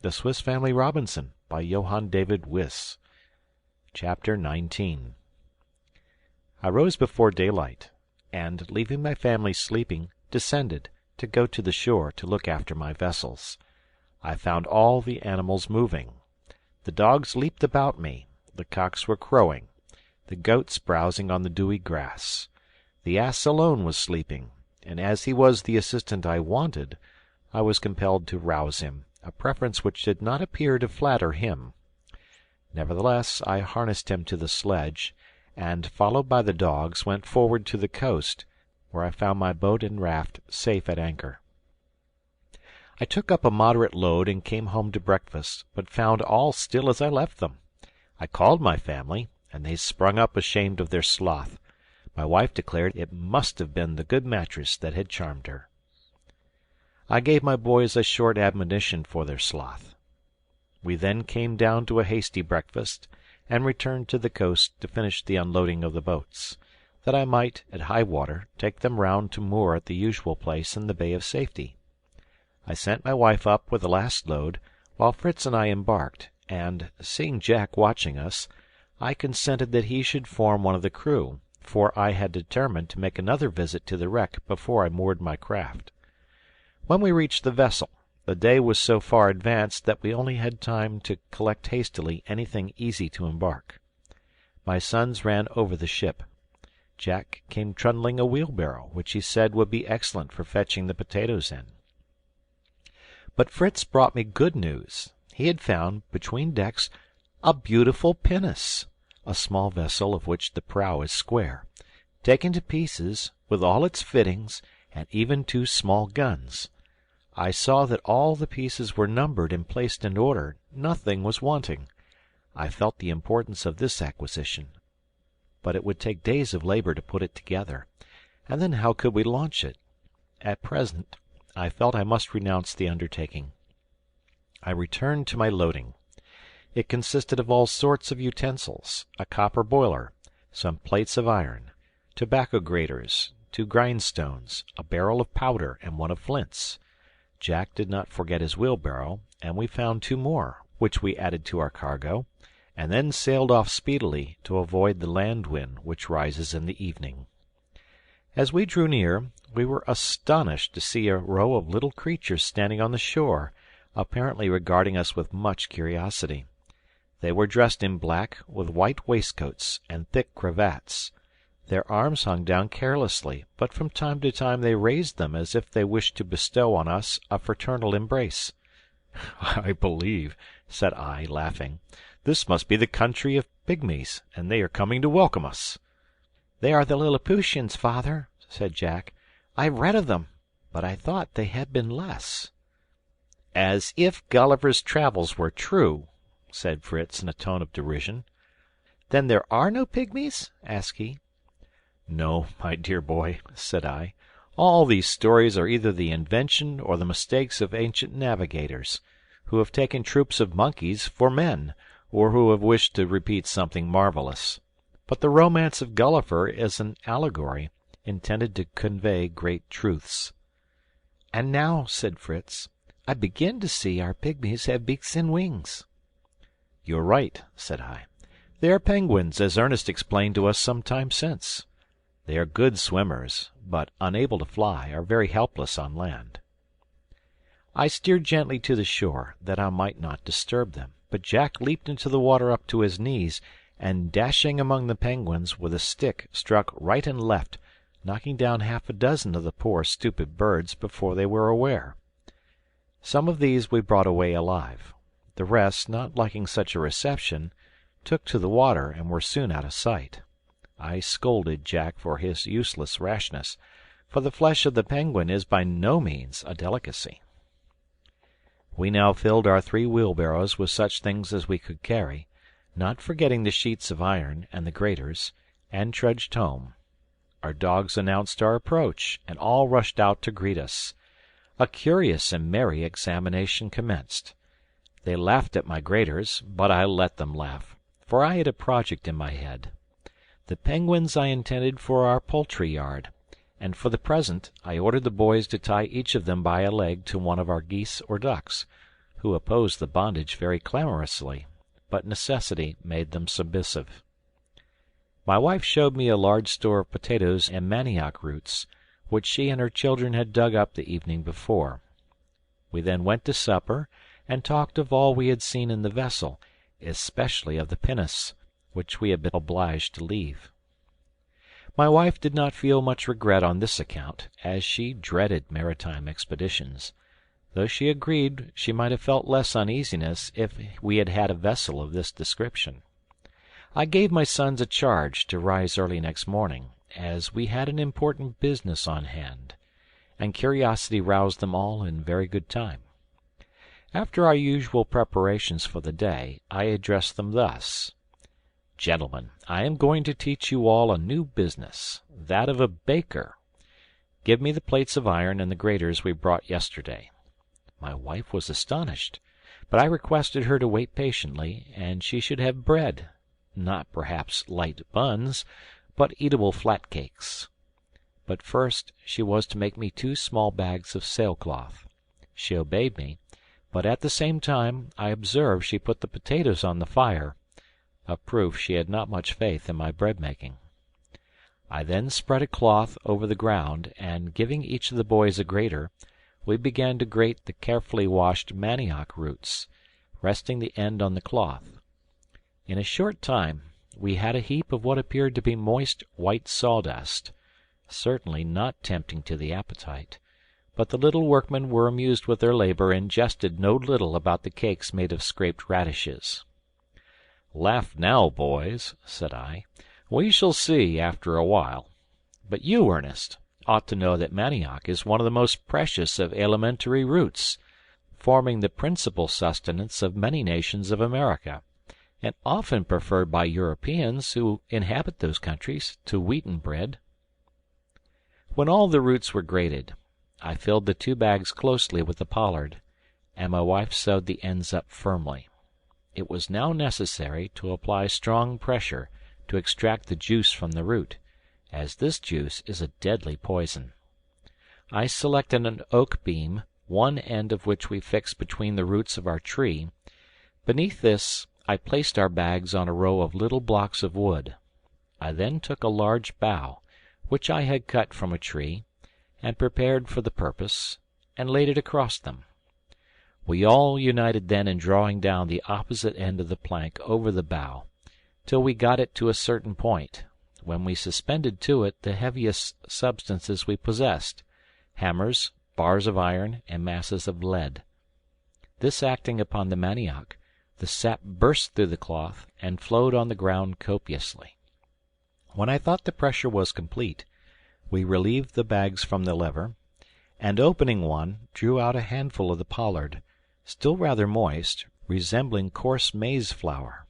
The Swiss Family Robinson, by Johann David Wyss. Chapter 19. I rose before daylight, and, leaving my family sleeping, descended, to go to the shore to look after my vessels. I found all the animals moving. The dogs leaped about me, the cocks were crowing, the goats browsing on the dewy grass. The ass alone was sleeping, and as he was the assistant I wanted, I was compelled to rouse him, a preference which did not appear to flatter him. Nevertheless, I harnessed him to the sledge, and, followed by the dogs, went forward to the coast, where I found my boat and raft safe at anchor. I took up a moderate load and came home to breakfast, but found all still as I left them. I called my family, and they sprung up ashamed of their sloth. My wife declared it must have been the good mattress that had charmed her. I gave my boys a short admonition for their sloth. We then came down to a hasty breakfast, and returned to the coast to finish the unloading of the boats, that I might, at high water, take them round to moor at the usual place in the Bay of Safety. I sent my wife up with the last load, while Fritz and I embarked, and, seeing Jack watching us, I consented that he should form one of the crew, for I had determined to make another visit to the wreck before I moored my craft. When we reached the vessel, the day was so far advanced that we only had time to collect hastily anything easy to embark. My sons ran over the ship. Jack came trundling a wheelbarrow, which he said would be excellent for fetching the potatoes in. But Fritz brought me good news. He had found, between decks, a beautiful pinnace, a small vessel of which the prow is square, taken to pieces, with all its fittings, and even 2 small guns. I saw that all the pieces were numbered and placed in order. Nothing was wanting. I felt the importance of this acquisition. But it would take days of labor to put it together, and then how could we launch it? At present, I felt I must renounce the undertaking. I returned to my loading. It consisted of all sorts of utensils, a copper boiler, some plates of iron, tobacco graters, 2 grindstones, a barrel of powder, and one of flints. Jack did not forget his wheelbarrow, and we found 2 more, which we added to our cargo, and then sailed off speedily to avoid the land wind which rises in the evening. As we drew near, we were astonished to see a row of little creatures standing on the shore, apparently regarding us with much curiosity. They were dressed in black, with white waistcoats and thick cravats. Their arms hung down carelessly, but from time to time they raised them as if they wished to bestow on us a fraternal embrace. "I believe," said I, laughing, "this must be the country of pygmies, and they are coming to welcome us." "They are the Lilliputians, father," said Jack. "I've read of them, but I thought they had been less." "As if Gulliver's Travels were true," said Fritz in a tone of derision. "Then there are no pygmies?" asked he. "No, my dear boy," said I. "All these stories are either the invention or the mistakes of ancient navigators, who have taken troops of monkeys for men, or who have wished to repeat something marvelous. But the romance of Gulliver is an allegory, intended to convey great truths." "And now," said Fritz, "I begin to see our pygmies have beaks and wings." "You're right," said I. "They are penguins, as Ernest explained to us some time since. They are good swimmers, but, unable to fly, are very helpless on land." I steered gently to the shore, that I might not disturb them, but Jack leaped into the water up to his knees, and dashing among the penguins with a stick struck right and left, knocking down 6 of the poor stupid birds before they were aware. Some of these we brought away alive. The rest, not liking such a reception, took to the water and were soon out of sight. I scolded Jack for his useless rashness, for the flesh of the penguin is by no means a delicacy. We now filled our 3 wheelbarrows with such things as we could carry, not forgetting the sheets of iron and the graters, and trudged home. Our dogs announced our approach, and all rushed out to greet us. A curious and merry examination commenced. They laughed at my graters, but I let them laugh, for I had a project in my head. The penguins I intended for our poultry yard, and for the present I ordered the boys to tie each of them by a leg to one of our geese or ducks, who opposed the bondage very clamorously, but necessity made them submissive. My wife showed me a large store of potatoes and manioc roots, which she and her children had dug up the evening before. We then went to supper, and talked of all we had seen in the vessel, especially of the pinnace, which we had been obliged to leave. My wife did not feel much regret on this account, as she dreaded maritime expeditions, though she agreed she might have felt less uneasiness if we had had a vessel of this description. I gave my sons a charge to rise early next morning, as we had an important business on hand, and curiosity roused them all in very good time. After our usual preparations for the day, I addressed them thus: "Gentlemen, I am going to teach you all a new business, that of a baker. Give me the plates of iron and the graters we brought yesterday." My wife was astonished, but I requested her to wait patiently, and she should have bread, not perhaps light buns, but eatable flat cakes. But first she was to make me 2 small bags of sailcloth. She obeyed me, but at the same time I observed she put the potatoes on the fire, a proof she had not much faith in my bread-making. I then spread a cloth over the ground, and giving each of the boys a grater, we began to grate the carefully washed manioc roots, resting the end on the cloth. In a short time we had a heap of what appeared to be moist white sawdust, certainly not tempting to the appetite, but the little workmen were amused with their labor and jested no little about the cakes made of scraped radishes. "Laugh now, boys," said I. "We shall see after a while. But you, Ernest, ought to know that manioc is one of the most precious of alimentary roots, forming the principal sustenance of many nations of America, and often preferred by Europeans who inhabit those countries to wheaten bread." When all the roots were grated, I filled the 2 bags closely with the pollard, and my wife sewed the ends up firmly. It was now necessary to apply strong pressure to extract the juice from the root, as this juice is a deadly poison. I selected an oak beam, one end of which we fixed between the roots of our tree. Beneath this I placed our bags on a row of little blocks of wood. I then took a large bough, which I had cut from a tree, and prepared for the purpose, and laid it across them. We all united then in drawing down the opposite end of the plank over the bough, till we got it to a certain point, when we suspended to it the heaviest substances we possessed, hammers, bars of iron, and masses of lead. This acting upon the manioc, the sap burst through the cloth, and flowed on the ground copiously. When I thought the pressure was complete, we relieved the bags from the lever, and opening one, drew out a handful of the pollard, still rather moist, resembling coarse maize flour.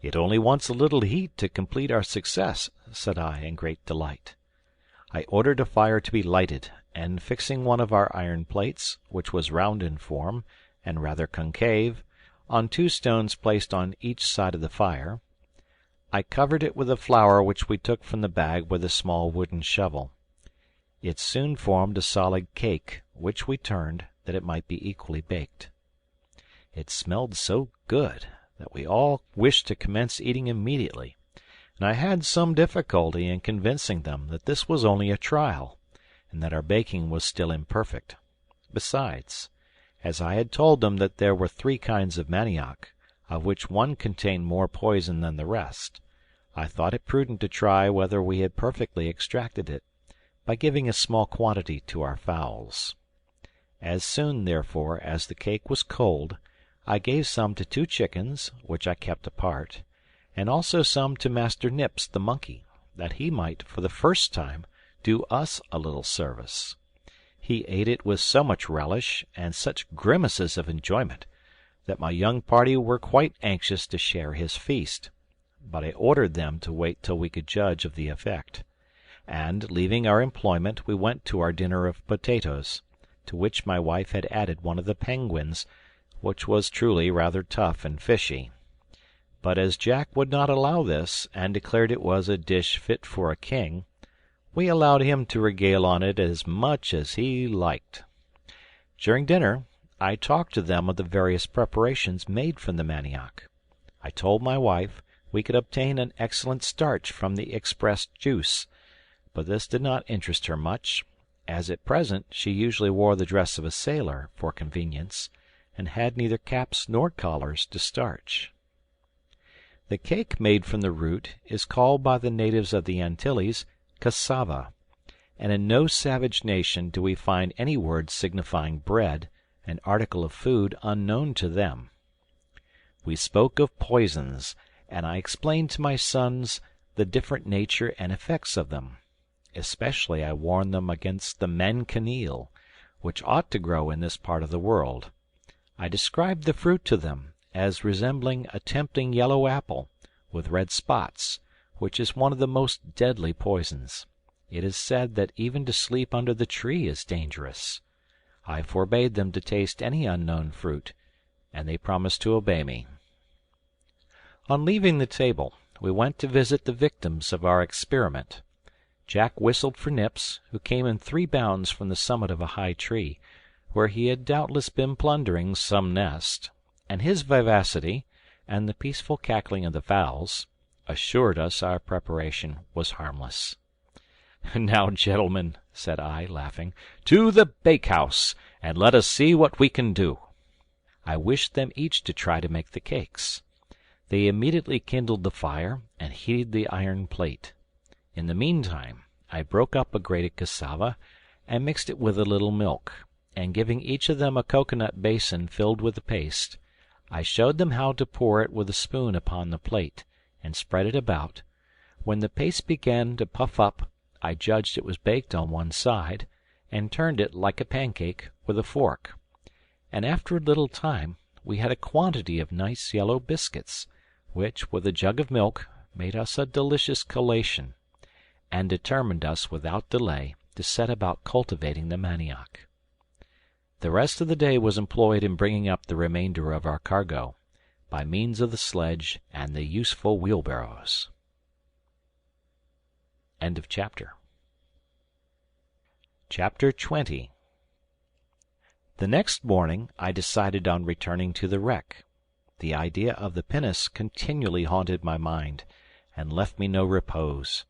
"It only wants a little heat to complete our success," said I in great delight. I ordered a fire to be lighted, and fixing one of our iron plates, which was round in form, and rather concave, on 2 stones placed on each side of the fire, I covered it with the flour which we took from the bag with a small wooden shovel. It soon formed a solid cake, which we turned, that it might be equally baked. It smelled so good that we all wished to commence eating immediately, and I had some difficulty in convincing them that this was only a trial, and that our baking was still imperfect. Besides, as I had told them that there were 3 kinds of manioc, of which one contained more poison than the rest, I thought it prudent to try whether we had perfectly extracted it, by giving a small quantity to our fowls. As soon, therefore, as the cake was cold, I gave some to 2 chickens, which I kept apart, and also some to Master Nips the monkey, that he might, for the first time, do us a little service. He ate it with so much relish, and such grimaces of enjoyment, that my young party were quite anxious to share his feast, but I ordered them to wait till we could judge of the effect, and, leaving our employment, we went to our dinner of potatoes, to which my wife had added one of the penguins, which was truly rather tough and fishy. But as Jack would not allow this, and declared it was a dish fit for a king, we allowed him to regale on it as much as he liked. During dinner I talked to them of the various preparations made from the manioc. I told my wife we could obtain an excellent starch from the expressed juice, but this did not interest her much, as at present she usually wore the dress of a sailor for convenience, and had neither caps nor collars to starch. The cake made from the root is called by the natives of the Antilles cassava, and in no savage nation do we find any word signifying bread, an article of food unknown to them. We spoke of poisons, and I explained to my sons the different nature and effects of them. Especially I warned them against the manchineel, which ought to grow in this part of the world. I described the fruit to them as resembling a tempting yellow apple, with red spots, which is one of the most deadly poisons. It is said that even to sleep under the tree is dangerous. I forbade them to taste any unknown fruit, and they promised to obey me. On leaving the table, we went to visit the victims of our experiment. Jack whistled for Nips, who came in 3 bounds from the summit of a high tree, where he had doubtless been plundering some nest, and his vivacity, and the peaceful cackling of the fowls, assured us our preparation was harmless. "Now, gentlemen," said I, laughing, "to the bakehouse, and let us see what we can do." I wished them each to try to make the cakes. They immediately kindled the fire and heated the iron plate. In the meantime, I broke up a grated cassava, and mixed it with a little milk, and giving each of them a coconut basin filled with the paste, I showed them how to pour it with a spoon upon the plate, and spread it about. When the paste began to puff up, I judged it was baked on one side, and turned it, like a pancake, with a fork. And after a little time we had a quantity of nice yellow biscuits, which, with a jug of milk, made us a delicious collation, and determined us without delay to set about cultivating the manioc. The rest of the day was employed in bringing up the remainder of our cargo, by means of the sledge and the useful wheelbarrows. End of chapter. Chapter 20. The next morning I decided on returning to the wreck. The idea of the pinnace continually haunted my mind, and left me no repose.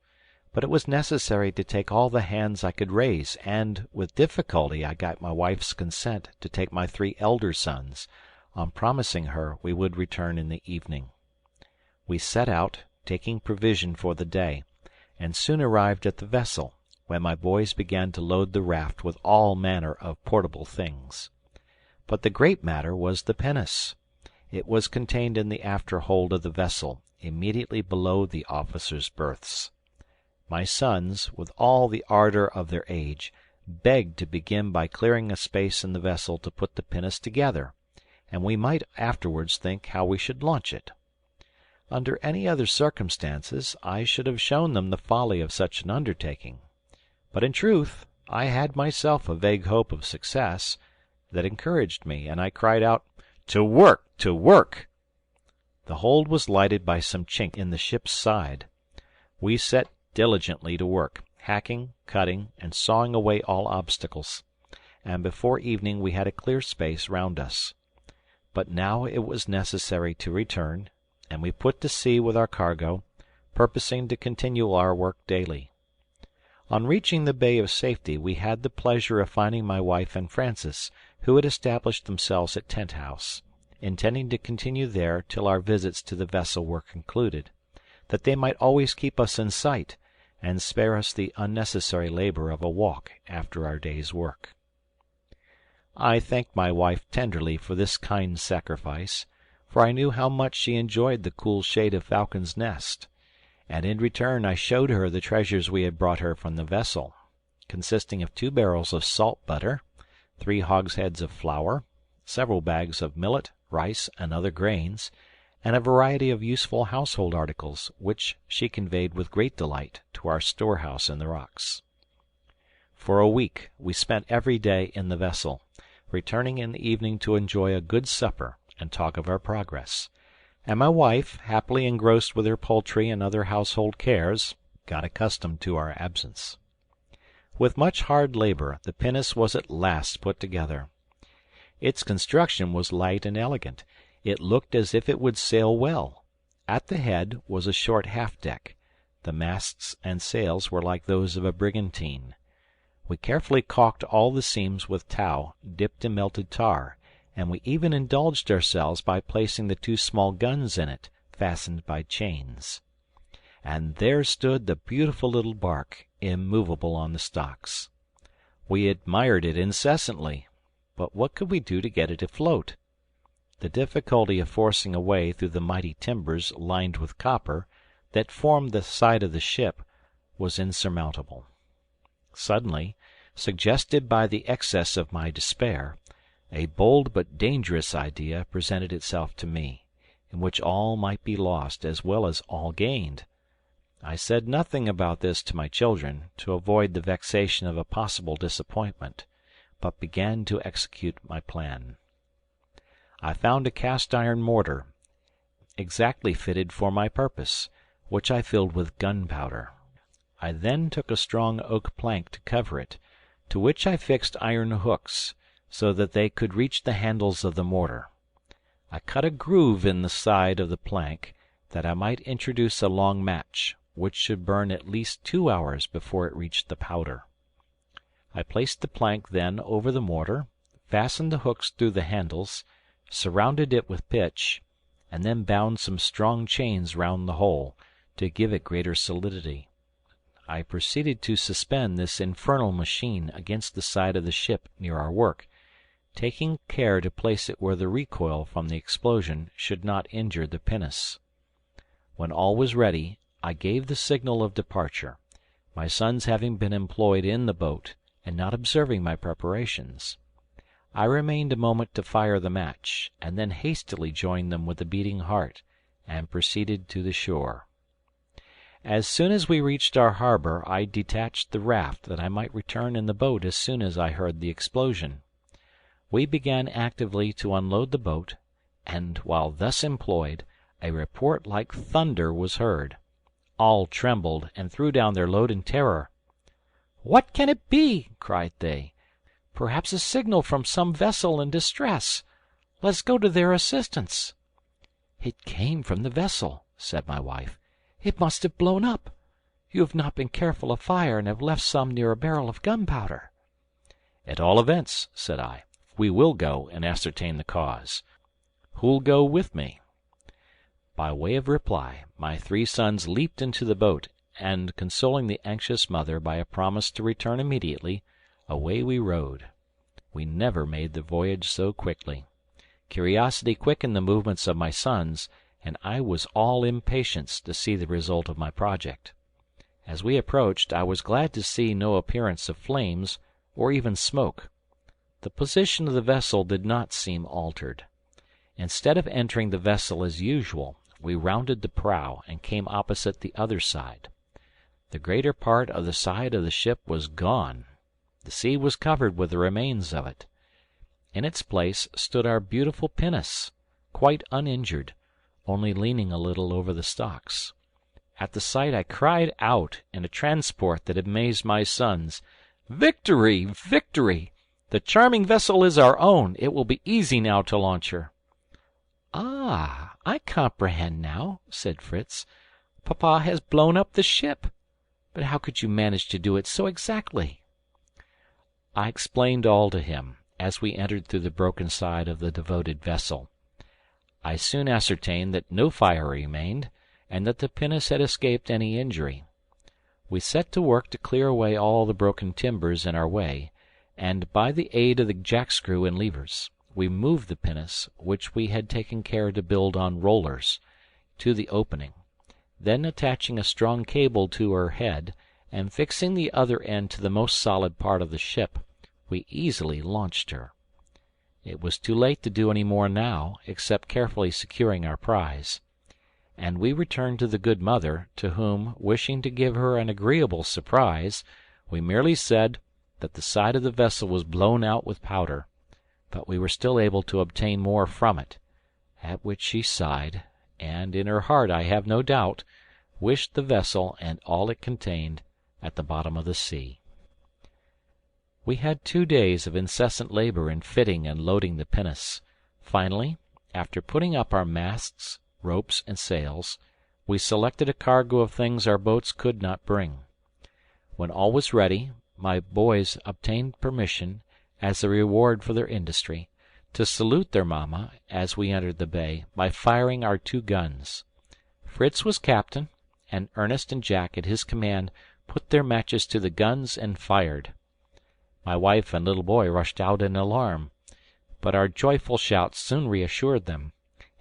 But it was necessary to take all the hands I could raise, and with difficulty I got my wife's consent to take my 3 elder sons, on promising her we would return in the evening. We set out, taking provision for the day, and soon arrived at the vessel, when my boys began to load the raft with all manner of portable things. But the great matter was the pinnace. It was contained in the after hold of the vessel, immediately below the officers' berths. My sons, with all the ardor of their age, begged to begin by clearing a space in the vessel to put the pinnace together, and we might afterwards think how we should launch it. Under any other circumstances I should have shown them the folly of such an undertaking. But in truth I had myself a vague hope of success that encouraged me, and I cried out, "To work! To work!" The hold was lighted by some chink in the ship's side. We set diligently to work, hacking, cutting, and sawing away all obstacles, and before evening we had a clear space round us. But now it was necessary to return, and we put to sea with our cargo, purposing to continue our work daily. On reaching the bay of safety we had the pleasure of finding my wife and Francis, who had established themselves at Tent House, intending to continue there till our visits to the vessel were concluded, that they might always keep us in sight, and spare us the unnecessary labor of a walk after our day's work. I thanked my wife tenderly for this kind sacrifice, for I knew how much she enjoyed the cool shade of Falcon's Nest, and in return I showed her the treasures we had brought her from the vessel, consisting of 2 barrels of salt butter, 3 hogsheads of flour, several bags of millet, rice, and other grains, and a variety of useful household articles, which she conveyed with great delight to our storehouse in the rocks. For a week we spent every day in the vessel, returning in the evening to enjoy a good supper and talk of our progress, and my wife, happily engrossed with her poultry and other household cares, got accustomed to our absence. With much hard labor the pinnace was at last put together. Its construction was light and elegant. It looked as if it would sail well. At the head was a short half-deck. The masts and sails were like those of a brigantine. We carefully caulked all the seams with tow dipped in melted tar, and we even indulged ourselves by placing the 2 small guns in it, fastened by chains. And there stood the beautiful little bark, immovable on the stocks. We admired it incessantly, but what could we do to get it afloat? The difficulty of forcing a way through the mighty timbers lined with copper, that formed the side of the ship, was insurmountable. Suddenly, suggested by the excess of my despair, a bold but dangerous idea presented itself to me, in which all might be lost as well as all gained. I said nothing about this to my children, to avoid the vexation of a possible disappointment, but began to execute my plan. I found a cast-iron mortar, exactly fitted for my purpose, which I filled with gunpowder. I then took a strong oak plank to cover it, to which I fixed iron hooks, so that they could reach the handles of the mortar. I cut a groove in the side of the plank, that I might introduce a long match, which should burn at least 2 hours before it reached the powder. I placed the plank then over the mortar, fastened the hooks through the handles, surrounded it with pitch, and then bound some strong chains round the whole, to give it greater solidity. I proceeded to suspend this infernal machine against the side of the ship near our work, taking care to place it where the recoil from the explosion should not injure the pinnace. When all was ready, I gave the signal of departure, my sons having been employed in the boat, and not observing my preparations. I remained a moment to fire the match, and then hastily joined them with a beating heart, and proceeded to the shore. As soon as we reached our harbor, I detached the raft, that I might return in the boat as soon as I heard the explosion. We began actively to unload the boat, and, while thus employed, a report like thunder was heard. All trembled, and threw down their load in terror. "What can it be?" cried they. "Perhaps a signal from some vessel in distress. Let's go to their assistance." "It came from the vessel," said my wife. "It must have blown up. You have not been careful of fire, and have left some near a barrel of gunpowder." "At all events," said I, "we will go and ascertain the cause. Who'll go with me?" By way of reply, my 3 sons leaped into the boat, and, consoling the anxious mother by a promise to return immediately, away we rowed. We never made the voyage so quickly. Curiosity quickened the movements of my sons, and I was all impatience to see the result of my project. As we approached, I was glad to see no appearance of flames, or even smoke. The position of the vessel did not seem altered. Instead of entering the vessel as usual, we rounded the prow, and came opposite the other side. The greater part of the side of the ship was gone. The sea was covered with the remains of it. In its place stood our beautiful pinnace, quite uninjured, only leaning a little over the stocks. At the sight I cried out, in a transport that amazed my sons, "Victory! Victory! The charming vessel is our own. It will be easy now to launch her." "Ah, I comprehend now," said Fritz. "Papa has blown up the ship. But how could you manage to do it so exactly?" I explained all to him, as we entered through the broken side of the devoted vessel. I soon ascertained that no fire remained, and that the pinnace had escaped any injury. We set to work to clear away all the broken timbers in our way, and, by the aid of the jackscrew and levers, we moved the pinnace, which we had taken care to build on rollers, to the opening. Then, attaching a strong cable to her head, and fixing the other end to the most solid part of the ship, we easily launched her. It was too late to do any more now, except carefully securing our prize. And we returned to the good mother, to whom, wishing to give her an agreeable surprise, we merely said that the side of the vessel was blown out with powder, but we were still able to obtain more from it, at which she sighed, and, in her heart I have no doubt, wished the vessel and all it contained at the bottom of the sea. We had 2 days of incessant labor in fitting and loading the pinnace. Finally, after putting up our masts, ropes, and sails, we selected a cargo of things our boats could not bring. When all was ready, my boys obtained permission, as a reward for their industry, to salute their mamma, as we entered the bay, by firing our 2 guns. Fritz was captain, and Ernest and Jack at his command put their matches to the guns and fired. My wife and little boy rushed out in alarm, but our joyful shouts soon reassured them,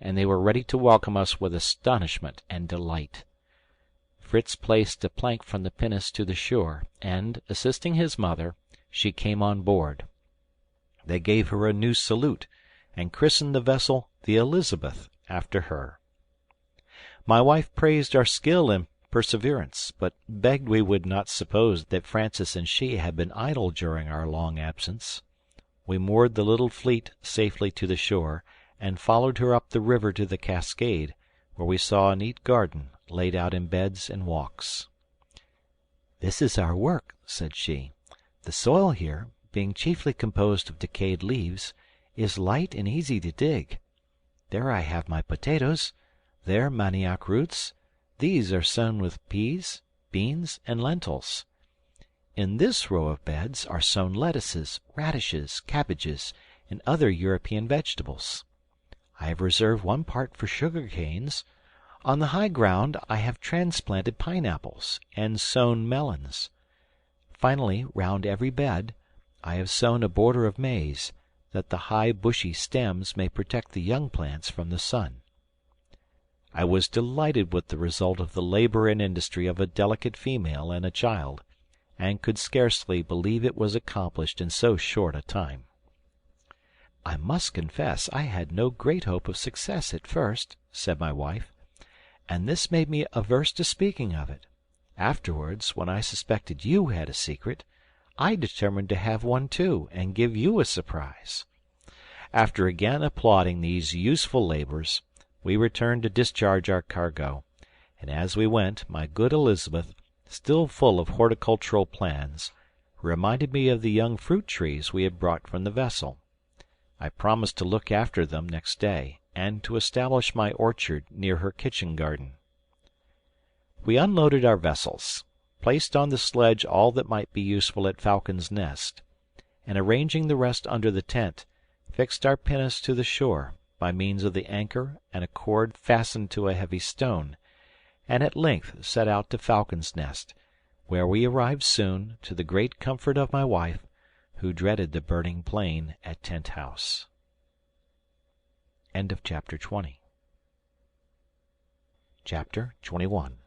and they were ready to welcome us with astonishment and delight. Fritz placed a plank from the pinnace to the shore, and, assisting his mother, she came on board. They gave her a new salute, and christened the vessel the Elizabeth after her. My wife praised our skill and perseverance, but begged we would not suppose that Francis and she had been idle during our long absence. We moored the little fleet safely to the shore, and followed her up the river to the cascade, where we saw a neat garden laid out in beds and walks. "This is our work," said she. "The soil here, being chiefly composed of decayed leaves, is light and easy to dig. There I have my potatoes, there manioc roots, these are sown with peas, beans, and lentils. In this row of beds are sown lettuces, radishes, cabbages, and other European vegetables. I have reserved 1 part for sugar canes. On the high ground I have transplanted pineapples, and sown melons. Finally, round every bed, I have sown a border of maize, that the high bushy stems may protect the young plants from the sun." I was delighted with the result of the labor and industry of a delicate female and a child, and could scarcely believe it was accomplished in so short a time. "I must confess I had no great hope of success at first," said my wife, "and this made me averse to speaking of it. Afterwards, when I suspected you had a secret, I determined to have one too, and give you a surprise." After again applauding these useful labors, we returned to discharge our cargo, and as we went, my good Elizabeth, still full of horticultural plans, reminded me of the young fruit trees we had brought from the vessel. I promised to look after them next day, and to establish my orchard near her kitchen garden. We unloaded our vessels, placed on the sledge all that might be useful at Falcon's Nest, and arranging the rest under the tent, fixed our pinnace to the shore by means of the anchor and a cord fastened to a heavy stone, and at length set out to Falcon's Nest, where we arrived soon, to the great comfort of my wife, who dreaded the burning plain at Tent House. End of chapter 20. Chapter 21.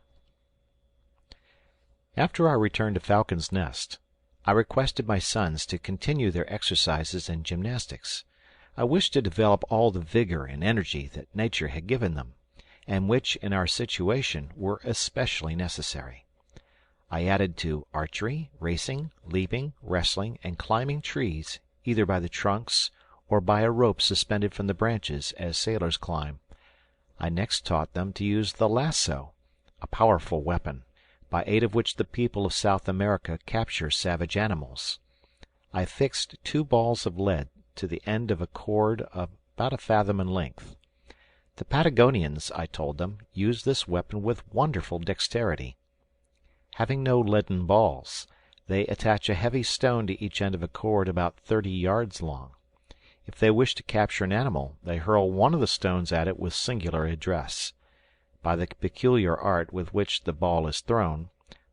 After our return to Falcon's Nest, I requested my sons to continue their exercises and gymnastics. I wished to develop all the vigor and energy that nature had given them, and which, in our situation, were especially necessary. I added to archery, racing, leaping, wrestling, and climbing trees, either by the trunks or by a rope suspended from the branches, as sailors climb. I next taught them to use the lasso, a powerful weapon, by aid of which the people of South America capture savage animals. I fixed 2 balls of lead to the end of a cord of about 1 fathom in length. The Patagonians, I told them, use this weapon with wonderful dexterity. Having no leaden balls, they attach a heavy stone to each end of a cord about 30 yards long. If they wish to capture an animal, they hurl one of the stones at it with singular address. By the peculiar art with which the ball is thrown,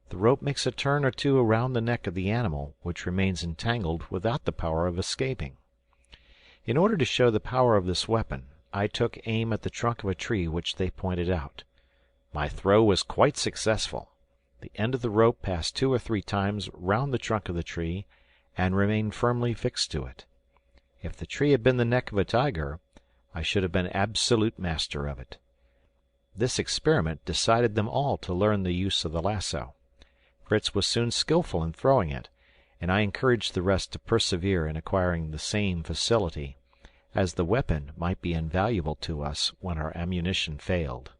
the rope makes a turn or two around the neck of the animal, which remains entangled without the power of escaping. In order to show the power of this weapon, I took aim at the trunk of a tree which they pointed out. My throw was quite successful. The end of the rope passed 2 or 3 times round the trunk of the tree, and remained firmly fixed to it. If the tree had been the neck of a tiger, I should have been absolute master of it. This experiment decided them all to learn the use of the lasso. Fritz was soon skilful in throwing it, and I encouraged the rest to persevere in acquiring the same facility, as the weapon might be invaluable to us when our ammunition failed.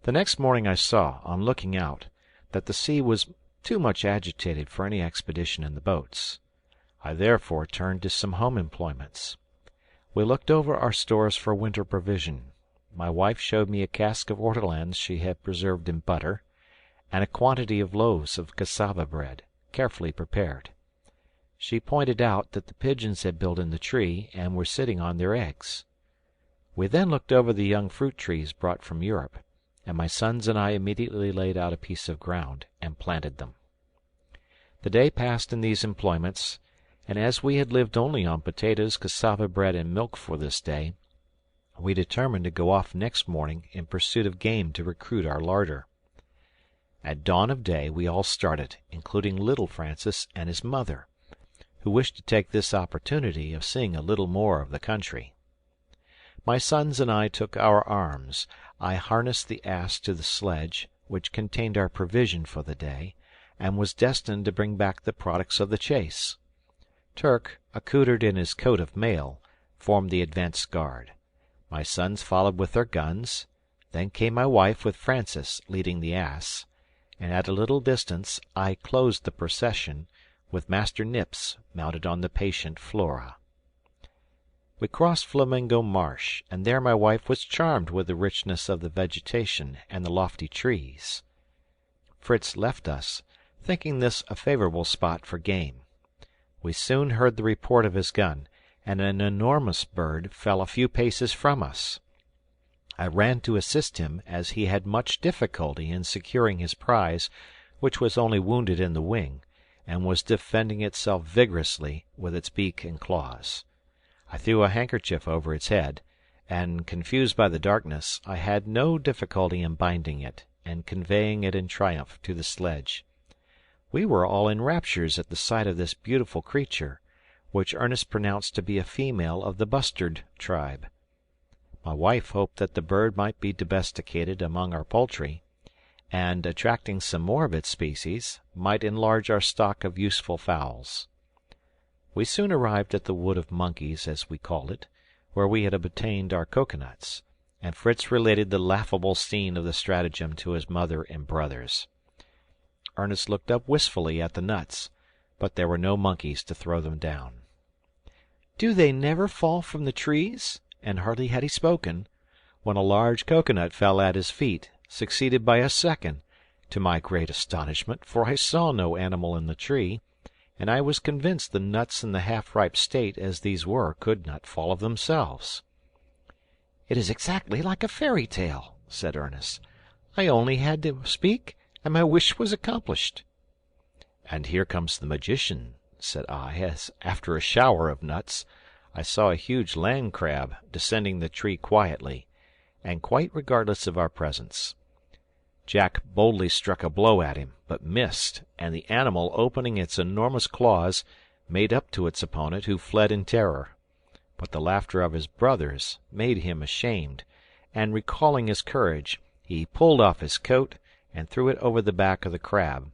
The next morning I saw, on looking out, that the sea was too much agitated for any expedition in the boats. I therefore turned to some home employments. We looked over our stores for winter provision. My wife showed me a cask of ortolans she had preserved in butter, and a quantity of loaves of cassava bread, carefully prepared. She pointed out that the pigeons had built in the tree and were sitting on their eggs. We then looked over the young fruit trees brought from Europe, and my sons and I immediately laid out a piece of ground and planted them. The day passed in these employments, and as we had lived only on potatoes, cassava bread, and milk for this day, we determined to go off next morning in pursuit of game to recruit our larder. At dawn of day we all started, including little Francis and his mother, who wished to take this opportunity of seeing a little more of the country. My sons and I took our arms. I harnessed the ass to the sledge, which contained our provision for the day, and was destined to bring back the products of the chase. Turk, accoutred in his coat of mail, formed the advance guard. My sons followed with their guns. Then came my wife with Francis leading the ass, and at a little distance I closed the procession, with Master Nips mounted on the patient Flora. We crossed Flamingo Marsh, and there my wife was charmed with the richness of the vegetation and the lofty trees. Fritz left us, thinking this a favorable spot for game. We soon heard the report of his gun, and an enormous bird fell a few paces from us. I ran to assist him, as he had much difficulty in securing his prize, which was only wounded in the wing, and was defending itself vigorously with its beak and claws. I threw a handkerchief over its head, and, confused by the darkness, I had no difficulty in binding it, and conveying it in triumph to the sledge. We were all in raptures at the sight of this beautiful creature, which Ernest pronounced to be a female of the bustard tribe. My wife hoped that the bird might be domesticated among our poultry, and, attracting some more of its species, might enlarge our stock of useful fowls. We soon arrived at the Wood of Monkeys, as we called it, where we had obtained our coconuts, and Fritz related the laughable scene of the stratagem to his mother and brothers. Ernest looked up wistfully at the nuts, but there were no monkeys to throw them down. "Do they never fall from the trees?" And hardly had he spoken, when a large coconut fell at his feet, succeeded by a second, to my great astonishment, for I saw no animal in the tree, and I was convinced the nuts in the half-ripe state as these were could not fall of themselves. "It is exactly like a fairy tale," said Ernest. "I only had to speak, and my wish was accomplished." "And here comes the magician," said I, as, after a shower of nuts, I saw a huge land crab descending the tree quietly, and quite regardless of our presence. Jack boldly struck a blow at him, but missed, and the animal, opening its enormous claws, made up to its opponent, who fled in terror. But the laughter of his brothers made him ashamed, and, recalling his courage, he pulled off his coat and threw it over the back of the crab.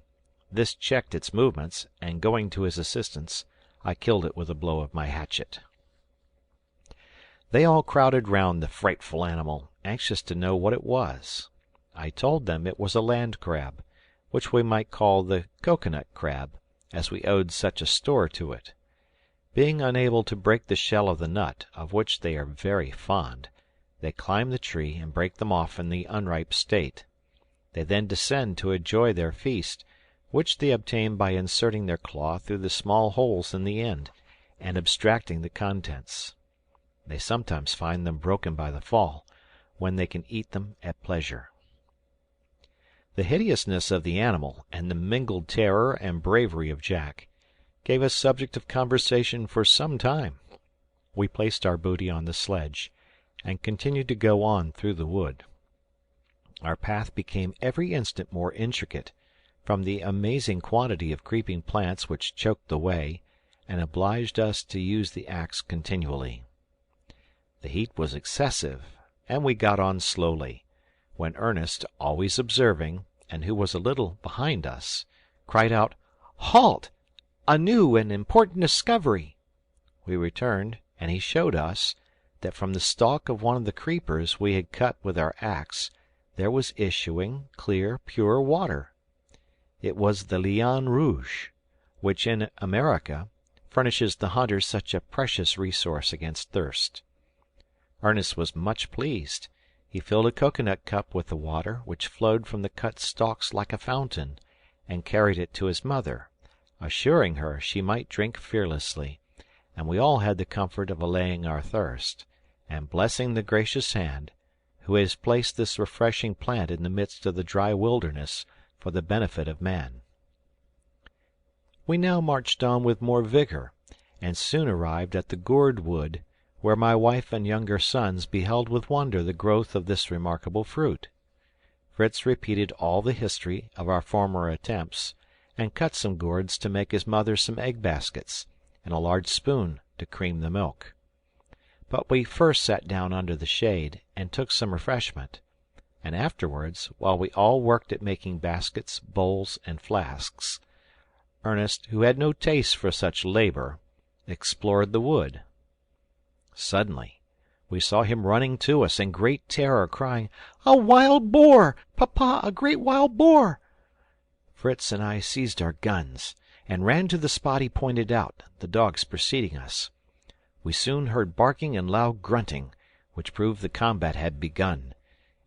This checked its movements, and going to his assistance, I killed it with a blow of my hatchet. They all crowded round the frightful animal, anxious to know what it was. I told them it was a land crab, which we might call the coconut crab, as we owed such a store to it. Being unable to break the shell of the nut, of which they are very fond, they climb the tree and break them off in the unripe state. They then descend to enjoy their feast, which they obtain by inserting their claw through the small holes in the end, and abstracting the contents. They sometimes find them broken by the fall, when they can eat them at pleasure. The hideousness of the animal, and the mingled terror and bravery of Jack, gave us subject of conversation for some time. We placed our booty on the sledge, and continued to go on through the wood. Our path became every instant more intricate, from the amazing quantity of creeping plants which choked the way, and obliged us to use the axe continually. The heat was excessive, and we got on slowly, when Ernest, always observing, and who was a little behind us, cried out, "Halt! A new and important discovery!" We returned, and he showed us that from the stalk of one of the creepers we had cut with our axe there was issuing clear, pure water. It was the liane rouge, which in America furnishes the hunter such a precious resource against thirst. Ernest was much pleased. He filled a cocoanut cup with the water, which flowed from the cut stalks like a fountain, and carried it to his mother, assuring her she might drink fearlessly, and we all had the comfort of allaying our thirst, and blessing the gracious hand, who has placed this refreshing plant in the midst of the dry wilderness for the benefit of man. We now marched on with more vigor, and soon arrived at the gourd wood, where my wife and younger sons beheld with wonder the growth of this remarkable fruit. Fritz repeated all the history of our former attempts, and cut some gourds to make his mother some egg baskets, and a large spoon to cream the milk. But we first sat down under the shade, and took some refreshment, and afterwards, while we all worked at making baskets, bowls, and flasks, Ernest, who had no taste for such labor, explored the wood. Suddenly we saw him running to us in great terror, crying, "A wild boar! Papa, a great wild boar!" Fritz and I seized our guns, and ran to the spot he pointed out, the dogs preceding us. We soon heard barking and loud grunting, which proved the combat had begun,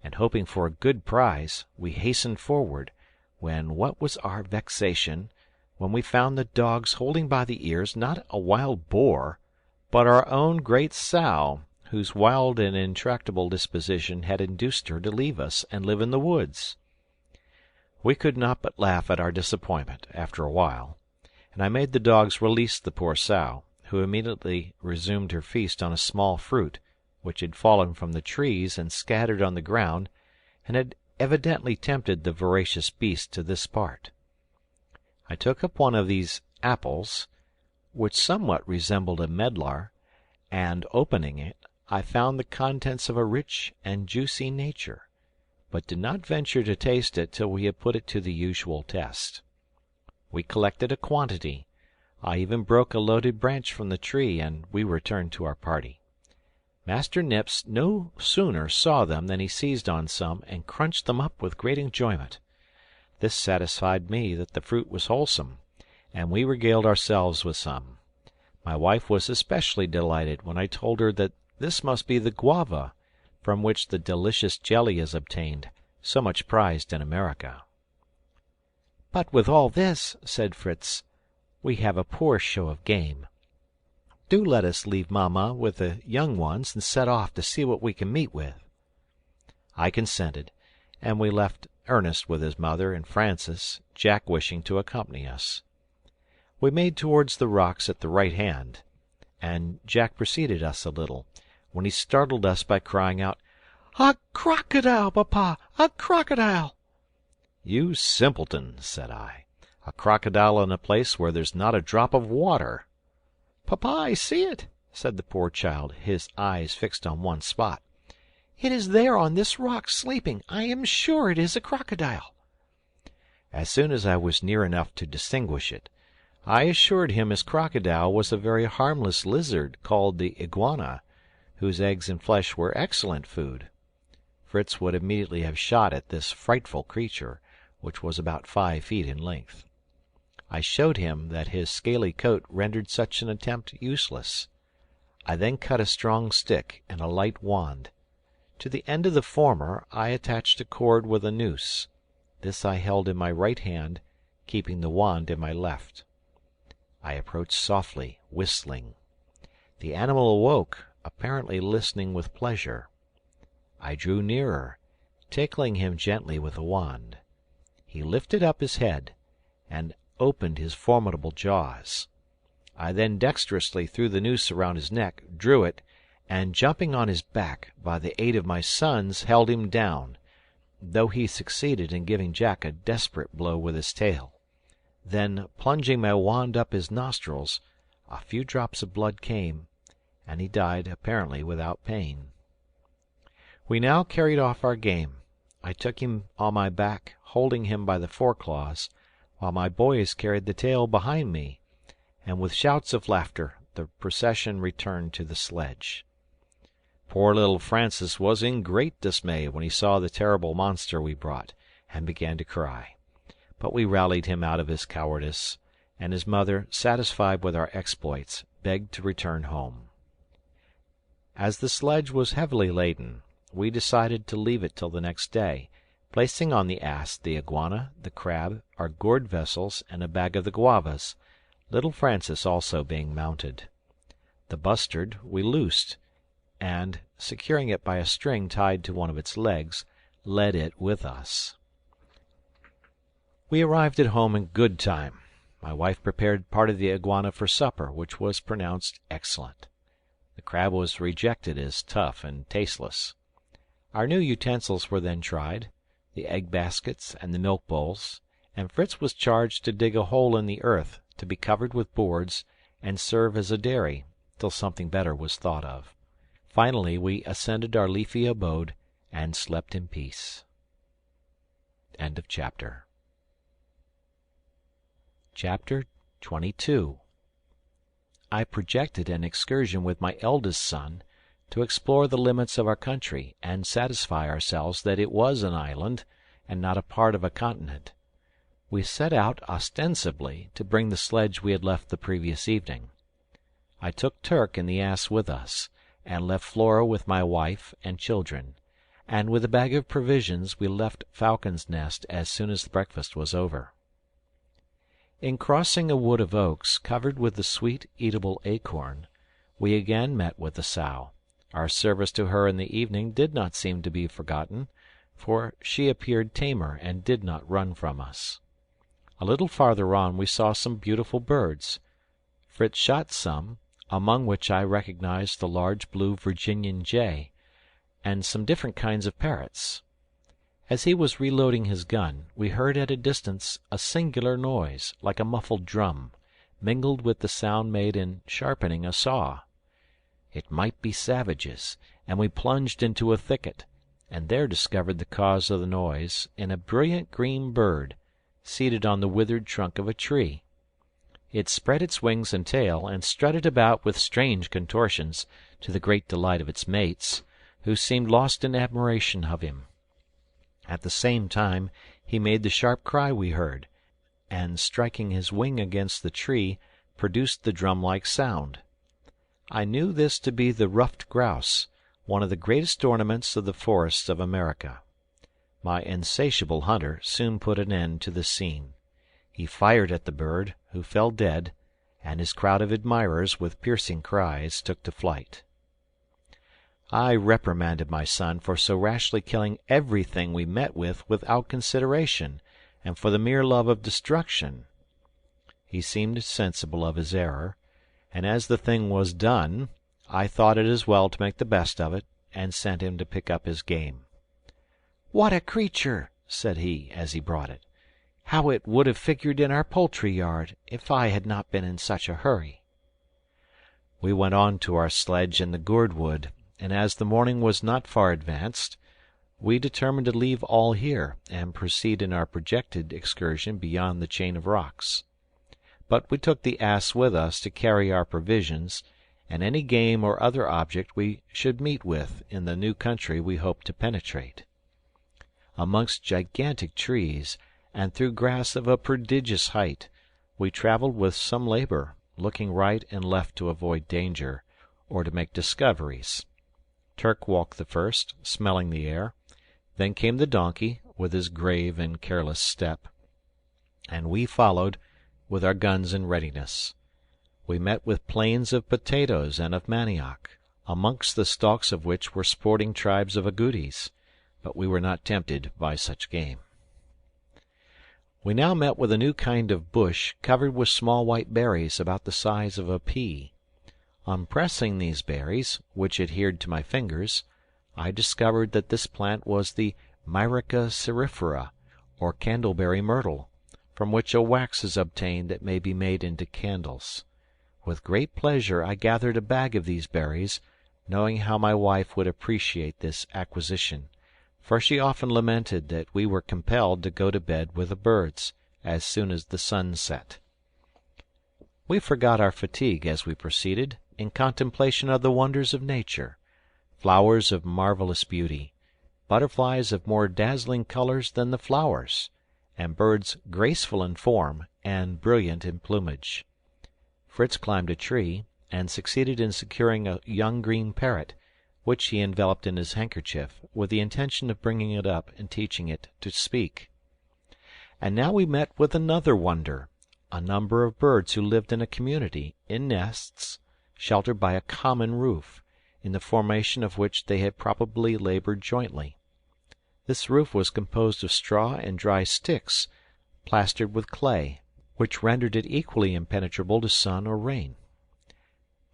and hoping for a good prize, we hastened forward, when what was our vexation, when we found the dogs holding by the ears not a wild boar, but our own great sow, whose wild and intractable disposition had induced her to leave us and live in the woods. We could not but laugh at our disappointment, after a while, and I made the dogs release the poor sow, who immediately resumed her feast on a small fruit, which had fallen from the trees and scattered on the ground, and had evidently tempted the voracious beast to this part. I took up one of these apples, which somewhat resembled a medlar, and, opening it, I found the contents of a rich and juicy nature, but did not venture to taste it till we had put it to the usual test. We collected a quantity. I even broke a loaded branch from the tree, and we returned to our party. Master Nips no sooner saw them than he seized on some and crunched them up with great enjoyment. This satisfied me that the fruit was wholesome, and we regaled ourselves with some. My wife was especially delighted when I told her that this must be the guava, from which the delicious jelly is obtained, so much prized in America. "But with all this," said Fritz, "we have a poor show of game. Do let us leave Mamma with the young ones and set off to see what we can meet with." I consented, and we left Ernest with his mother and Francis, Jack wishing to accompany us. We made towards the rocks at the right hand, and Jack preceded us a little, when he startled us by crying out, "A crocodile, Papa! A crocodile!" "You simpleton," said I. "A crocodile in a place where there's not a drop of water." "Papa, I see it," said the poor child, his eyes fixed on one spot. "It is there on this rock, sleeping. I am sure it is a crocodile." As soon as I was near enough to distinguish it, I assured him his crocodile was a very harmless lizard called the iguana, whose eggs and flesh were excellent food. Fritz would immediately have shot at this frightful creature, which was about 5 feet in length. I showed him that his scaly coat rendered such an attempt useless. I then cut a strong stick and a light wand. To the end of the former I attached a cord with a noose. This I held in my right hand, keeping the wand in my left. I approached softly, whistling. The animal awoke, apparently listening with pleasure. I drew nearer, tickling him gently with the wand. He lifted up his head, and opened his formidable jaws. I then dexterously threw the noose around his neck, drew it, and jumping on his back, by the aid of my sons, held him down, though he succeeded in giving Jack a desperate blow with his tail. Then, plunging my wand up his nostrils, a few drops of blood came, and he died apparently without pain. We now carried off our game. I took him on my back, holding him by the foreclaws, while my boys carried the tail behind me, and with shouts of laughter the procession returned to the sledge. Poor little Francis was in great dismay when he saw the terrible monster we brought, and began to cry. but we rallied him out of his cowardice, and his mother, satisfied with our exploits, begged to return home. As the sledge was heavily laden, we decided to leave it till the next day, placing on the ass the iguana, the crab, our gourd vessels, and a bag of the guavas, little Francis also being mounted. The bustard we loosed, and, securing it by a string tied to one of its legs, led it with us. We arrived at home in good time. My wife prepared part of the iguana for supper, which was pronounced excellent. The crab was rejected as tough and tasteless. Our new utensils were then tried, the egg baskets and the milk bowls, and Fritz was charged to dig a hole in the earth, to be covered with boards, and serve as a dairy, till something better was thought of. Finally we ascended our leafy abode, and slept in peace. End of chapter. Chapter 22. I projected an excursion with my eldest son, to explore the limits of our country, and satisfy ourselves that it was an island, and not a part of a continent. We set out ostensibly to bring the sledge we had left the previous evening. I took Turk and the ass with us, and left Flora with my wife and children, and with a bag of provisions we left Falcon's Nest as soon as breakfast was over. In crossing a wood of oaks covered with the sweet eatable acorn, we again met with the sow. Our service to her in the evening did not seem to be forgotten, for she appeared tamer and did not run from us. A little farther on we saw some beautiful birds. Fritz shot some, among which I recognized the large blue Virginian jay, and some different kinds of parrots. As he was reloading his gun, we heard at a distance a singular noise, like a muffled drum, mingled with the sound made in sharpening a saw. It might be savages, and we plunged into a thicket, and there discovered the cause of the noise in a brilliant green bird, seated on the withered trunk of a tree. It spread its wings and tail, and strutted about with strange contortions, to the great delight of its mates, who seemed lost in admiration of him. At the same time he made the sharp cry we heard, and striking his wing against the tree, produced the drum-like sound. I knew this to be the ruffed grouse, one of the greatest ornaments of the forests of America. My insatiable hunter soon put an end to the scene. He fired at the bird, who fell dead, and his crowd of admirers, with piercing cries, took to flight. I reprimanded my son for so rashly killing everything we met with without consideration, and for the mere love of destruction. He seemed sensible of his error, and as the thing was done, I thought it as well to make the best of it, and sent him to pick up his game. "What a creature!" said he, as he brought it. "How it would have figured in our poultry-yard, if I had not been in such a hurry!" We went on to our sledge in the gourd wood, and as the morning was not far advanced, we determined to leave all here, and proceed in our projected excursion beyond the chain of rocks. But we took the ass with us to carry our provisions, and any game or other object we should meet with in the new country we hoped to penetrate. Amongst gigantic trees, and through grass of a prodigious height, we travelled with some labour, looking right and left to avoid danger, or to make discoveries. Turk walked the first, smelling the air. Then came the donkey, with his grave and careless step, and we followed, with our guns in readiness. We met with plains of potatoes and of manioc, amongst the stalks of which were sporting tribes of agoutis, but we were not tempted by such game. We now met with a new kind of bush covered with small white berries about the size of a pea. On pressing these berries, which adhered to my fingers, I discovered that this plant was the Myrica cerifera, or candleberry myrtle, from which a wax is obtained that may be made into candles. With great pleasure I gathered a bag of these berries, knowing how my wife would appreciate this acquisition, for she often lamented that we were compelled to go to bed with the birds as soon as the sun set. We forgot our fatigue as we proceeded, in contemplation of the wonders of nature, flowers of marvelous beauty, butterflies of more dazzling colors than the flowers, and birds graceful in form and brilliant in plumage. Fritz climbed a tree, and succeeded in securing a young green parrot, which he enveloped in his handkerchief, with the intention of bringing it up and teaching it to speak. And now we met with another wonder, a number of birds who lived in a community, in nests, sheltered by a common roof, in the formation of which they had probably labored jointly. This roof was composed of straw and dry sticks, plastered with clay, which rendered it equally impenetrable to sun or rain.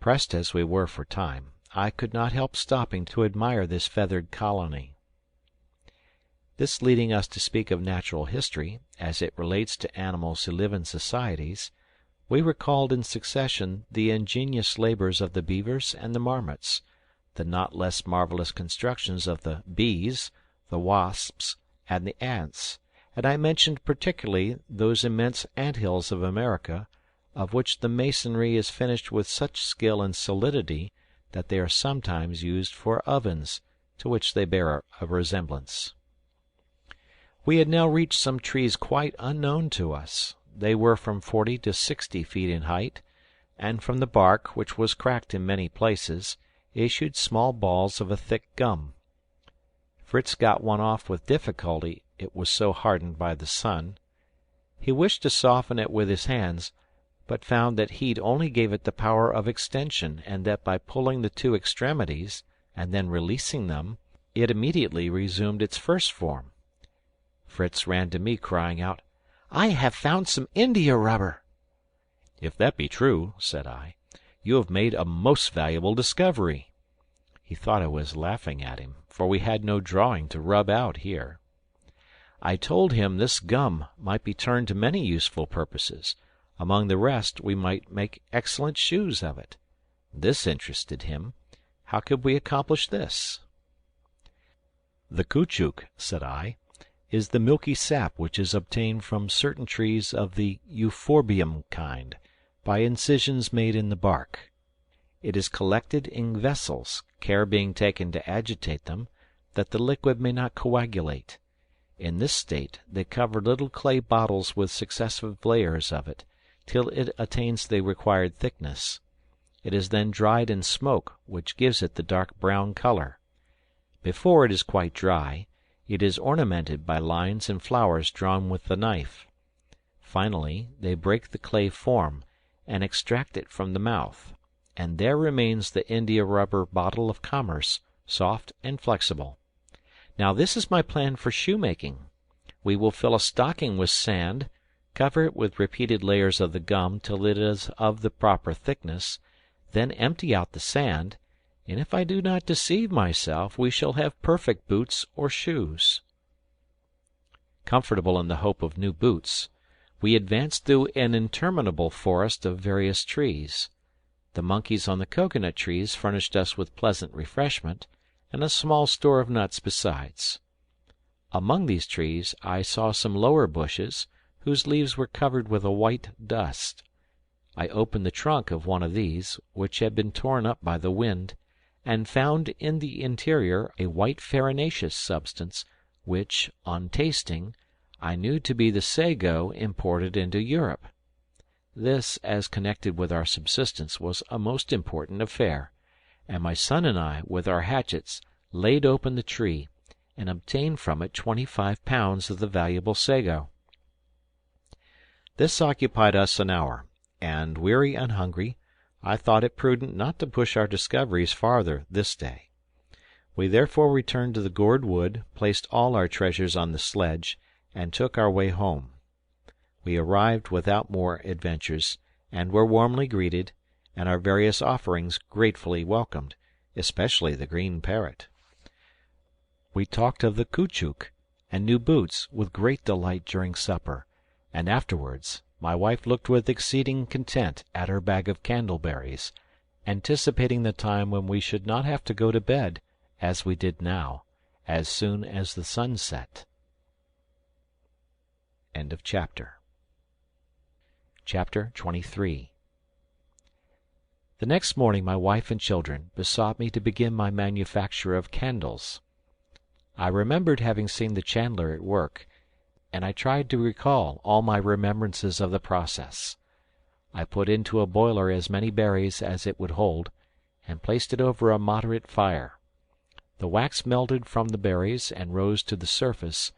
Pressed as we were for time, I could not help stopping to admire this feathered colony. This leading us to speak of natural history, as it relates to animals who live in societies, we recalled in succession the ingenious labors of the beavers and the marmots, the not less marvelous constructions of the bees, the wasps, and the ants, and I mentioned particularly those immense ant-hills of America, of which the masonry is finished with such skill and solidity that they are sometimes used for ovens, to which they bear a resemblance. We had now reached some trees quite unknown to us. They were from 40 to 60 feet in height, and from the bark, which was cracked in many places, issued small balls of a thick gum. Fritz got one off with difficulty, it was so hardened by the sun. He wished to soften it with his hands, but found that heat only gave it the power of extension, and that by pulling the two extremities, and then releasing them, it immediately resumed its first form. Fritz ran to me, crying out, "I have found some india-rubber." "If that be true," said I, "you have made a most valuable discovery." He thought I was laughing at him, for we had no drawing to rub out here. I told him this gum might be turned to many useful purposes. Among the rest, we might make excellent shoes of it. This interested him. How could we accomplish this? "The caoutchouc," said I, "is the milky sap which is obtained from certain trees of the euphorbium kind, by incisions made in the bark. It is collected in vessels, care being taken to agitate them, that the liquid may not coagulate. In this state they cover little clay bottles with successive layers of it, till it attains the required thickness. It is then dried in smoke, which gives it the dark brown color. Before it is quite dry, it is ornamented by lines and flowers drawn with the knife. Finally, they break the clay form, and extract it from the mouth, and there remains the india-rubber bottle of commerce, soft and flexible. Now this is my plan for shoemaking. We will fill a stocking with sand, cover it with repeated layers of the gum till it is of the proper thickness, then empty out the sand, and if I do not deceive myself, we shall have perfect boots or shoes." Comfortable in the hope of new boots, we advanced through an interminable forest of various trees. The monkeys on the cocoanut trees furnished us with pleasant refreshment, and a small store of nuts besides. Among these trees I saw some lower bushes, whose leaves were covered with a white dust. I opened the trunk of one of these, which had been torn up by the wind, and found in the interior a white farinaceous substance, which, on tasting, I knew to be the sago imported into Europe. This, as connected with our subsistence, was a most important affair, and my son and I, with our hatchets, laid open the tree, and obtained from it 25 pounds of the valuable sago. This occupied us an hour, and, weary and hungry, I thought it prudent not to push our discoveries farther this day. We therefore returned to the gourd wood, placed all our treasures on the sledge, and took our way home. We arrived without more adventures, and were warmly greeted, and our various offerings gratefully welcomed, especially the green parrot. We talked of the caoutchouc and new boots with great delight during supper, and afterwards my wife looked with exceeding content at her bag of candleberries, anticipating the time when we should not have to go to bed, as we did now, as soon as the sun set. End of chapter. Chapter 23. The next morning my wife and children besought me to begin my manufacture of candles. I remembered having seen the chandler at work, and I tried to recall all my remembrances of the process. I put into a boiler as many berries as it would hold, and placed it over a moderate fire. The wax melted from the berries and rose to the surface,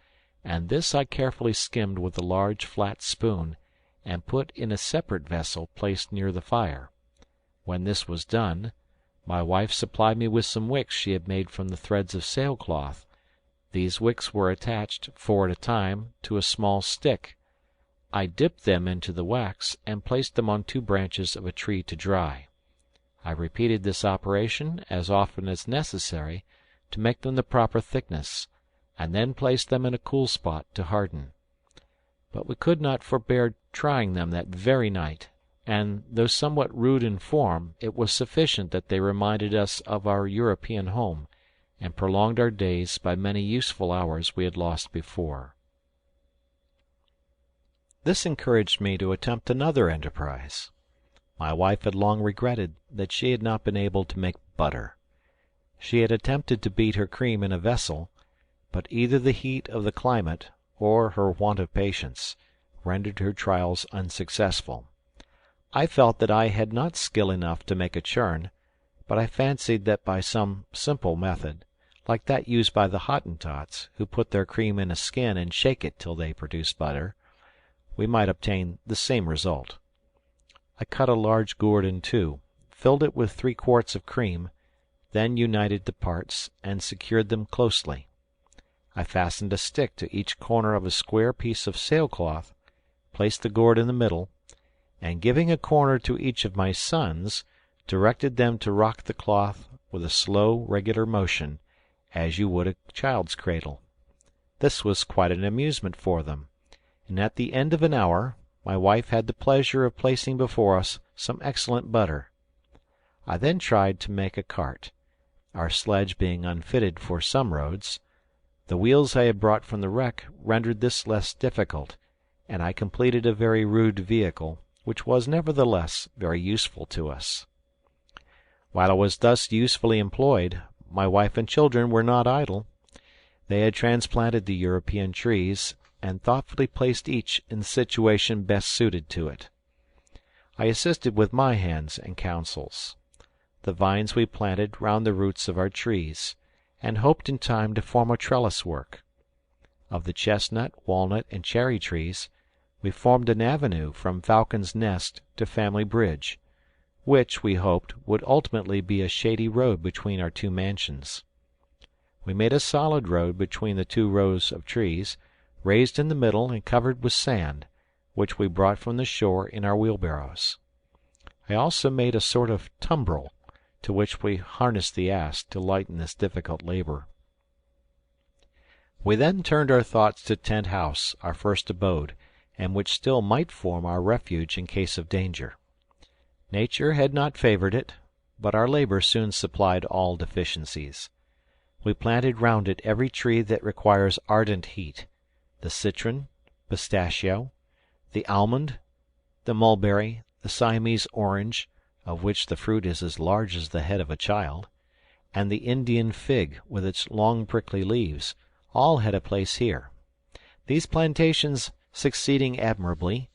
and this I carefully skimmed with a large flat spoon, and put in a separate vessel placed near the fire. When this was done, my wife supplied me with some wicks she had made from the threads of sailcloth. These wicks were attached, 4 at a time, to a small stick. I dipped them into the wax, and placed them on 2 branches of a tree to dry. I repeated this operation as often as necessary to make them the proper thickness, and then placed them in a cool spot to harden. But we could not forbear trying them that very night, and, though somewhat rude in form, it was sufficient that they reminded us of our European home, and prolonged our days by many useful hours we had lost before. This encouraged me to attempt another enterprise. My wife had long regretted that she had not been able to make butter. She had attempted to beat her cream in a vessel, but either the heat of the climate, or her want of patience, rendered her trials unsuccessful. I felt that I had not skill enough to make a churn, but I fancied that by some simple method, like that used by the Hottentots, who put their cream in a skin and shake it till they produce butter, we might obtain the same result. I cut a large gourd in 2, filled it with 3 quarts of cream, then united the parts and secured them closely. I fastened a stick to each corner of a square piece of sailcloth, placed the gourd in the middle, and giving a corner to each of my sons, directed them to rock the cloth with a slow, regular motion, as you would a child's cradle. This was quite an amusement for them, and at the end of an hour my wife had the pleasure of placing before us some excellent butter. I then tried to make a cart, our sledge being unfitted for some roads. The wheels I had brought from the wreck rendered this less difficult, and I completed a very rude vehicle, which was nevertheless very useful to us. While I was thus usefully employed, my wife and children were not idle. They had transplanted the European trees, and thoughtfully placed each in the situation best suited to it. I assisted with my hands and counsels. The vines we planted round the roots of our trees, and hoped in time to form a trellis work. Of the chestnut, walnut, and cherry trees, we formed an avenue from Falcon's Nest to Family Bridge, which, we hoped, would ultimately be a shady road between our 2 mansions. We made a solid road between the 2 rows of trees, raised in the middle and covered with sand, which we brought from the shore in our wheelbarrows. I also made a sort of tumbrel, to which we harnessed the ass to lighten this difficult labor. We then turned our thoughts to Tent House, our first abode, and which still might form our refuge in case of danger. Nature had not favored it, but our labor soon supplied all deficiencies. We planted round it every tree that requires ardent heat, the citron, pistachio, the almond, the mulberry, the Siamese orange, of which the fruit is as large as the head of a child, and the Indian fig with its long prickly leaves, all had a place here. These plantations succeeding admirably,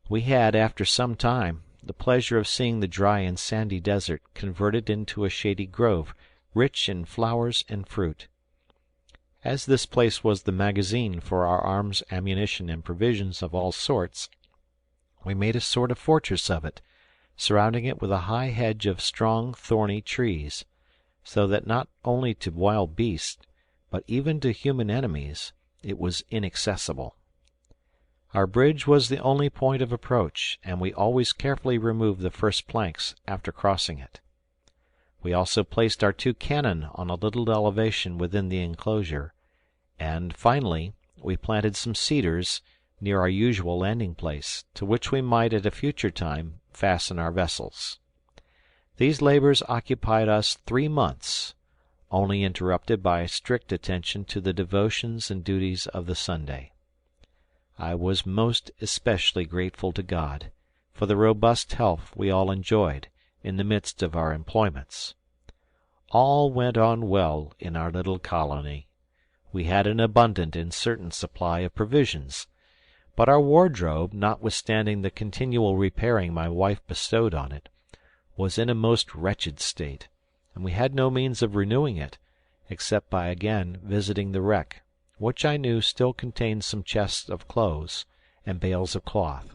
we had, after some time, the pleasure of seeing the dry and sandy desert converted into a shady grove, rich in flowers and fruit. As this place was the magazine for our arms, ammunition, and provisions of all sorts, we made a sort of fortress of it, surrounding it with a high hedge of strong, thorny trees, so that not only to wild beasts, but even to human enemies, it was inaccessible. Our bridge was the only point of approach, and we always carefully removed the first planks after crossing it. We also placed our 2 cannon on a little elevation within the enclosure, and, finally, we planted some cedars near our usual landing place, to which we might at a future time fasten our vessels. These labors occupied us 3 months, only interrupted by strict attention to the devotions and duties of the Sunday. I was most especially grateful to God for the robust health we all enjoyed in the midst of our employments. All went on well in our little colony. We had an abundant and certain supply of provisions, But our wardrobe, notwithstanding the continual repairing my wife bestowed on it, was in a most wretched state, and we had no means of renewing it, except by again visiting the wreck, which I knew still contained some chests of clothes and bales of cloth.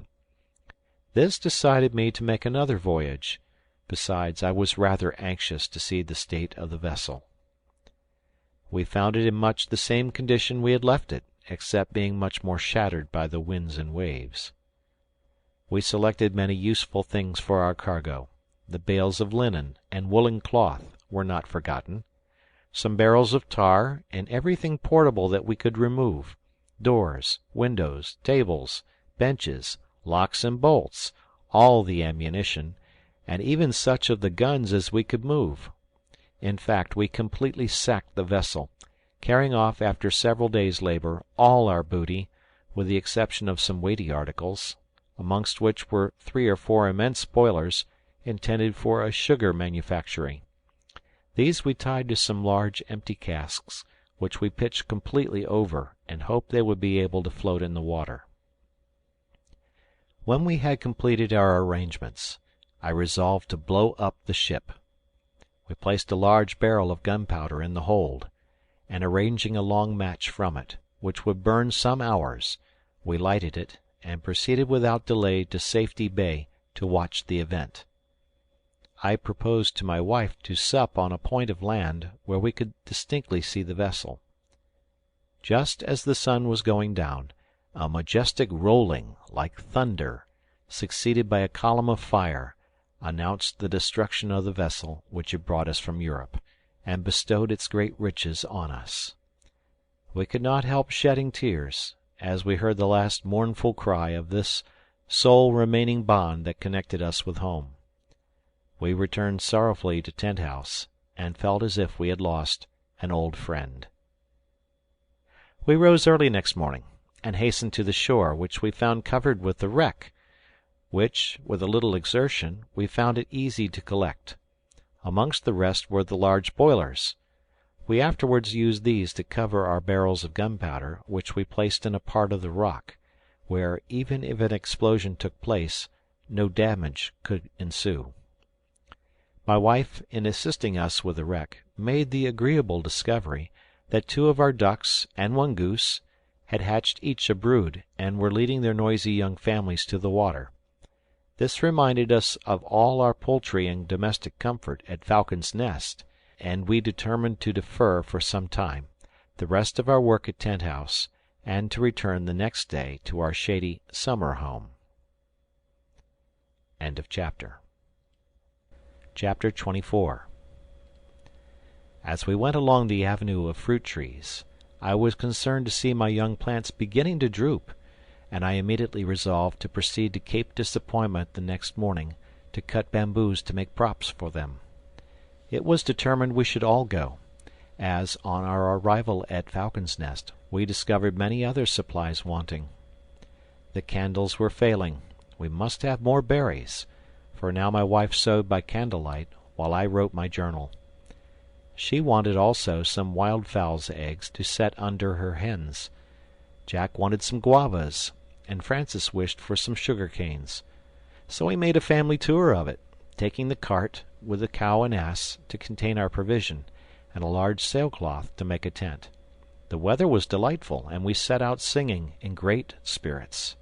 This decided me to make another voyage. Besides, I was rather anxious to see the state of the vessel. We found it in much the same condition we had left it, except being much more shattered by the winds and waves. We selected many useful things for our cargo. The bales of linen and woolen cloth were not forgotten, some barrels of tar, and everything portable that we could remove: doors, windows, tables, benches, locks and bolts, all the ammunition, and even such of the guns as we could move. In fact, we completely sacked the vessel, carrying off after several days' labor all our booty, with the exception of some weighty articles, amongst which were 3 or 4 immense boilers intended for a sugar manufactory. These we tied to some large empty casks, which we pitched completely over, and hoped they would be able to float in the water. When we had completed our arrangements, I resolved to blow up the ship. We placed a large barrel of gunpowder in the hold, and arranging a long match from it, which would burn some hours, we lighted it, and proceeded without delay to Safety Bay to watch the event. I proposed to my wife to sup on a point of land where we could distinctly see the vessel. Just as the sun was going down, a majestic rolling, like thunder, succeeded by a column of fire, announced the destruction of the vessel which had brought us from Europe, and bestowed its great riches on us. We could not help shedding tears, as we heard the last mournful cry of this sole remaining bond that connected us with home. We returned sorrowfully to Tent House, and felt as if we had lost an old friend. We rose early next morning, and hastened to the shore, which we found covered with the wreck, which, with a little exertion, we found it easy to collect. Amongst the rest were the large boilers. We afterwards used these to cover our barrels of gunpowder, which we placed in a part of the rock, where, even if an explosion took place, no damage could ensue. My wife, in assisting us with the wreck, made the agreeable discovery that 2 of our ducks and 1 goose had hatched each a brood, and were leading their noisy young families to the water. This reminded us of all our poultry and domestic comfort at Falcon's Nest, and we determined to defer for some time the rest of our work at Tent House, and to return the next day to our shady summer home. End of chapter. Chapter 24. As we went along the avenue of fruit trees, I was concerned to see my young plants beginning to droop, and I immediately resolved to proceed to Cape Disappointment the next morning to cut bamboos to make props for them. It was determined we should all go, as, on our arrival at Falcon's Nest, we discovered many other supplies wanting. The candles were failing. We must have more berries, for now my wife sewed by candlelight while I wrote my journal. She wanted also some wildfowl's eggs to set under her hens. Jack wanted some guavas, and Francis wished for some sugar canes. So we made a family tour of it, taking the cart, with the cow and ass, to contain our provision, and a large sailcloth to make a tent. The weather was delightful, and we set out singing, in great spirits.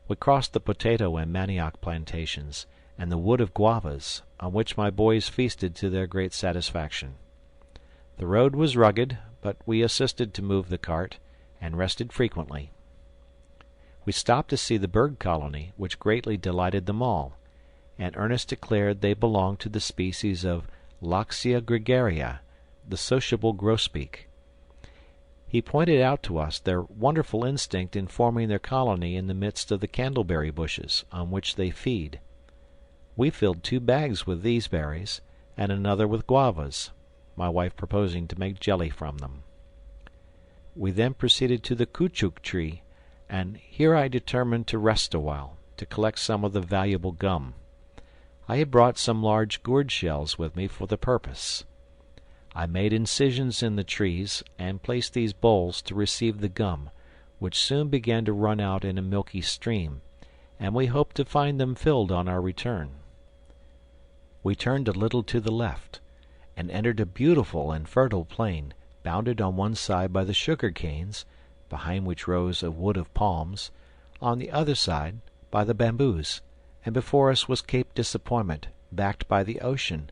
We crossed the potato and manioc plantations, and the wood of guavas, on which my boys feasted to their great satisfaction. The road was rugged, but we assisted to move the cart, and rested frequently. We stopped to see the bird colony, which greatly delighted them all, and Ernest declared they belonged to the species of Loxia gregaria, the sociable grosbeak. He pointed out to us their wonderful instinct in forming their colony in the midst of the candleberry bushes, on which they feed. We filled 2 bags with these berries, and another with guavas, my wife proposing to make jelly from them. We then proceeded to the caoutchouc tree, and here I determined to rest awhile, to collect some of the valuable gum. I had brought some large gourd shells with me for the purpose. I made incisions in the trees, and placed these bowls to receive the gum, which soon began to run out in a milky stream, and we hoped to find them filled on our return. We turned a little to the left, and entered a beautiful and fertile plain, bounded on one side by the sugar canes, behind which rose a wood of palms, on the other side by the bamboos, and before us was Cape Disappointment, backed by the ocean,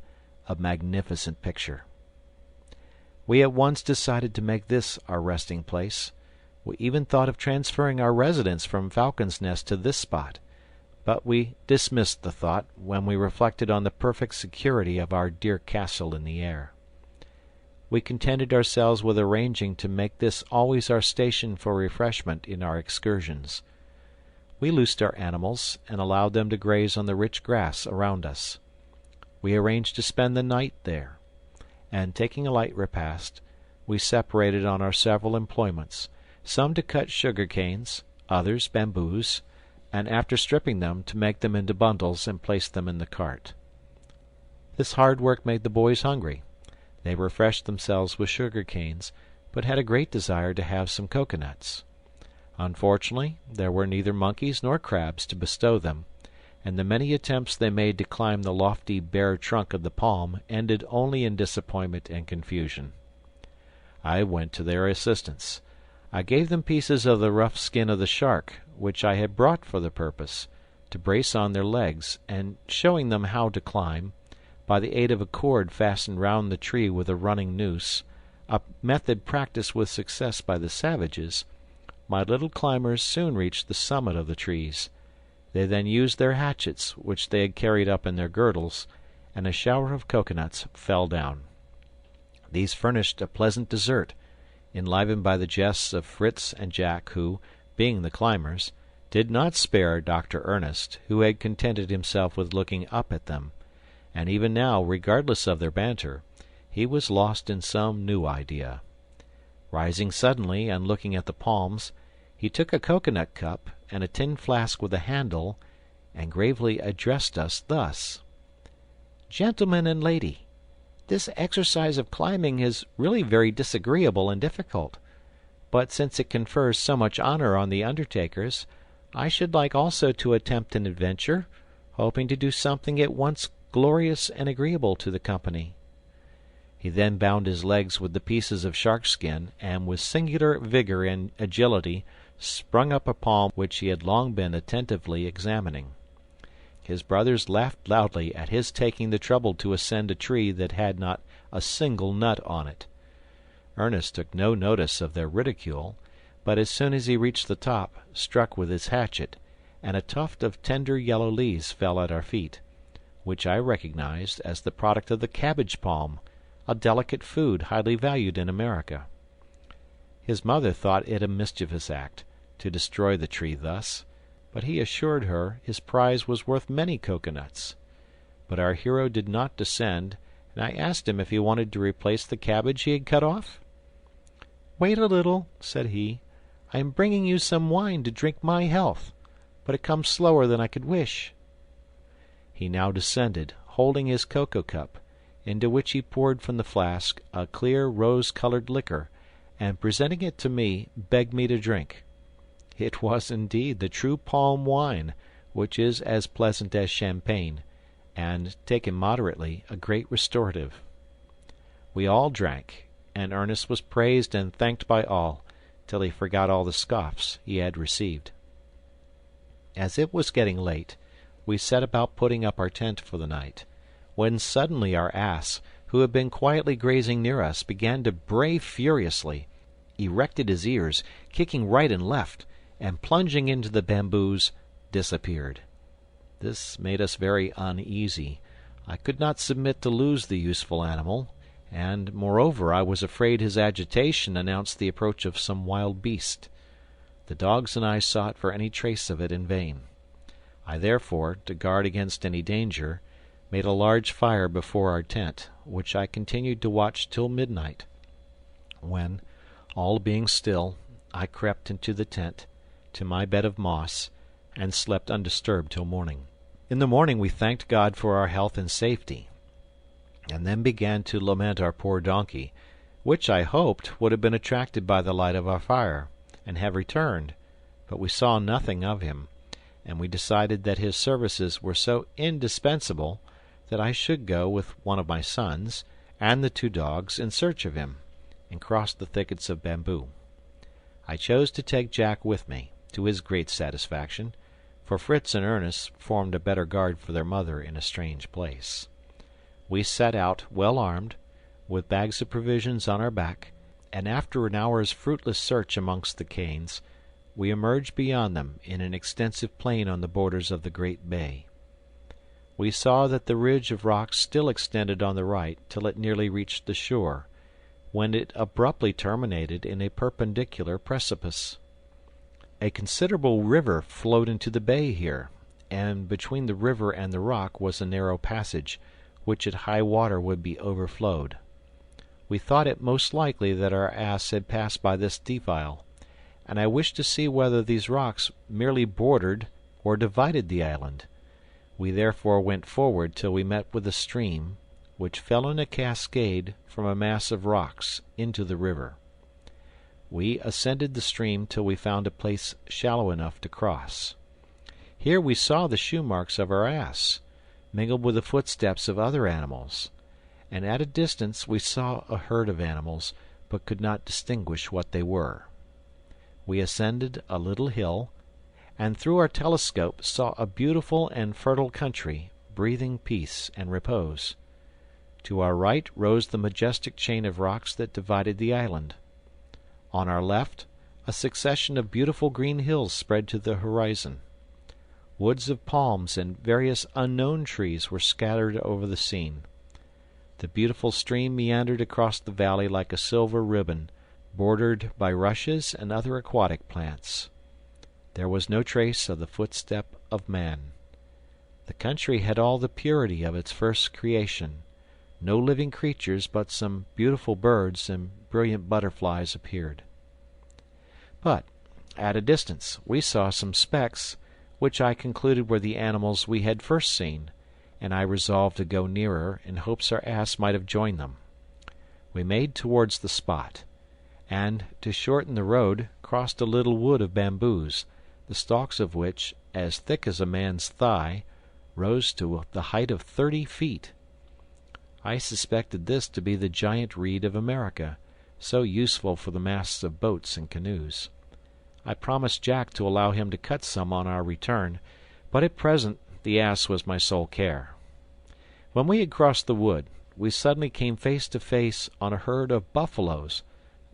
a magnificent picture. We at once decided to make this our resting place. We even thought of transferring our residence from Falcon's Nest to this spot, but we dismissed the thought when we reflected on the perfect security of our dear castle in the air. We contented ourselves with arranging to make this always our station for refreshment in our excursions. We loosed our animals and allowed them to graze on the rich grass around us. We arranged to spend the night there, and taking a light repast, we separated on our several employments, some to cut sugar canes, others bamboos, and after stripping them to make them into bundles and place them in the cart. This hard work made the boys hungry. They refreshed themselves with sugar canes, but had a great desire to have some coconuts. Unfortunately, there were neither monkeys nor crabs to bestow them, and the many attempts they made to climb the lofty bare trunk of the palm ended only in disappointment and confusion. I went to their assistance. I gave them pieces of the rough skin of the shark, which I had brought for the purpose, to brace on their legs, and showing them how to climb, by the aid of a cord fastened round the tree with a running noose, a method practiced with success by the savages, my little climbers soon reached the summit of the trees. They then used their hatchets, which they had carried up in their girdles, and a shower of coconuts fell down. These furnished a pleasant dessert, enlivened by the jests of Fritz and Jack, who, being the climbers, did not spare Dr. Ernest, who had contented himself with looking up at them, and even now, regardless of their banter, he was lost in some new idea. Rising suddenly and looking at the palms, he took a coconut cup and a tin flask with a handle, and gravely addressed us thus: "Gentleman and lady, this exercise of climbing is really very disagreeable and difficult, but since it confers so much honor on the undertakers, I should like also to attempt an adventure, hoping to do something at once glorious and agreeable to the company." He then bound his legs with the pieces of shark skin, and with singular vigor and agility sprung up a palm which he had long been attentively examining. His brothers laughed loudly at his taking the trouble to ascend a tree that had not a single nut on it. Ernest took no notice of their ridicule, but as soon as he reached the top, struck with his hatchet, and a tuft of tender yellow leaves fell at our feet, which I recognized as the product of the cabbage palm, a delicate food highly valued in America. His mother thought it a mischievous act to destroy the tree thus, but he assured her his prize was worth many coconuts. But our hero did not descend, and I asked him if he wanted to replace the cabbage he had cut off. "Wait a little," said he. "I am bringing you some wine to drink my health, but it comes slower than I could wish." He now descended, holding his cocoa cup, into which he poured from the flask a clear rose-colored liquor, and presenting it to me, begged me to drink. It was indeed the true palm wine, which is as pleasant as champagne, and, taken moderately, a great restorative. We all drank, and Ernest was praised and thanked by all, till he forgot all the scoffs he had received. As it was getting late, we set about putting up our tent for the night, when suddenly our ass, who had been quietly grazing near us, began to bray furiously, erected his ears, kicking right and left, and plunging into the bamboos, disappeared. This made us very uneasy. I could not submit to lose the useful animal, and, moreover, I was afraid his agitation announced the approach of some wild beast. The dogs and I sought for any trace of it in vain. I therefore, to guard against any danger, made a large fire before our tent, which I continued to watch till midnight, when, all being still, I crept into the tent, to my bed of moss, and slept undisturbed till morning. In the morning we thanked God for our health and safety, and then began to lament our poor donkey, which I hoped would have been attracted by the light of our fire, and have returned, but we saw nothing of him, and we decided that his services were so indispensable that I should go with one of my sons and the 2 dogs in search of him, and cross the thickets of bamboo. I chose to take Jack with me, to his great satisfaction, for Fritz and Ernest formed a better guard for their mother in a strange place. We set out well armed, with bags of provisions on our back, and after an hour's fruitless search amongst the canes, we emerged beyond them in an extensive plain on the borders of the great bay. We saw that the ridge of rocks still extended on the right till it nearly reached the shore, when it abruptly terminated in a perpendicular precipice. A considerable river flowed into the bay here, and between the river and the rock was a narrow passage, which at high water would be overflowed. We thought it most likely that our ass had passed by this defile, and I wished to see whether these rocks merely bordered or divided the island. We therefore went forward till we met with a stream, which fell in a cascade from a mass of rocks into the river. We ascended the stream till we found a place shallow enough to cross. Here we saw the shoe marks of our ass, mingled with the footsteps of other animals, and at a distance we saw a herd of animals, but could not distinguish what they were. We ascended a little hill, and through our telescope saw a beautiful and fertile country, breathing peace and repose. To our right rose the majestic chain of rocks that divided the island. On our left, a succession of beautiful green hills spread to the horizon. Woods of palms and various unknown trees were scattered over the scene. The beautiful stream meandered across the valley like a silver ribbon, bordered by rushes and other aquatic plants. There was no trace of the footstep of man. The country had all the purity of its first creation. No living creatures but some beautiful birds and brilliant butterflies appeared. But at a distance we saw some specks, which I concluded were the animals we had first seen, and I resolved to go nearer in hopes our ass might have joined them. We made towards the spot, and, to shorten the road, crossed a little wood of bamboos, the stalks of which, as thick as a man's thigh, rose to the height of 30 feet. I suspected this to be the giant reed of America, so useful for the masts of boats and canoes. I promised Jack to allow him to cut some on our return, but at present the ass was my sole care. When we had crossed the wood, we suddenly came face to face on a herd of buffaloes,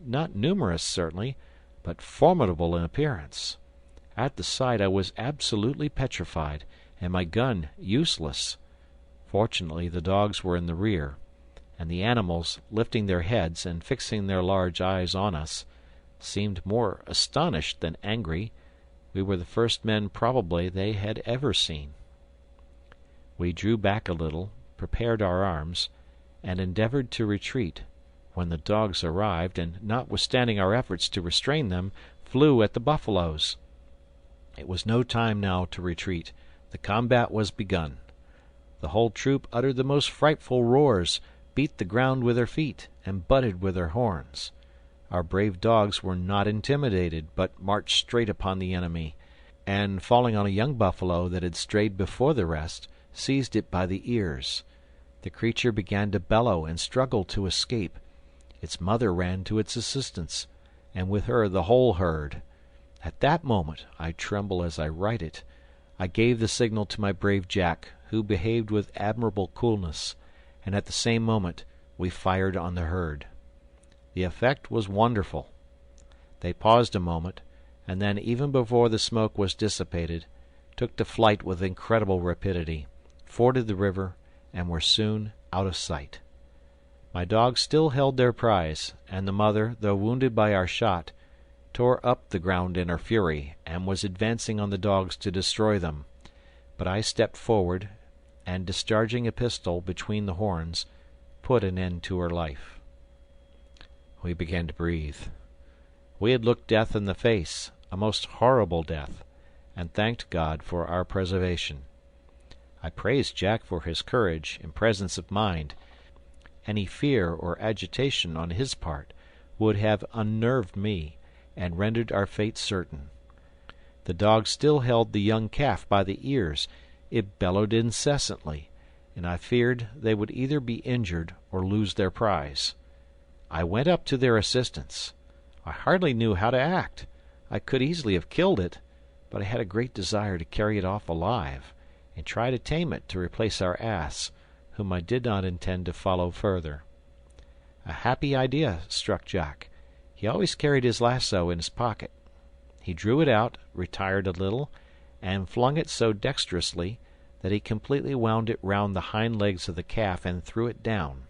not numerous certainly, but formidable in appearance. At the sight I was absolutely petrified, and my gun useless. Fortunately the dogs were in the rear, and the animals, lifting their heads and fixing their large eyes on us, seemed more astonished than angry. We were the first men probably they had ever seen. We drew back a little, prepared our arms, and endeavored to retreat, when the dogs arrived, and, notwithstanding our efforts to restrain them, flew at the buffaloes. It was no time now to retreat. The combat was begun. The whole troop uttered the most frightful roars, beat the ground with their feet, and butted with their horns. Our brave dogs were not intimidated, but marched straight upon the enemy, and, falling on a young buffalo that had strayed before the rest, seized it by the ears. The creature began to bellow and struggle to escape. Its mother ran to its assistance, and with her the whole herd. At that moment, I tremble as I write it, I gave the signal to my brave Jack, who behaved with admirable coolness, and at the same moment we fired on the herd. The effect was wonderful. They paused a moment, and then, even before the smoke was dissipated, took to flight with incredible rapidity, forded the river, and were soon out of sight. My dogs still held their prize, and the mother, though wounded by our shot, tore up the ground in her fury, and was advancing on the dogs to destroy them. But I stepped forward, and discharging a pistol between the horns, put an end to her life. We began to breathe. We had looked death in the face, a most horrible death, and thanked God for our preservation. I praised Jack for his courage and presence of mind. Any fear or agitation on his part would have unnerved me, and rendered our fate certain. The dogs still held the young calf by the ears. It bellowed incessantly, and I feared they would either be injured or lose their prize. I went up to their assistance. I hardly knew how to act. I could easily have killed it, but I had a great desire to carry it off alive, and try to tame it to replace our ass, whom I did not intend to follow further. A happy idea struck Jack. He always carried his lasso in his pocket. He drew it out, retired a little, and flung it so dexterously that he completely wound it round the hind legs of the calf and threw it down.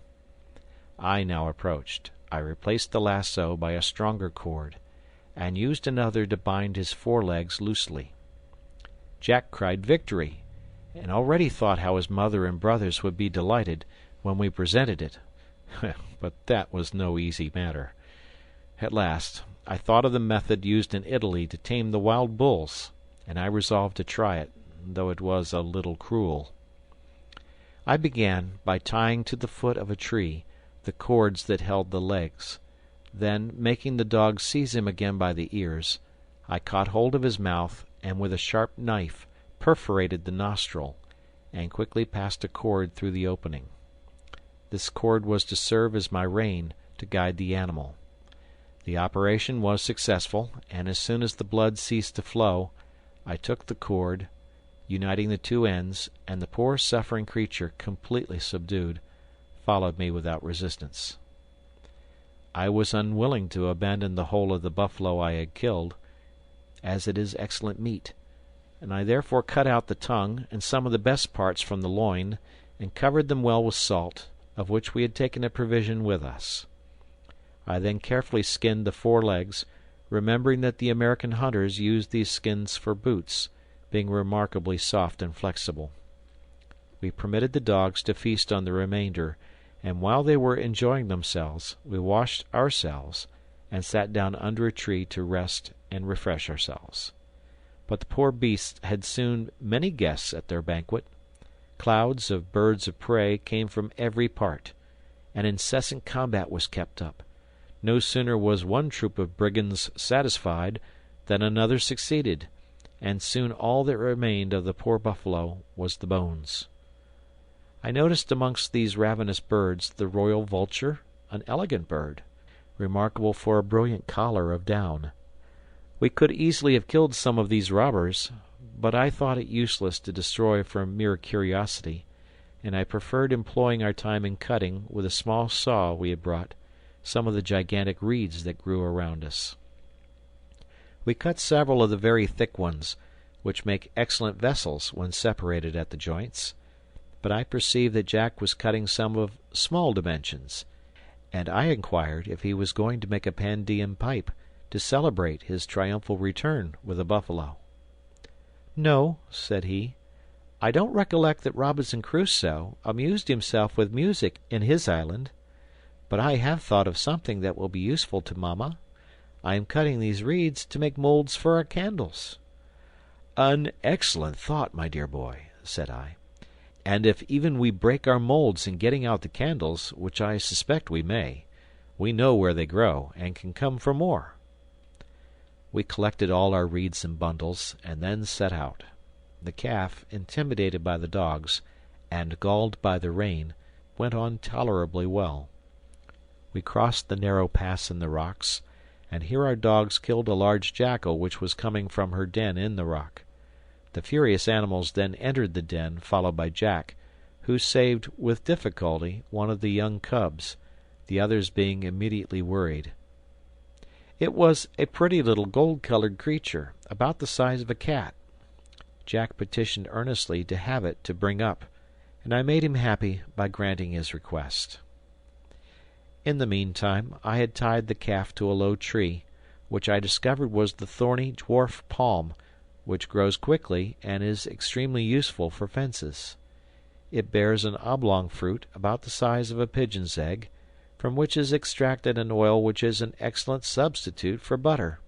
I now approached. I replaced the lasso by a stronger cord, and used another to bind his forelegs loosely. Jack cried victory, and already thought how his mother and brothers would be delighted when we presented it. But that was no easy matter. At last I thought of the method used in Italy to tame the wild bulls, and I resolved to try it, though it was a little cruel. I began by tying to the foot of a tree the cords that held the legs. Then, making the dog seize him again by the ears, I caught hold of his mouth and with a sharp knife perforated the nostril, and quickly passed a cord through the opening. This cord was to serve as my rein to guide the animal. The operation was successful, and as soon as the blood ceased to flow, I took the cord, uniting the two ends, and the poor suffering creature, completely subdued, followed me without resistance. I was unwilling to abandon the whole of the buffalo I had killed, as it is excellent meat, and I therefore cut out the tongue and some of the best parts from the loin, and covered them well with salt, of which we had taken a provision with us. I then carefully skinned the forelegs, remembering that the American hunters used these skins for boots, being remarkably soft and flexible. We permitted the dogs to feast on the remainder, and while they were enjoying themselves, we washed ourselves, and sat down under a tree to rest and refresh ourselves. But the poor beasts had soon many guests at their banquet. Clouds of birds of prey came from every part. An incessant combat was kept up. No sooner was one troop of brigands satisfied than another succeeded, and soon all that remained of the poor buffalo was the bones. I noticed amongst these ravenous birds the royal vulture, an elegant bird, remarkable for a brilliant collar of down. We could easily have killed some of these robbers, but I thought it useless to destroy from mere curiosity, and I preferred employing our time in cutting, with a small saw we had brought, some of the gigantic reeds that grew around us. We cut several of the very thick ones, which make excellent vessels when separated at the joints, but I perceived that Jack was cutting some of small dimensions, and I inquired if he was going to make a Pandean pipe to celebrate his triumphal return with a buffalo. "No," said he, "I don't recollect that Robinson Crusoe amused himself with music in his island. But I have thought of something that will be useful to Mamma. I am cutting these reeds to make molds for our candles." "An excellent thought, my dear boy," said I. "And if even we break our molds in getting out the candles, which I suspect we may, we know where they grow, and can come for more." We collected all our reeds in bundles, and then set out. The calf, intimidated by the dogs, and galled by the rain, went on tolerably well. We crossed the narrow pass in the rocks, and here our dogs killed a large jackal which was coming from her den in the rock. The furious animals then entered the den, followed by Jack, who saved with difficulty one of the young cubs, the others being immediately worried. It was a pretty little gold-colored creature, about the size of a cat. Jack petitioned earnestly to have it to bring up, and I made him happy by granting his request. In the meantime I had tied the calf to a low tree, which I discovered was the thorny dwarf palm, which grows quickly and is extremely useful for fences. It bears an oblong fruit about the size of a pigeon's egg, from which is extracted an oil which is an excellent substitute for butter.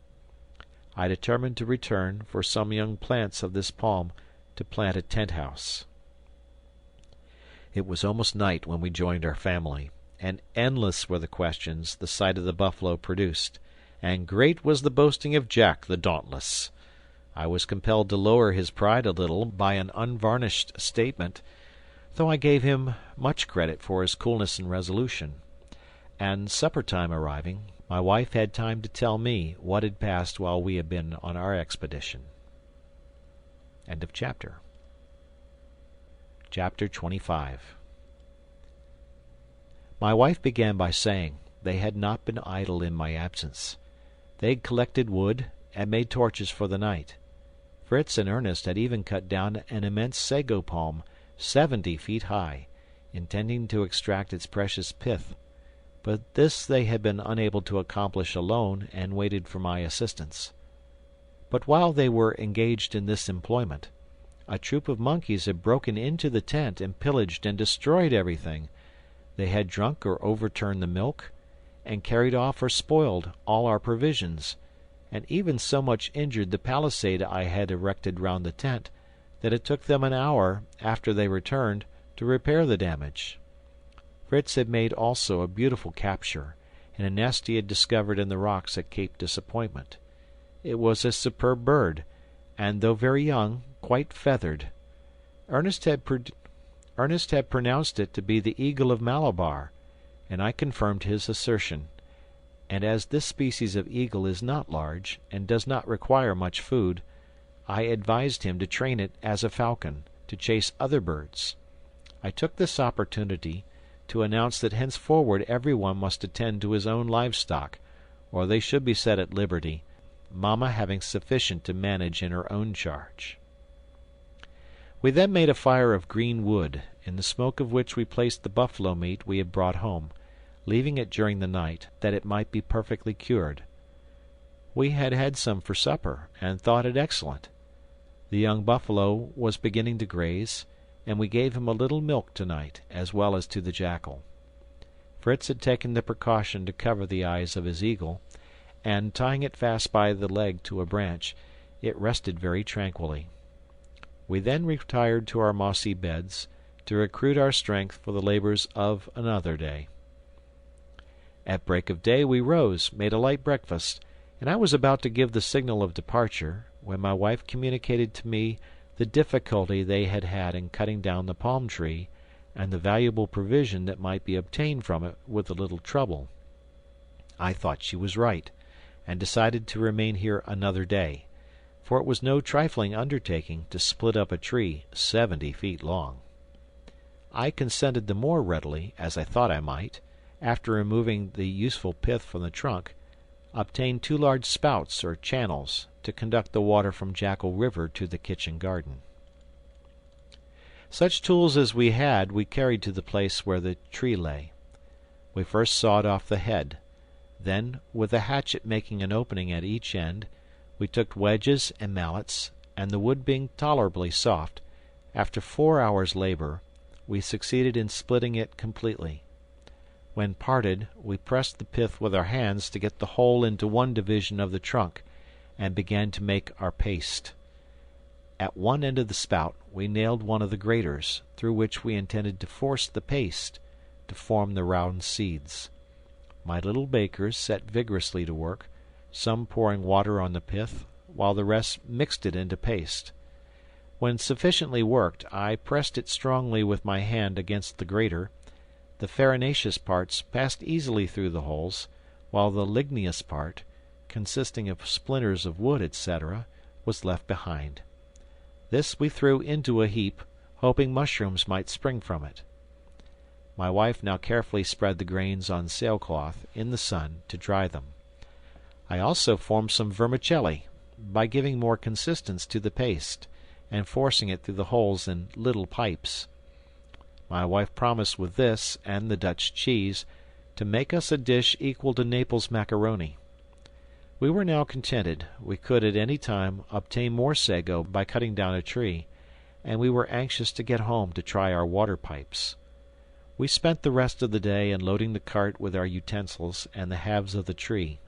I determined to return for some young plants of this palm to plant a tent house. It was almost night when we joined our family, and endless were the questions the sight of the buffalo produced, and great was the boasting of Jack the Dauntless. I was compelled to lower his pride a little by an unvarnished statement, though I gave him much credit for his coolness and resolution. And supper time arriving, my wife had time to tell me what had passed while we had been on our expedition. End of chapter. Chapter 25. My wife began by saying they had not been idle in my absence. They had collected wood and made torches for the night. Fritz and Ernest had even cut down an immense sago palm, 70 feet high, intending to extract its precious pith, but this they had been unable to accomplish alone and waited for my assistance. But while they were engaged in this employment, a troop of monkeys had broken into the tent and pillaged and destroyed everything. They had drunk or overturned the milk, and carried off or spoiled all our provisions, and even so much injured the palisade I had erected round the tent that it took them an hour, after they returned, to repair the damage. Fritz had made also a beautiful capture, in a nest he had discovered in the rocks at Cape Disappointment. It was a superb bird, and though very young, quite feathered. Ernest had pronounced it to be the eagle of Malabar, and I confirmed his assertion. And as this species of eagle is not large, and does not require much food, I advised him to train it as a falcon, to chase other birds. I took this opportunity to announce that henceforward every one must attend to his own livestock, or they should be set at liberty, Mamma having sufficient to manage in her own charge. We then made a fire of green wood, in the smoke of which we placed the buffalo meat we had brought home, leaving it during the night, that it might be perfectly cured. We had had some for supper, and thought it excellent. The young buffalo was beginning to graze, and we gave him a little milk tonight, as well as to the jackal. Fritz had taken the precaution to cover the eyes of his eagle, and tying it fast by the leg to a branch, it rested very tranquilly. We then retired to our mossy beds, to recruit our strength for the labors of another day. At break of day we rose, made a light breakfast, and I was about to give the signal of departure, when my wife communicated to me the difficulty they had had in cutting down the palm tree, and the valuable provision that might be obtained from it with a little trouble. I thought she was right, and decided to remain here another day, for it was no trifling undertaking to split up a tree 70 feet long. I consented the more readily, as I thought I might, after removing the useful pith from the trunk, obtain 2 large spouts or channels to conduct the water from Jackal River to the kitchen garden. Such tools as we had we carried to the place where the tree lay. We first sawed off the head, then, with a hatchet making an opening at each end, we took wedges and mallets, and the wood being tolerably soft, after 4 hours' labor, we succeeded in splitting it completely. When parted, we pressed the pith with our hands to get the whole into one division of the trunk, and began to make our paste. At one end of the spout we nailed one of the graters, through which we intended to force the paste, to form the round seeds. My little bakers set vigorously to work, some pouring water on the pith, while the rest mixed it into paste. When sufficiently worked, I pressed it strongly with my hand against the grater. The farinaceous parts passed easily through the holes, while the ligneous part, consisting of splinters of wood, etc., was left behind. This we threw into a heap, hoping mushrooms might spring from it. My wife now carefully spread the grains on sailcloth in the sun to dry them. I also formed some vermicelli, by giving more consistence to the paste, and forcing it through the holes in little pipes. My wife promised with this, and the Dutch cheese, to make us a dish equal to Naples macaroni. We were now contented. We could at any time obtain more sago by cutting down a tree, and we were anxious to get home to try our water pipes. We spent the rest of the day in loading the cart with our utensils and the halves of the tree.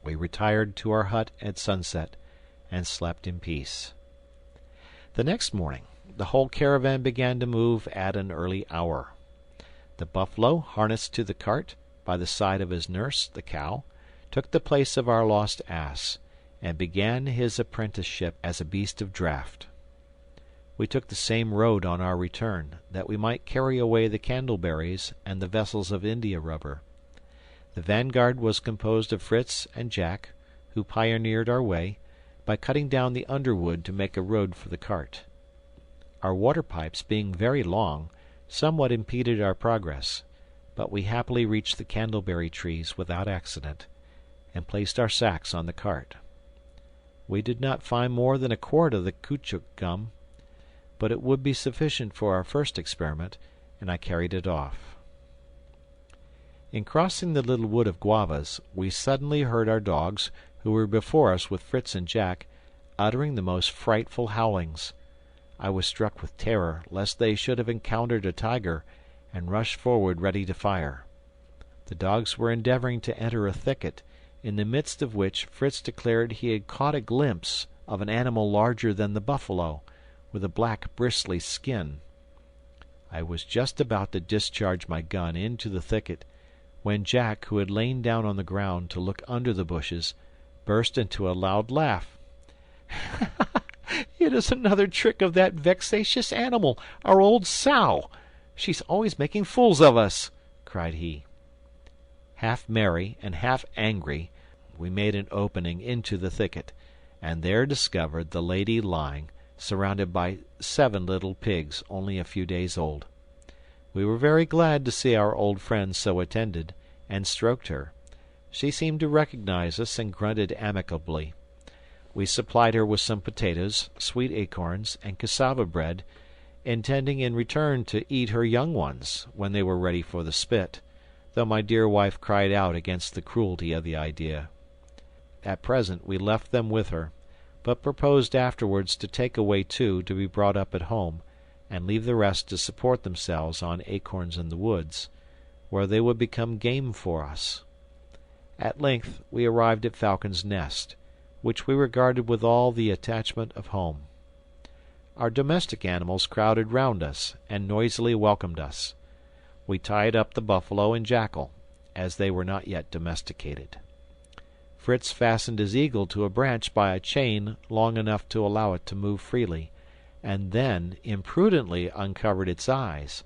We retired to our hut at sunset, and slept in peace. The next morning the whole caravan began to move at an early hour. The buffalo, harnessed to the cart, by the side of his nurse, the cow, took the place of our lost ass, and began his apprenticeship as a beast of draught. We took the same road on our return, that we might carry away the candleberries and the vessels of India rubber. The vanguard was composed of Fritz and Jack, who pioneered our way, by cutting down the underwood to make a road for the cart. Our water pipes being very long, somewhat impeded our progress, but we happily reached the candleberry trees without accident, and placed our sacks on the cart. We did not find more than a quart of the caoutchouc gum, but it would be sufficient for our first experiment, and I carried it off. In crossing the little wood of guavas, we suddenly heard our dogs, who were before us with Fritz and Jack, uttering the most frightful howlings. I was struck with terror lest they should have encountered a tiger, and rushed forward ready to fire. The dogs were endeavoring to enter a thicket, in the midst of which Fritz declared he had caught a glimpse of an animal larger than the buffalo, with a black bristly skin. I was just about to discharge my gun into the thicket, when Jack, who had lain down on the ground to look under the bushes, burst into a loud laugh. "It is another trick of that vexatious animal, our old sow. She's always making fools of us," cried he. Half merry and half angry, we made an opening into the thicket, and there discovered the lady lying, surrounded by 7 little pigs only a few days old. We were very glad to see our old friend so attended, and stroked her. She seemed to recognize us and grunted amicably. We supplied her with some potatoes, sweet acorns, and cassava bread, intending in return to eat her young ones when they were ready for the spit, though my dear wife cried out against the cruelty of the idea. At present we left them with her, but proposed afterwards to take away 2 to be brought up at home, and leave the rest to support themselves on acorns in the woods, where they would become game for us. At length we arrived at Falcon's Nest, which we regarded with all the attachment of home. Our domestic animals crowded round us, and noisily welcomed us. We tied up the buffalo and jackal, as they were not yet domesticated. Fritz fastened his eagle to a branch by a chain long enough to allow it to move freely, and then imprudently uncovered its eyes.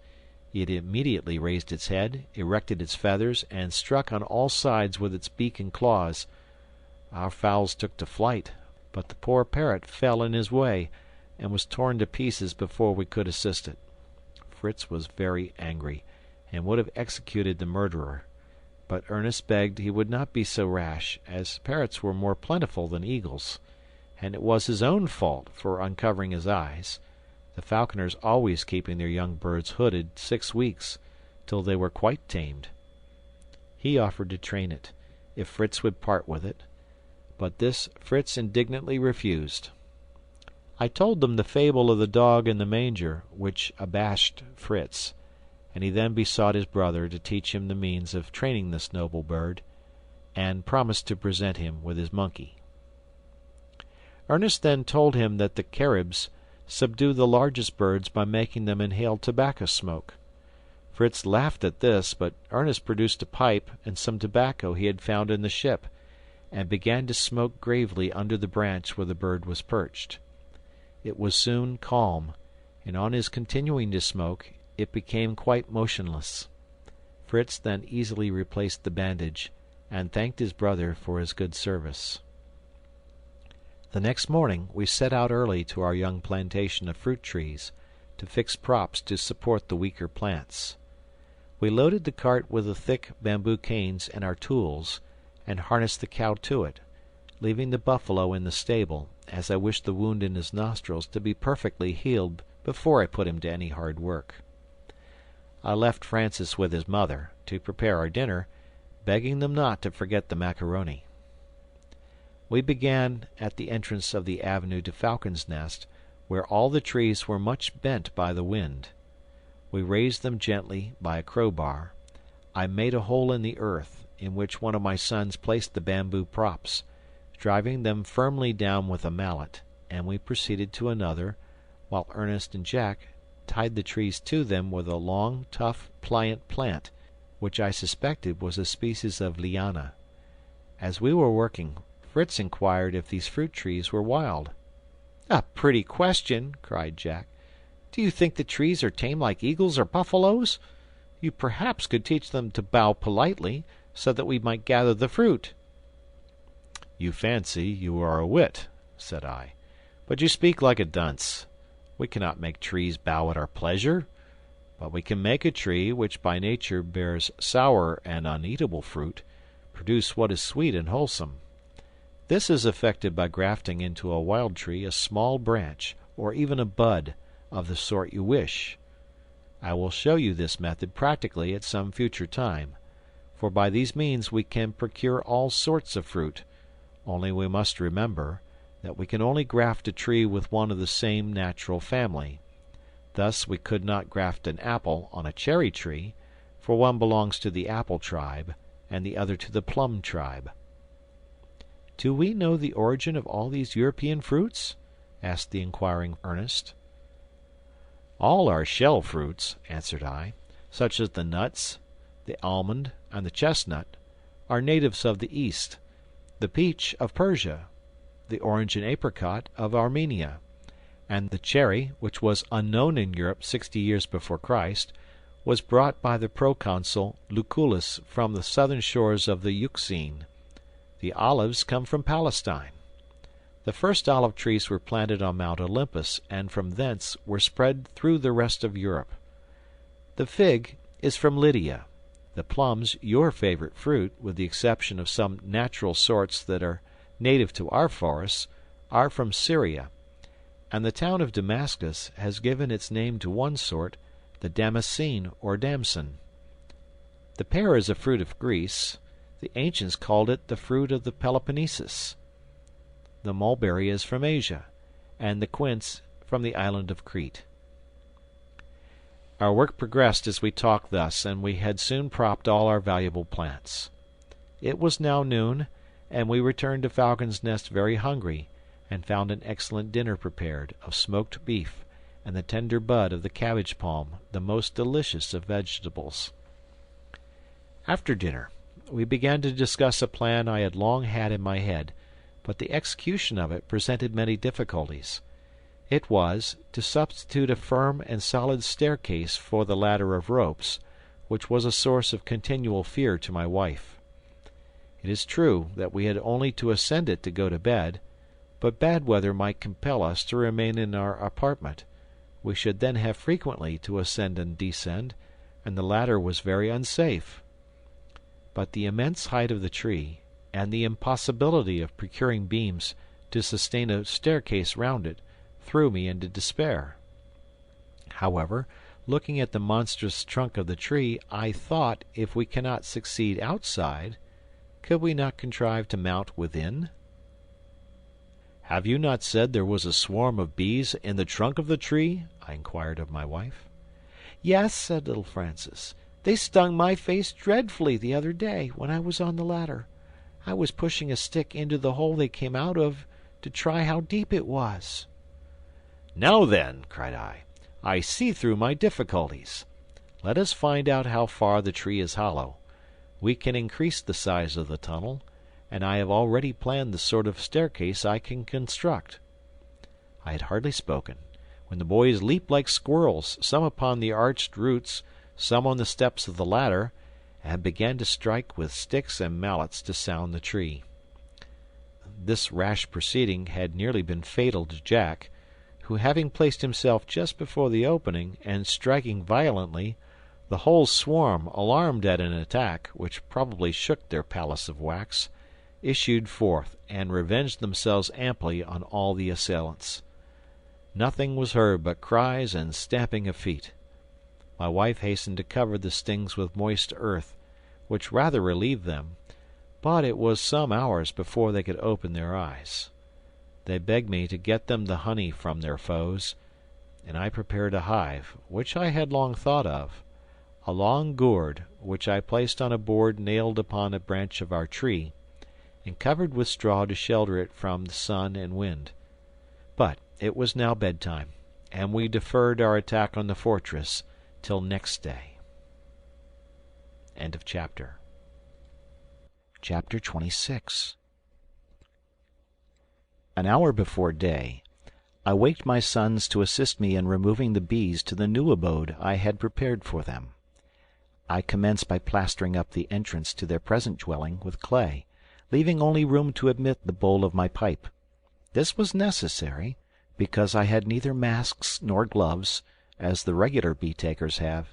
It immediately raised its head, erected its feathers, and struck on all sides with its beak and claws. Our fowls took to flight, but the poor parrot fell in his way, and was torn to pieces before we could assist it. Fritz was very angry, and would have executed the murderer, but Ernest begged he would not be so rash, as parrots were more plentiful than eagles, and it was his own fault for uncovering his eyes, the falconers always keeping their young birds hooded 6 weeks, till they were quite tamed. He offered to train it, if Fritz would part with it, but this Fritz indignantly refused. I told them the fable of the dog in the manger, which abashed Fritz, and he then besought his brother to teach him the means of training this noble bird, and promised to present him with his monkey. Ernest then told him that the Caribs subdue the largest birds by making them inhale tobacco smoke. Fritz laughed at this, but Ernest produced a pipe and some tobacco he had found in the ship, and began to smoke gravely under the branch where the bird was perched. It was soon calm, and on his continuing to smoke, it became quite motionless. Fritz then easily replaced the bandage, and thanked his brother for his good service. The next morning we set out early to our young plantation of fruit trees, to fix props to support the weaker plants. We loaded the cart with the thick bamboo canes and our tools, and harnessed the cow to it, leaving the buffalo in the stable, as I wished the wound in his nostrils to be perfectly healed before I put him to any hard work. I left Francis with his mother, to prepare our dinner, begging them not to forget the macaroni. We began at the entrance of the avenue to Falcon's Nest, where all the trees were much bent by the wind. We raised them gently by a crowbar. I made a hole in the earth, in which one of my sons placed the bamboo props, driving them firmly down with a mallet, and we proceeded to another, while Ernest and Jack tied the trees to them with a long, tough, pliant plant, which I suspected was a species of liana. As we were working, Fritz inquired if these fruit trees were wild. "A pretty question!" cried Jack. "Do you think the trees are tame like eagles or buffaloes? You perhaps could teach them to bow politely, so that we might gather the fruit." "You fancy you are a wit," said I, "but you speak like a dunce. We cannot make trees bow at our pleasure, but we can make a tree which by nature bears sour and uneatable fruit, produce what is sweet and wholesome. This is effected by grafting into a wild tree a small branch, or even a bud, of the sort you wish. I will show you this method practically at some future time, for by these means we can procure all sorts of fruit, only we must remember that we can only graft a tree with one of the same natural family. Thus we could not graft an apple on a cherry tree, for one belongs to the apple tribe and the other to the plum tribe." "Do we know the origin of all these European fruits?" asked the inquiring Ernest. "All our shell fruits," answered I, "such as the nuts, the almond, and the chestnut, are natives of the East, the peach of Persia, the orange and apricot of Armenia, and the cherry, which was unknown in Europe 60 years before Christ, was brought by the proconsul Lucullus from the southern shores of the Euxine. The olives come from Palestine. The first olive trees were planted on Mount Olympus, and from thence were spread through the rest of Europe. The fig is from Lydia. The plums, your favorite fruit, with the exception of some natural sorts that are native to our forests, are from Syria, and the town of Damascus has given its name to one sort, the Damascene or damson. The pear is a fruit of Greece. The ancients called it the fruit of the Peloponnesus. The mulberry is from Asia, and the quince from the island of Crete." Our work progressed as we talked thus, and we had soon propped all our valuable plants. It was now noon, and we returned to Falcon's Nest very hungry, and found an excellent dinner prepared, of smoked beef, and the tender bud of the cabbage palm, the most delicious of vegetables. After dinner, we began to discuss a plan I had long had in my head, but the execution of it presented many difficulties. It was, to substitute a firm and solid staircase for the ladder of ropes, which was a source of continual fear to my wife. It is true that we had only to ascend it to go to bed, but bad weather might compel us to remain in our apartment. We should then have frequently to ascend and descend, and the ladder was very unsafe. But the immense height of the tree, and the impossibility of procuring beams to sustain a staircase round it, threw me into despair. However, looking at the monstrous trunk of the tree, I thought, if we cannot succeed outside, could we not contrive to mount within? "Have you not said there was a swarm of bees in the trunk of the tree?" I inquired of my wife. "Yes," said little Francis. "They stung my face dreadfully the other day, when I was on the ladder. I was pushing a stick into the hole they came out of, to try how deep it was." "Now then," cried I see through my difficulties. Let us find out how far the tree is hollow. We can increase the size of the tunnel, and I have already planned the sort of staircase I can construct." I had hardly spoken, when the boys leaped like squirrels, some upon the arched roots, some on the steps of the ladder, and began to strike with sticks and mallets to sound the tree. This rash proceeding had nearly been fatal to Jack, who, having placed himself just before the opening, and striking violently, the whole swarm, alarmed at an attack, which probably shook their palace of wax, issued forth, and revenged themselves amply on all the assailants. Nothing was heard but cries and stamping of feet. My wife hastened to cover the stings with moist earth, which rather relieved them, but it was some hours before they could open their eyes. They begged me to get them the honey from their foes, and I prepared a hive, which I had long thought of, a long gourd, which I placed on a board nailed upon a branch of our tree, and covered with straw to shelter it from the sun and wind. But it was now bedtime, and we deferred our attack on the fortress till next day. End of chapter. Chapter 26. An hour before day, I waked my sons to assist me in removing the bees to the new abode I had prepared for them. I commenced by plastering up the entrance to their present dwelling with clay, leaving only room to admit the bowl of my pipe. This was necessary, because I had neither masks nor gloves, as the regular bee-takers have.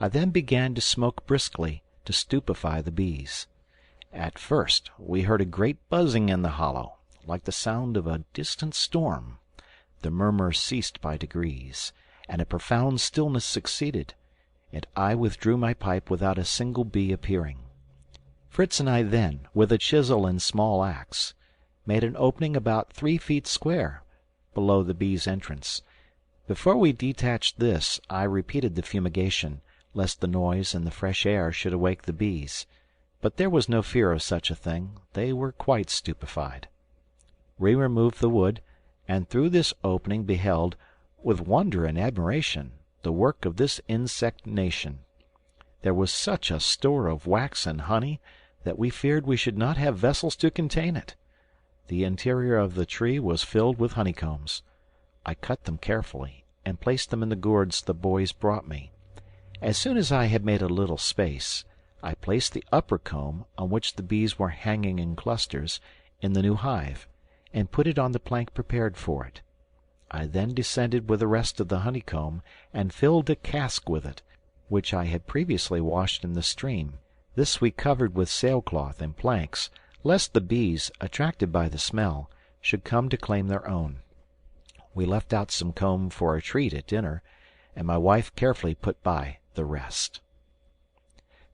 I then began to smoke briskly, to stupefy the bees. At first we heard a great buzzing in the hollow, like the sound of a distant storm. The murmur ceased by degrees, and a profound stillness succeeded, and I withdrew my pipe without a single bee appearing. Fritz and I then, with a chisel and small axe, made an opening about 3 feet square, below the bees' entrance. Before we detached this, I repeated the fumigation, lest the noise and the fresh air should awake the bees. But there was no fear of such a thing. They were quite stupefied. We removed the wood, and through this opening beheld, with wonder and admiration, the work of this insect nation. There was such a store of wax and honey that we feared we should not have vessels to contain it. The interior of the tree was filled with honeycombs. I cut them carefully, and placed them in the gourds the boys brought me. As soon as I had made a little space, I placed the upper comb, on which the bees were hanging in clusters, in the new hive, and put it on the plank prepared for it. I then descended with the rest of the honeycomb, and filled a cask with it, which I had previously washed in the stream. This we covered with sailcloth and planks, lest the bees, attracted by the smell, should come to claim their own. We left out some comb for a treat at dinner, and my wife carefully put by the rest.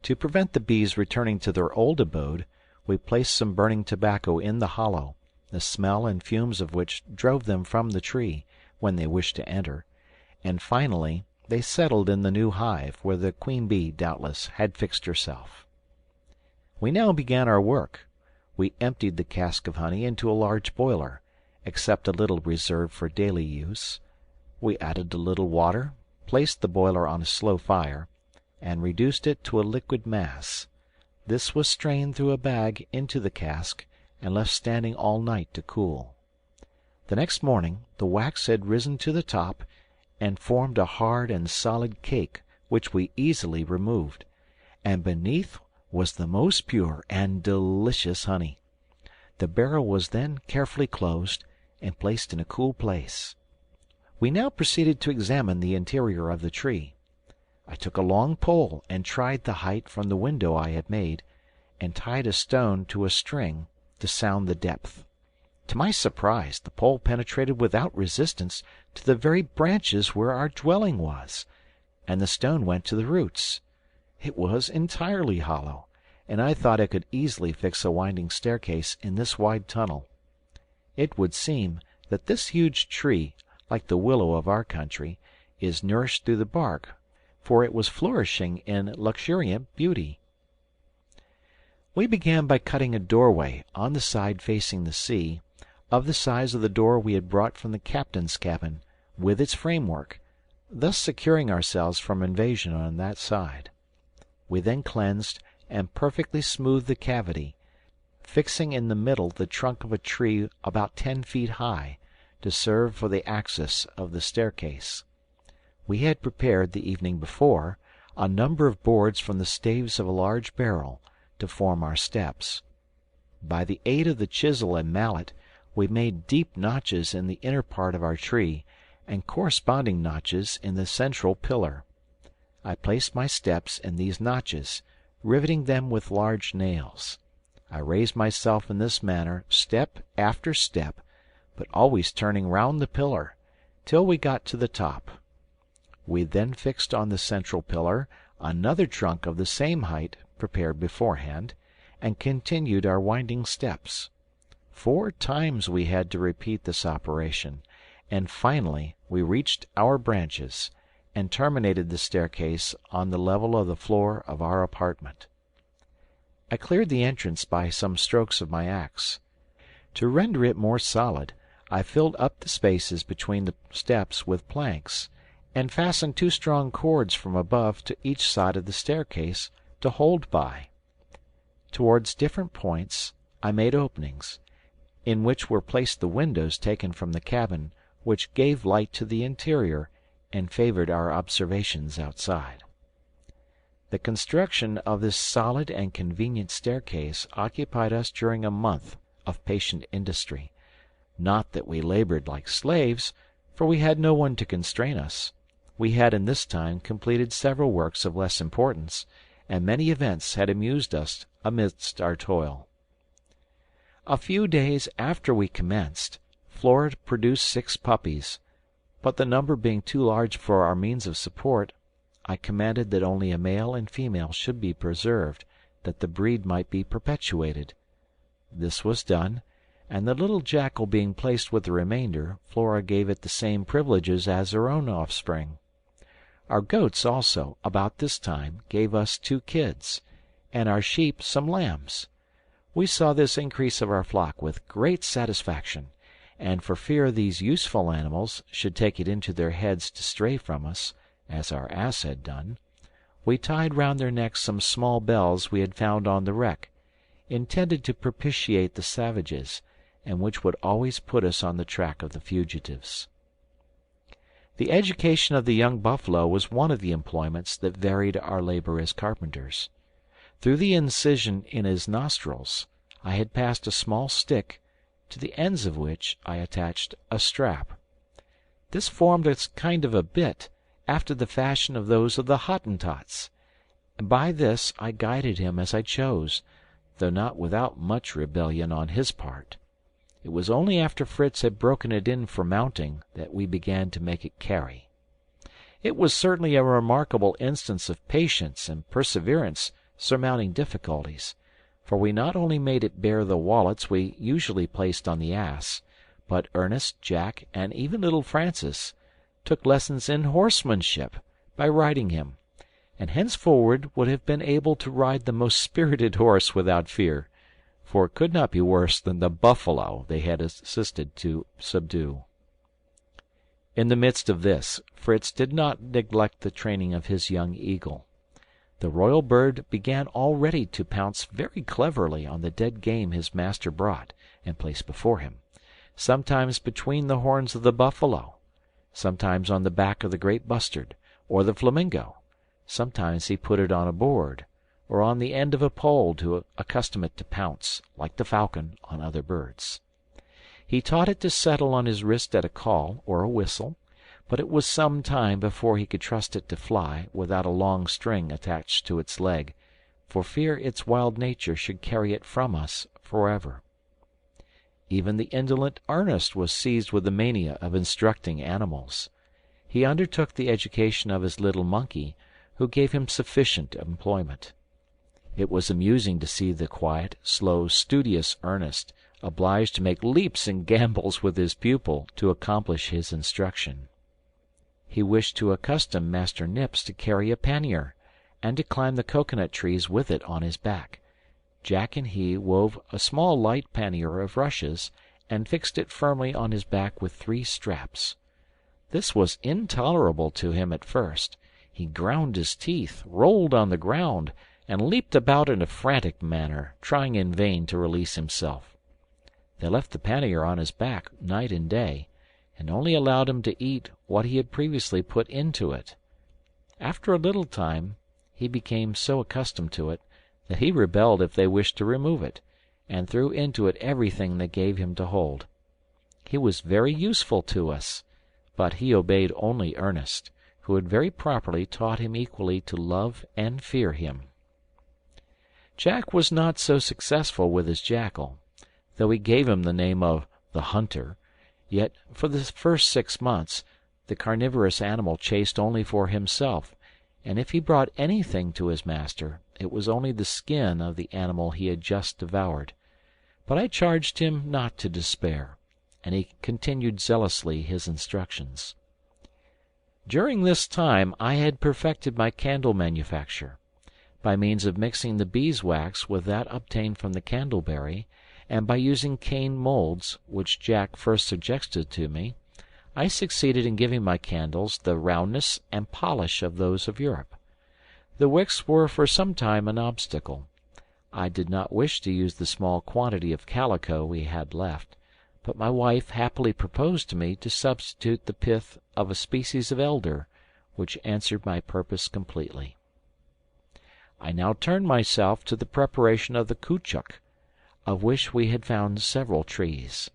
To prevent the bees returning to their old abode, we placed some burning tobacco in the hollow, the smell and fumes of which drove them from the tree, when they wished to enter, and finally they settled in the new hive, where the queen bee, doubtless, had fixed herself. We now began our work. We emptied the cask of honey into a large boiler, except a little reserved for daily use. We added a little water, placed the boiler on a slow fire, and reduced it to a liquid mass. This was strained through a bag into the cask, and left standing all night to cool. The next morning the wax had risen to the top, and formed a hard and solid cake, which we easily removed, and beneath was the most pure and delicious honey. The barrel was then carefully closed, and placed in a cool place. We now proceeded to examine the interior of the tree. I took a long pole and tried the height from the window I had made, and tied a stone to a string to sound the depth. To my surprise, the pole penetrated without resistance to the very branches where our dwelling was, and the stone went to the roots. It was entirely hollow, and I thought I could easily fix a winding staircase in this wide tunnel. It would seem that this huge tree, like the willow of our country, is nourished through the bark, for it was flourishing in luxuriant beauty. We began by cutting a doorway on the side facing the sea, of the size of the door we had brought from the captain's cabin, with its framework, thus securing ourselves from invasion on that side. We then cleansed and perfectly smoothed the cavity, fixing in the middle the trunk of a tree about 10 feet high, to serve for the axis of the staircase. We had prepared, the evening before, a number of boards from the staves of a large barrel, to form our steps. By the aid of the chisel and mallet, we made deep notches in the inner part of our tree, and corresponding notches in the central pillar. I placed my steps in these notches, riveting them with large nails. I raised myself in this manner step after step, but always turning round the pillar, till we got to the top. We then fixed on the central pillar another trunk of the same height, prepared beforehand, and continued our winding steps. 4 times we had to repeat this operation, and finally we reached our branches, and terminated the staircase on the level of the floor of our apartment. I cleared the entrance by some strokes of my axe. To render it more solid, I filled up the spaces between the steps with planks, and fastened 2 strong cords from above to each side of the staircase, to hold by. Towards different points I made openings, in which were placed the windows taken from the cabin, which gave light to the interior, and favoured our observations outside. The construction of this solid and convenient staircase occupied us during a month of patient industry. Not that we laboured like slaves, for we had no one to constrain us. We had in this time completed several works of less importance, and many events had amused us amidst our toil. A few days after we commenced, Flora produced 6 puppies, but the number being too large for our means of support, I commanded that only a male and female should be preserved, that the breed might be perpetuated. This was done, and the little jackal being placed with the remainder, Flora gave it the same privileges as her own offspring. Our goats also, about this time, gave us 2 kids, and our sheep some lambs. We saw this increase of our flock with great satisfaction, and for fear these useful animals should take it into their heads to stray from us, as our ass had done, we tied round their necks some small bells we had found on the wreck, intended to propitiate the savages, and which would always put us on the track of the fugitives. The education of the young buffalo was one of the employments that varied our labour as carpenters. Through the incision in his nostrils I had passed a small stick, to the ends of which I attached a strap. This formed a kind of a bit, after the fashion of those of the Hottentots, and by this I guided him as I chose, though not without much rebellion on his part. It was only after Fritz had broken it in for mounting that we began to make it carry. It was certainly a remarkable instance of patience and perseverance surmounting difficulties, for we not only made it bear the wallets we usually placed on the ass, but Ernest, Jack, and even little Francis took lessons in horsemanship by riding him, and henceforward would have been able to ride the most spirited horse without fear, for it could not be worse than the buffalo they had assisted to subdue. In the midst of this, Fritz did not neglect the training of his young eagle. The royal bird began already to pounce very cleverly on the dead game his master brought and placed before him, sometimes between the horns of the buffalo, sometimes on the back of the great bustard, or the flamingo. Sometimes he put it on a board, or on the end of a pole to accustom it to pounce, like the falcon, on other birds. He taught it to settle on his wrist at a call or a whistle, but it was some time before he could trust it to fly without a long string attached to its leg, for fear its wild nature should carry it from us forever. Even the indolent Ernest was seized with the mania of instructing animals. He undertook the education of his little monkey, who gave him sufficient employment. It was amusing to see the quiet, slow, studious Ernest obliged to make leaps and gambols with his pupil to accomplish his instruction. He wished to accustom Master Nips to carry a pannier, and to climb the coconut trees with it on his back. Jack and he wove a small light pannier of rushes, and fixed it firmly on his back with 3 straps. This was intolerable to him at first. He ground his teeth, rolled on the ground, and leaped about in a frantic manner, trying in vain to release himself. They left the pannier on his back night and day, and only allowed him to eat what he had previously put into it. After a little time he became so accustomed to it that he rebelled if they wished to remove it, and threw into it everything they gave him to hold. He was very useful to us, but he obeyed only Ernest, who had very properly taught him equally to love and fear him. Jack was not so successful with his jackal, though he gave him the name of the Hunter. Yet for the first 6 months the carnivorous animal chased only for himself, and if he brought anything to his master, it was only the skin of the animal he had just devoured. But I charged him not to despair, and he continued zealously his instructions. During this time I had perfected my candle manufacture, by means of mixing the beeswax with that obtained from the candleberry, and by using cane moulds, which Jack first suggested to me, I succeeded in giving my candles the roundness and polish of those of Europe. The wicks were for some time an obstacle. I did not wish to use the small quantity of calico we had left, but my wife happily proposed to me to substitute the pith of a species of elder, which answered my purpose completely. I now turned myself to the preparation of the caoutchouc, of which we had found several trees.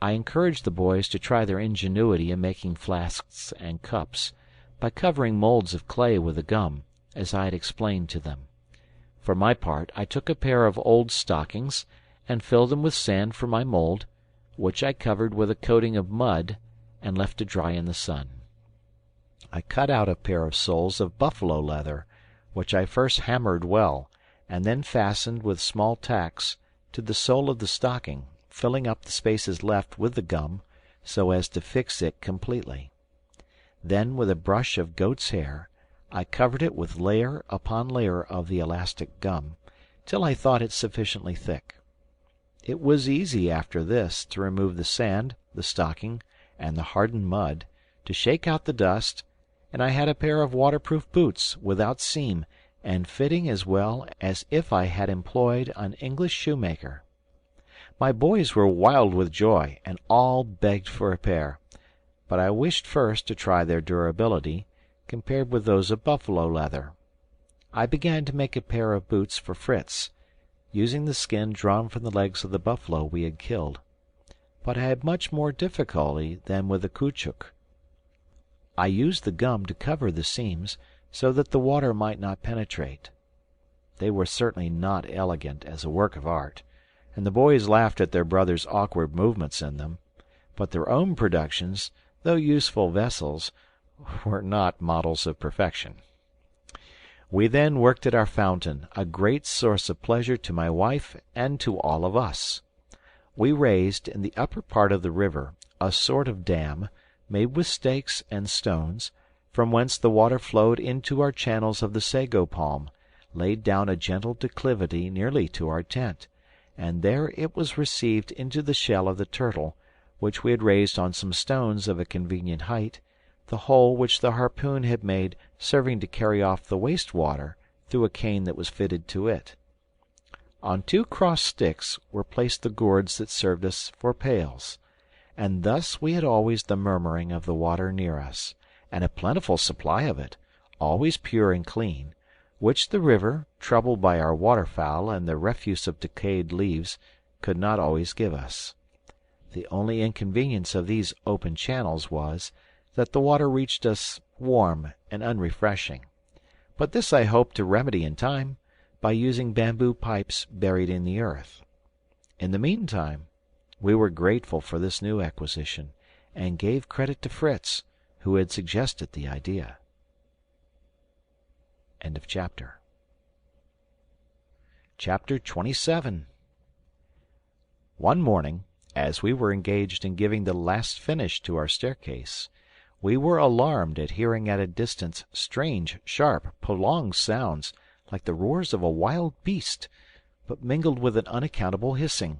I encouraged the boys to try their ingenuity in making flasks and cups, by covering moulds of clay with the gum, as I had explained to them. For my part, I took a pair of old stockings, and filled them with sand for my mould, which I covered with a coating of mud, and left to dry in the sun. I cut out a pair of soles of buffalo leather, which I first hammered well, and then fastened with small tacks to the sole of the stocking, filling up the spaces left with the gum, so as to fix it completely. Then, with a brush of goat's hair, I covered it with layer upon layer of the elastic gum, till I thought it sufficiently thick. It was easy after this to remove the sand, the stocking, and the hardened mud, to shake out the dust, and I had a pair of waterproof boots, without seam, and fitting as well as if I had employed an English shoemaker. My boys were wild with joy, and all begged for a pair, but I wished first to try their durability, compared with those of buffalo leather. I began to make a pair of boots for Fritz, using the skin drawn from the legs of the buffalo we had killed, but I had much more difficulty than with the caoutchouc. I used the gum to cover the seams, so that the water might not penetrate. They were certainly not elegant as a work of art, and the boys laughed at their brother's awkward movements in them, but their own productions, though useful vessels, were not models of perfection. We then worked at our fountain, a great source of pleasure to my wife and to all of us. We raised, in the upper part of the river, a sort of dam, made with stakes and stones, from whence the water flowed into our channels of the sago palm, laid down a gentle declivity nearly to our tent, and there it was received into the shell of the turtle, which we had raised on some stones of a convenient height, the hole which the harpoon had made serving to carry off the waste water through a cane that was fitted to it. On 2 crossed sticks were placed the gourds that served us for pails, and thus we had always the murmuring of the water near us, and a plentiful supply of it, always pure and clean, which the river, troubled by our waterfowl and the refuse of decayed leaves, could not always give us. The only inconvenience of these open channels was, that the water reached us warm and unrefreshing, but this I hoped to remedy in time, by using bamboo pipes buried in the earth. In the meantime, we were grateful for this new acquisition, and gave credit to Fritz, who had suggested the idea. End of chapter. Chapter 27. One morning, as we were engaged in giving the last finish to our staircase, we were alarmed at hearing at a distance strange, sharp, prolonged sounds, like the roars of a wild beast, but mingled with an unaccountable hissing.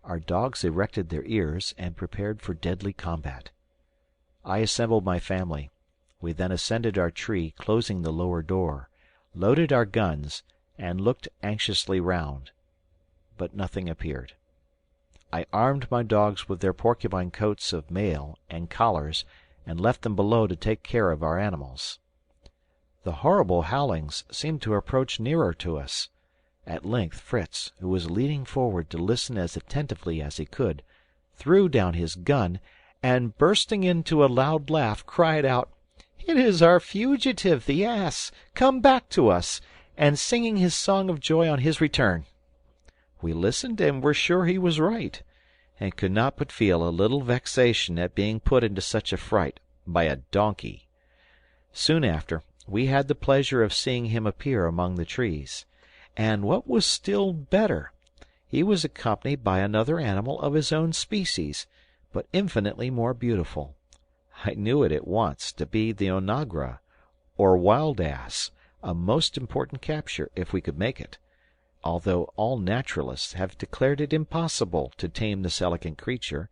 Our dogs erected their ears, and prepared for deadly combat. I assembled my family. We then ascended our tree, closing the lower door, loaded our guns, and looked anxiously round. But nothing appeared. I armed my dogs with their porcupine coats of mail and collars, and left them below to take care of our animals. The horrible howlings seemed to approach nearer to us. At length Fritz, who was leaning forward to listen as attentively as he could, threw down his gun, and bursting into a loud laugh, cried out, "It is our fugitive, the ass, come back to us, and singing his song of joy on his return." We listened, and were sure he was right, and could not but feel a little vexation at being put into such a fright by a donkey. Soon after, we had the pleasure of seeing him appear among the trees, and what was still better, he was accompanied by another animal of his own species, but infinitely more beautiful. I knew it at once to be the onagra, or wild ass, a most important capture if we could make it, although all naturalists have declared it impossible to tame this elegant creature,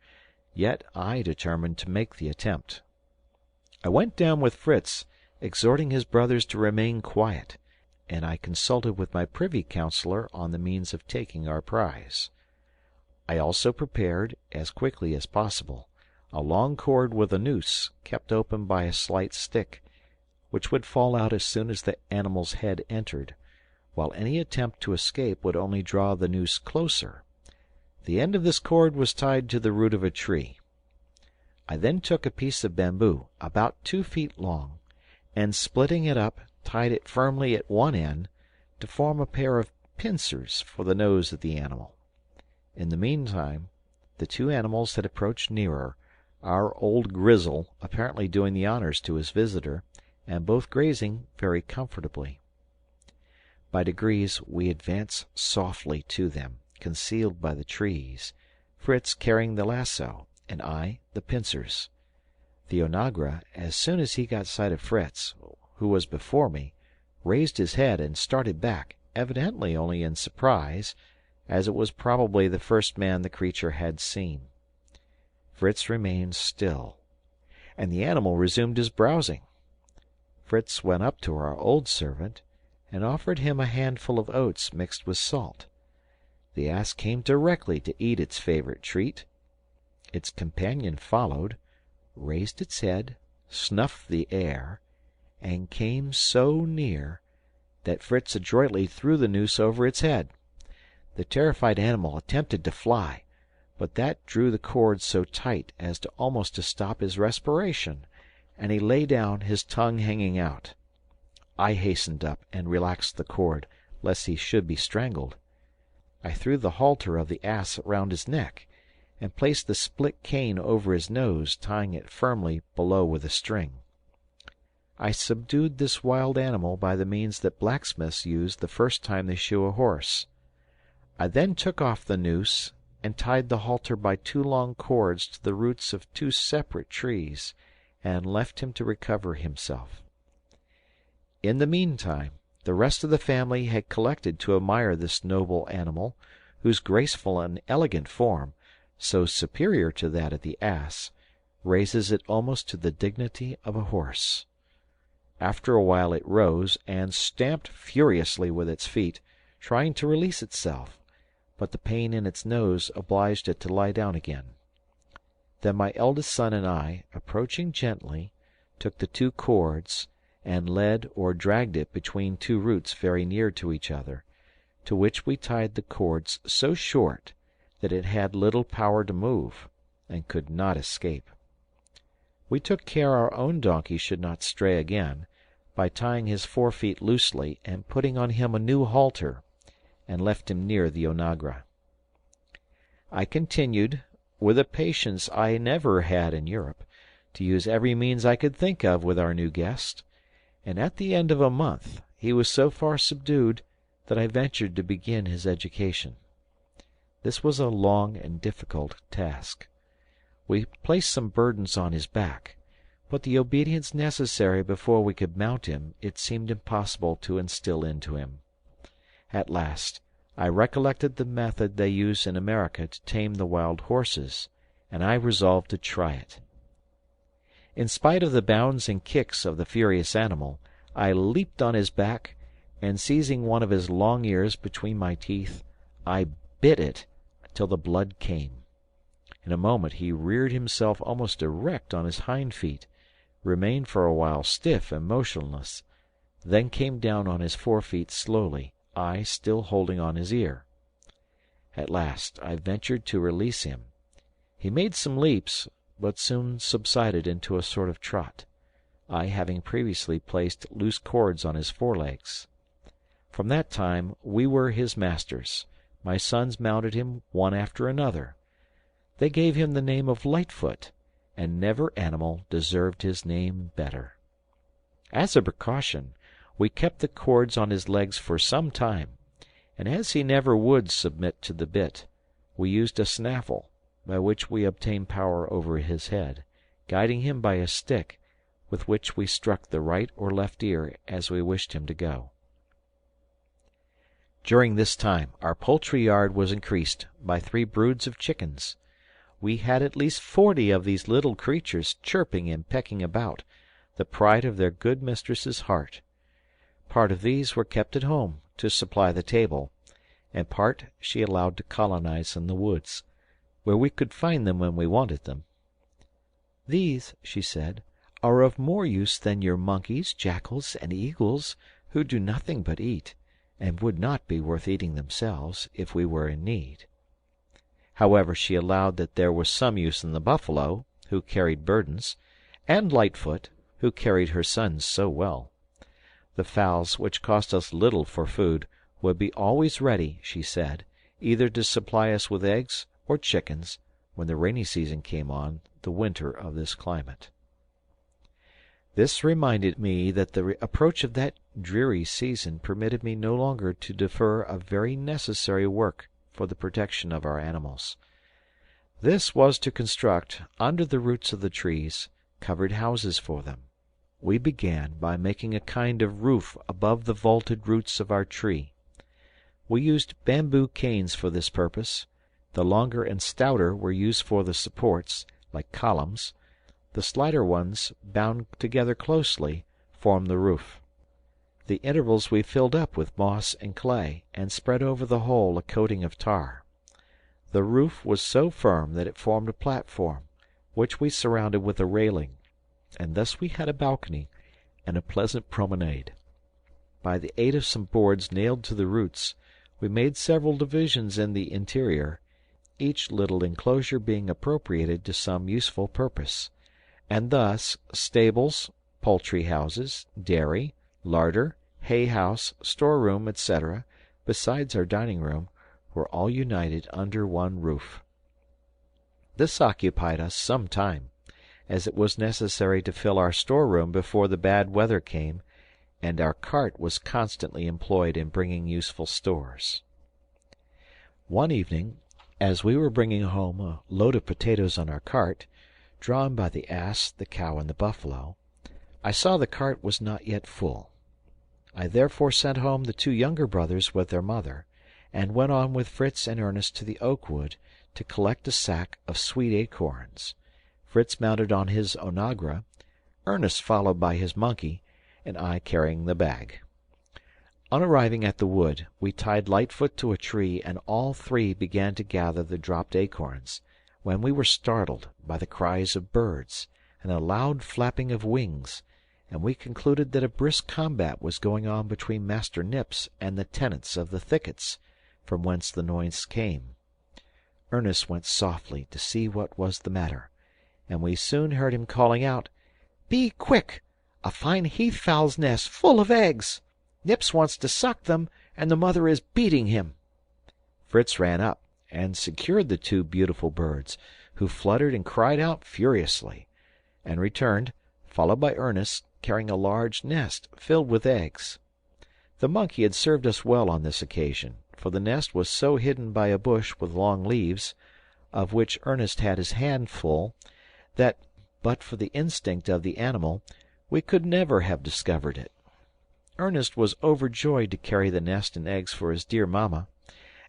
yet I determined to make the attempt. I went down with Fritz, exhorting his brothers to remain quiet, and I consulted with my privy councillor on the means of taking our prize. I also prepared, as quickly as possible, a long cord with a noose, kept open by a slight stick, which would fall out as soon as the animal's head entered, while any attempt to escape would only draw the noose closer. The end of this cord was tied to the root of a tree. I then took a piece of bamboo, about 2 feet long, and splitting it up, tied it firmly at one end, to form a pair of pincers for the nose of the animal. In the meantime, the two animals had approached nearer, our old Grizzle apparently doing the honors to his visitor, and both grazing very comfortably. By degrees we advanced softly to them, concealed by the trees, Fritz carrying the lasso, and I the pincers. The onagra, as soon as he got sight of Fritz, who was before me, raised his head and started back, evidently only in surprise, as it was probably the first man the creature had seen. Fritz remained still, and the animal resumed his browsing. Fritz went up to our old servant, and offered him a handful of oats mixed with salt. The ass came directly to eat its favourite treat. Its companion followed, raised its head, snuffed the air, and came so near that Fritz adroitly threw the noose over its head. The terrified animal attempted to fly, but that drew the cord so tight as to almost to stop his respiration, and he lay down, his tongue hanging out. I hastened up and relaxed the cord, lest he should be strangled. I threw the halter of the ass round his neck, and placed the split cane over his nose, tying it firmly below with a string. I subdued this wild animal by the means that blacksmiths use the first time they shoe a horse. I then took off the noose, and tied the halter by 2 long cords to the roots of 2 separate trees, and left him to recover himself. In the meantime, the rest of the family had collected to admire this noble animal, whose graceful and elegant form, so superior to that of the ass, raises it almost to the dignity of a horse. After a while it rose, and stamped furiously with its feet, trying to release itself, but the pain in its nose obliged it to lie down again. Then my eldest son and I, approaching gently, took the 2 cords, and led or dragged it between 2 roots very near to each other, to which we tied the cords so short that it had little power to move, and could not escape. We took care our own donkey should not stray again, by tying his 4 feet loosely and putting on him a new halter, and left him near the onagra. I continued, with a patience I never had in Europe, to use every means I could think of with our new guest, and at the end of a month he was so far subdued that I ventured to begin his education. This was a long and difficult task. We placed some burdens on his back, but the obedience necessary before we could mount him it seemed impossible to instil into him. At last I recollected the method they use in America to tame the wild horses, and I resolved to try it. In spite of the bounds and kicks of the furious animal, I leaped on his back, and seizing one of his long ears between my teeth, I bit it till the blood came. In a moment he reared himself almost erect on his hind feet, remained for a while stiff and motionless, then came down on his 4 feet slowly, I still holding on his ear. At last I ventured to release him. He made some leaps, but soon subsided into a sort of trot, I having previously placed loose cords on his forelegs. From that time we were his masters. My sons mounted him one after another. They gave him the name of Lightfoot, and never animal deserved his name better. As a precaution, we kept the cords on his legs for some time, and as he never would submit to the bit, we used a snaffle, by which we obtained power over his head, guiding him by a stick, with which we struck the right or left ear as we wished him to go. During this time our poultry yard was increased by 3 broods of chickens. We had at least 40 of these little creatures chirping and pecking about, the pride of their good mistress's heart. Part of these were kept at home to supply the table, and part she allowed to colonize in the woods, where we could find them when we wanted them. "These," she said, "are of more use than your monkeys, jackals, and eagles, who do nothing but eat, and would not be worth eating themselves, if we were in need." However, she allowed that there was some use in the buffalo, who carried burdens, and Lightfoot, who carried her sons so well. The fowls, which cost us little for food, would be always ready, she said, either to supply us with eggs or chickens when the rainy season came on, the winter of this climate. This reminded me that the approach of that dreary season permitted me no longer to defer a very necessary work for the protection of our animals. This was to construct, under the roots of the trees, covered houses for them. We began by making a kind of roof above the vaulted roots of our tree. We used bamboo canes for this purpose. The longer and stouter were used for the supports, like columns. The slighter ones, bound together closely, formed the roof. The intervals we filled up with moss and clay, and spread over the whole a coating of tar. The roof was so firm that it formed a platform, which we surrounded with a railing, and thus we had a balcony and a pleasant promenade. By the aid of some boards nailed to the roots, we made several divisions in the interior, each little enclosure being appropriated to some useful purpose, and thus stables, poultry-houses, dairy, larder, hay-house, store-room, etc., besides our dining-room, were all united under one roof. This occupied us some time, as it was necessary to fill our store-room before the bad weather came, and our cart was constantly employed in bringing useful stores. One evening, as we were bringing home a load of potatoes on our cart, drawn by the ass, the cow, and the buffalo, I saw the cart was not yet full. I therefore sent home the two younger brothers with their mother, and went on with Fritz and Ernest to the oak wood to collect a sack of sweet acorns. Fritz mounted on his onagra, Ernest followed by his monkey, and I carrying the bag. On arriving at the wood, we tied Lightfoot to a tree, and all three began to gather the dropped acorns, when we were startled by the cries of birds and a loud flapping of wings, and we concluded that a brisk combat was going on between Master Nips and the tenants of the thickets, from whence the noise came. Ernest went softly to see what was the matter, and we soon heard him calling out, "Be quick! A fine heath-fowl's nest full of eggs! Nips wants to suck them, and the mother is beating him." Fritz ran up and secured the two beautiful birds, who fluttered and cried out furiously, and returned, followed by Ernest, carrying a large nest filled with eggs. The monkey had served us well on this occasion, for the nest was so hidden by a bush with long leaves, of which Ernest had his hand full, that, but for the instinct of the animal, we could never have discovered it. Ernest was overjoyed to carry the nest and eggs for his dear mamma,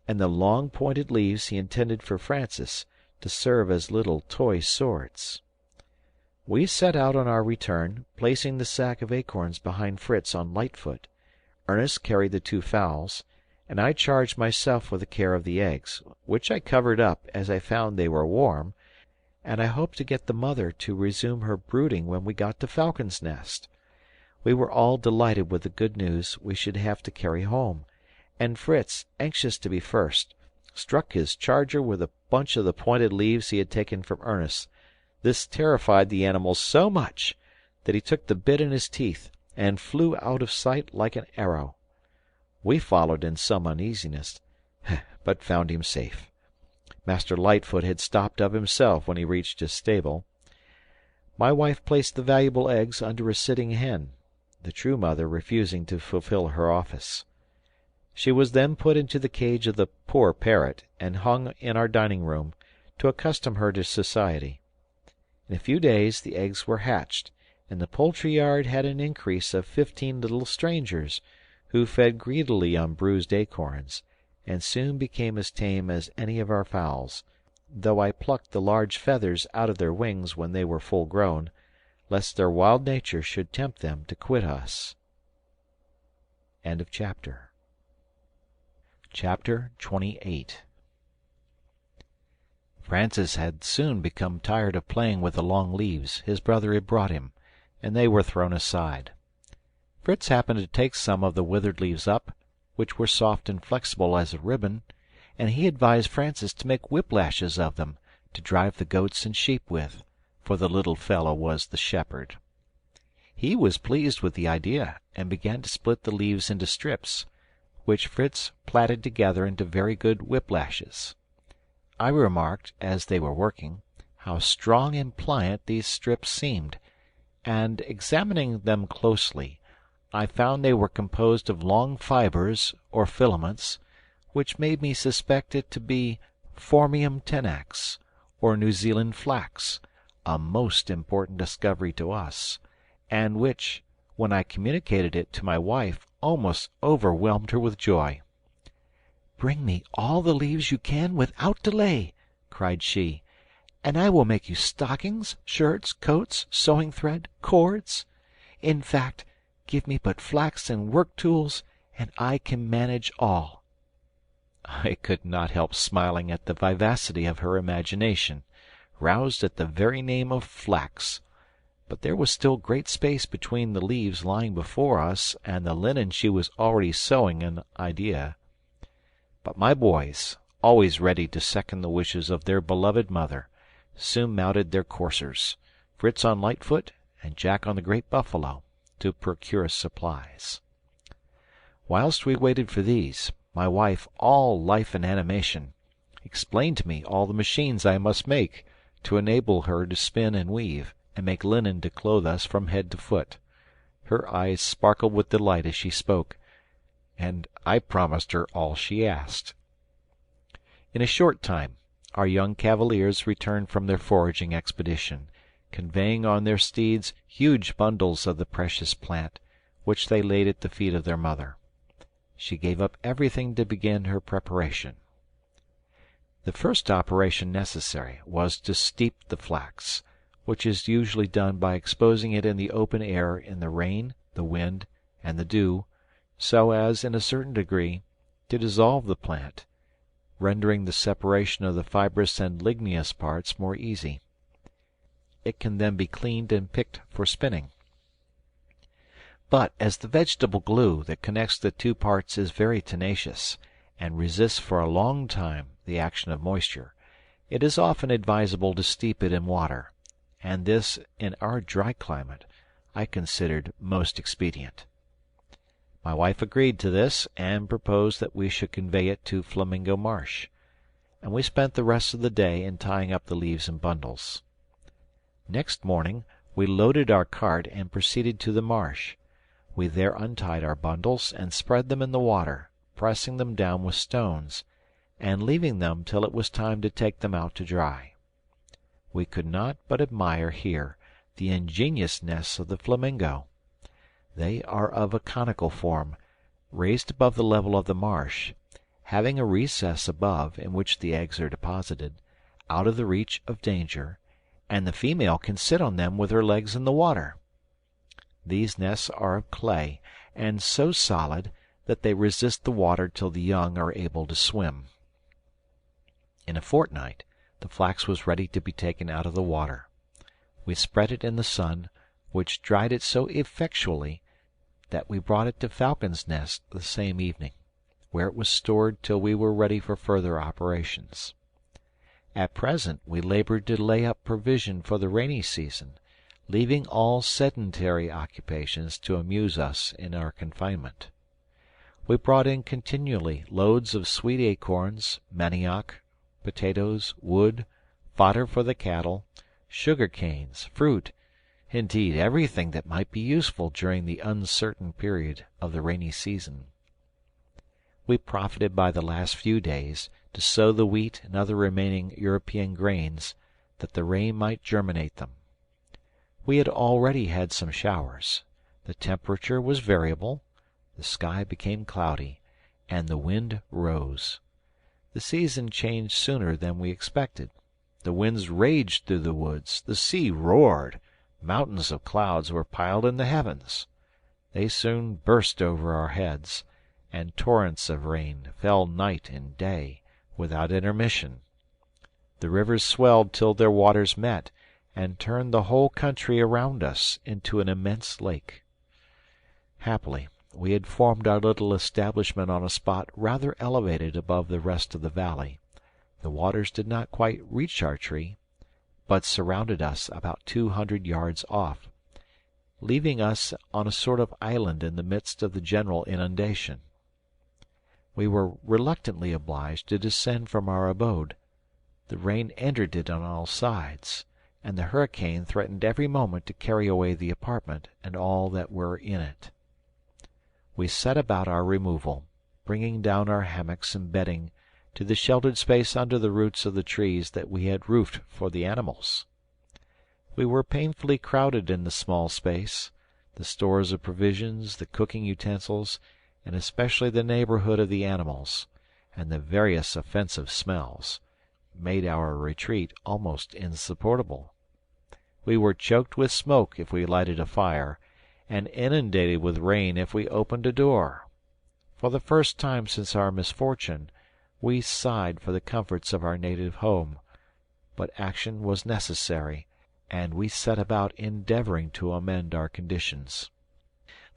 and the long pointed leaves he intended for Francis, to serve as little toy swords. We set out on our return, placing the sack of acorns behind Fritz on Lightfoot. Ernest carried the two fowls, and I charged myself with the care of the eggs, which I covered up, as I found they were warm, and I hoped to get the mother to resume her brooding when we got to Falcon's Nest. We were all delighted with the good news we should have to carry home, and Fritz, anxious to be first, struck his charger with a bunch of the pointed leaves he had taken from Ernest. This terrified the animal so much that he took the bit in his teeth and flew out of sight like an arrow. We followed in some uneasiness, but found him safe. Master Lightfoot had stopped of himself when he reached his stable. My wife placed the valuable eggs under a sitting hen, the true mother refusing to fulfill her office. She was then put into the cage of the poor parrot, and hung in our dining-room, to accustom her to society. In a few days the eggs were hatched, and the poultry-yard had an increase of 15 little strangers, who fed greedily on bruised acorns, and soon became as tame as any of our fowls, though I plucked the large feathers out of their wings when they were full grown, lest their wild nature should tempt them to quit us. End of chapter. Chapter 28. Francis had soon become tired of playing with the long leaves his brother had brought him, and they were thrown aside. Fritz happened to take some of the withered leaves up, which were soft and flexible as a ribbon, and he advised Francis to make whiplashes of them, to drive the goats and sheep with, for the little fellow was the shepherd. He was pleased with the idea, and began to split the leaves into strips, which Fritz plaited together into very good whiplashes. I remarked, as they were working, how strong and pliant these strips seemed, and, examining them closely, I found they were composed of long fibres, or filaments, which made me suspect it to be Phormium tenax, or New Zealand flax, a most important discovery to us, and which, when I communicated it to my wife, almost overwhelmed her with joy. "Bring me all the leaves you can without delay," cried she, "and I will make you stockings, shirts, coats, sewing thread, cords. In fact, give me but flax and work tools, and I can manage all." I could not help smiling at the vivacity of her imagination, roused at the very name of flax. But there was still great space between the leaves lying before us and the linen she was already sewing an idea. But my boys, always ready to second the wishes of their beloved mother, soon mounted their coursers, Fritz on Lightfoot and Jack on the great buffalo, to procure supplies. Whilst we waited for these, my wife, all life and animation, explained to me all the machines I must make to enable her to spin and weave, and make linen to clothe us from head to foot. Her eyes sparkled with delight as she spoke, and I promised her all she asked. In a short time our young cavaliers returned from their foraging expedition, conveying on their steeds huge bundles of the precious plant, which they laid at the feet of their mother. She gave up everything to begin her preparation. The first operation necessary was to steep the flax, which is usually done by exposing it in the open air in the rain, the wind, and the dew, so as, in a certain degree, to dissolve the plant, rendering the separation of the fibrous and ligneous parts more easy. It can then be cleaned and picked for spinning. But as the vegetable glue that connects the two parts is very tenacious, and resists for a long time the action of moisture, it is often advisable to steep it in water, and this, in our dry climate, I considered most expedient. My wife agreed to this, and proposed that we should convey it to Flamingo Marsh, and we spent the rest of the day in tying up the leaves in bundles. Next morning we loaded our cart and proceeded to the marsh. We there untied our bundles and spread them in the water, pressing them down with stones, and leaving them till it was time to take them out to dry. We could not but admire here the ingeniousness of the flamingo. They are of a conical form, raised above the level of the marsh, having a recess above in which the eggs are deposited, out of the reach of danger, and the female can sit on them with her legs in the water. These nests are of clay, and so solid that they resist the water till the young are able to swim. In a fortnight the flax was ready to be taken out of the water. We spread it in the sun, which dried it so effectually that we brought it to Falcon's Nest the same evening, where it was stored till we were ready for further operations. At present we labored to lay up provision for the rainy season, leaving all sedentary occupations to amuse us in our confinement. We brought in continually loads of sweet acorns, manioc, potatoes, wood, fodder for the cattle, sugar canes, fruit, indeed everything that might be useful during the uncertain period of the rainy season. We profited by the last few days to sow the wheat and other remaining European grains, that the rain might germinate them. We had already had some showers. The temperature was variable, the sky became cloudy, and the wind rose. The season changed sooner than we expected. The winds raged through the woods, the sea roared, mountains of clouds were piled in the heavens. They soon burst over our heads, and torrents of rain fell night and day, without intermission. The rivers swelled till their waters met, and turned the whole country around us into an immense lake. Happily, we had formed our little establishment on a spot rather elevated above the rest of the valley. The waters did not quite reach our tree, but surrounded us about 200 yards off, leaving us on a sort of island in the midst of the general inundation. We were reluctantly obliged to descend from our abode. The rain entered it on all sides, and the hurricane threatened every moment to carry away the apartment and all that were in it. We set about our removal, bringing down our hammocks and bedding to the sheltered space under the roots of the trees that we had roofed for the animals. We were painfully crowded in the small space. The stores of provisions, the cooking utensils, and especially the neighborhood of the animals, and the various offensive smells, made our retreat almost insupportable. We were choked with smoke if we lighted a fire, and inundated with rain if we opened a door. For the first time since our misfortune, we sighed for the comforts of our native home, but action was necessary, and we set about endeavoring to amend our conditions.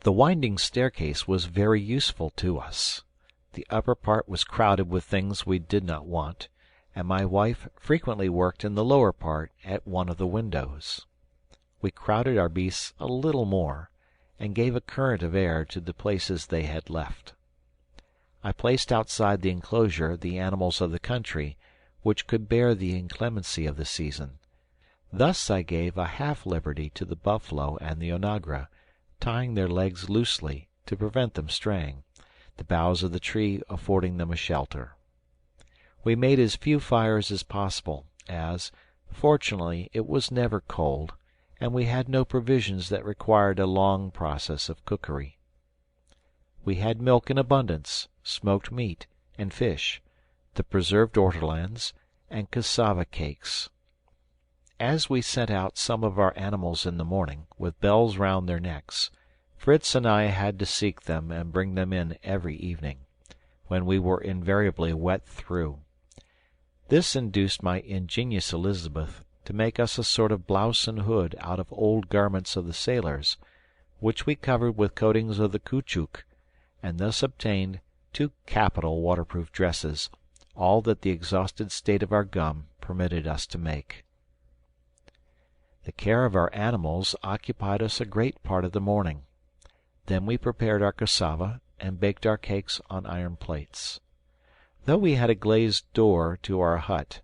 The winding staircase was very useful to us. The upper part was crowded with things we did not want, and my wife frequently worked in the lower part at one of the windows. We crowded our beasts a little more, and gave a current of air to the places they had left. I placed outside the enclosure the animals of the country, which could bear the inclemency of the season. Thus I gave a half liberty to the buffalo and the onagra, tying their legs loosely to prevent them straying, the boughs of the tree affording them a shelter. We made as few fires as possible, as, fortunately, it was never cold, and we had no provisions that required a long process of cookery. We had milk in abundance, smoked meat, and fish, the preserved ortolans, and cassava cakes. As we sent out some of our animals in the morning, with bells round their necks, Fritz and I had to seek them and bring them in every evening, when we were invariably wet through. This induced my ingenious Elizabeth to make us a sort of blouse and hood out of old garments of the sailors, which we covered with coatings of the caoutchouc, and thus obtained 2 capital waterproof dresses, all that the exhausted state of our gum permitted us to make. The care of our animals occupied us a great part of the morning. Then we prepared our cassava and baked our cakes on iron plates. Though we had a glazed door to our hut,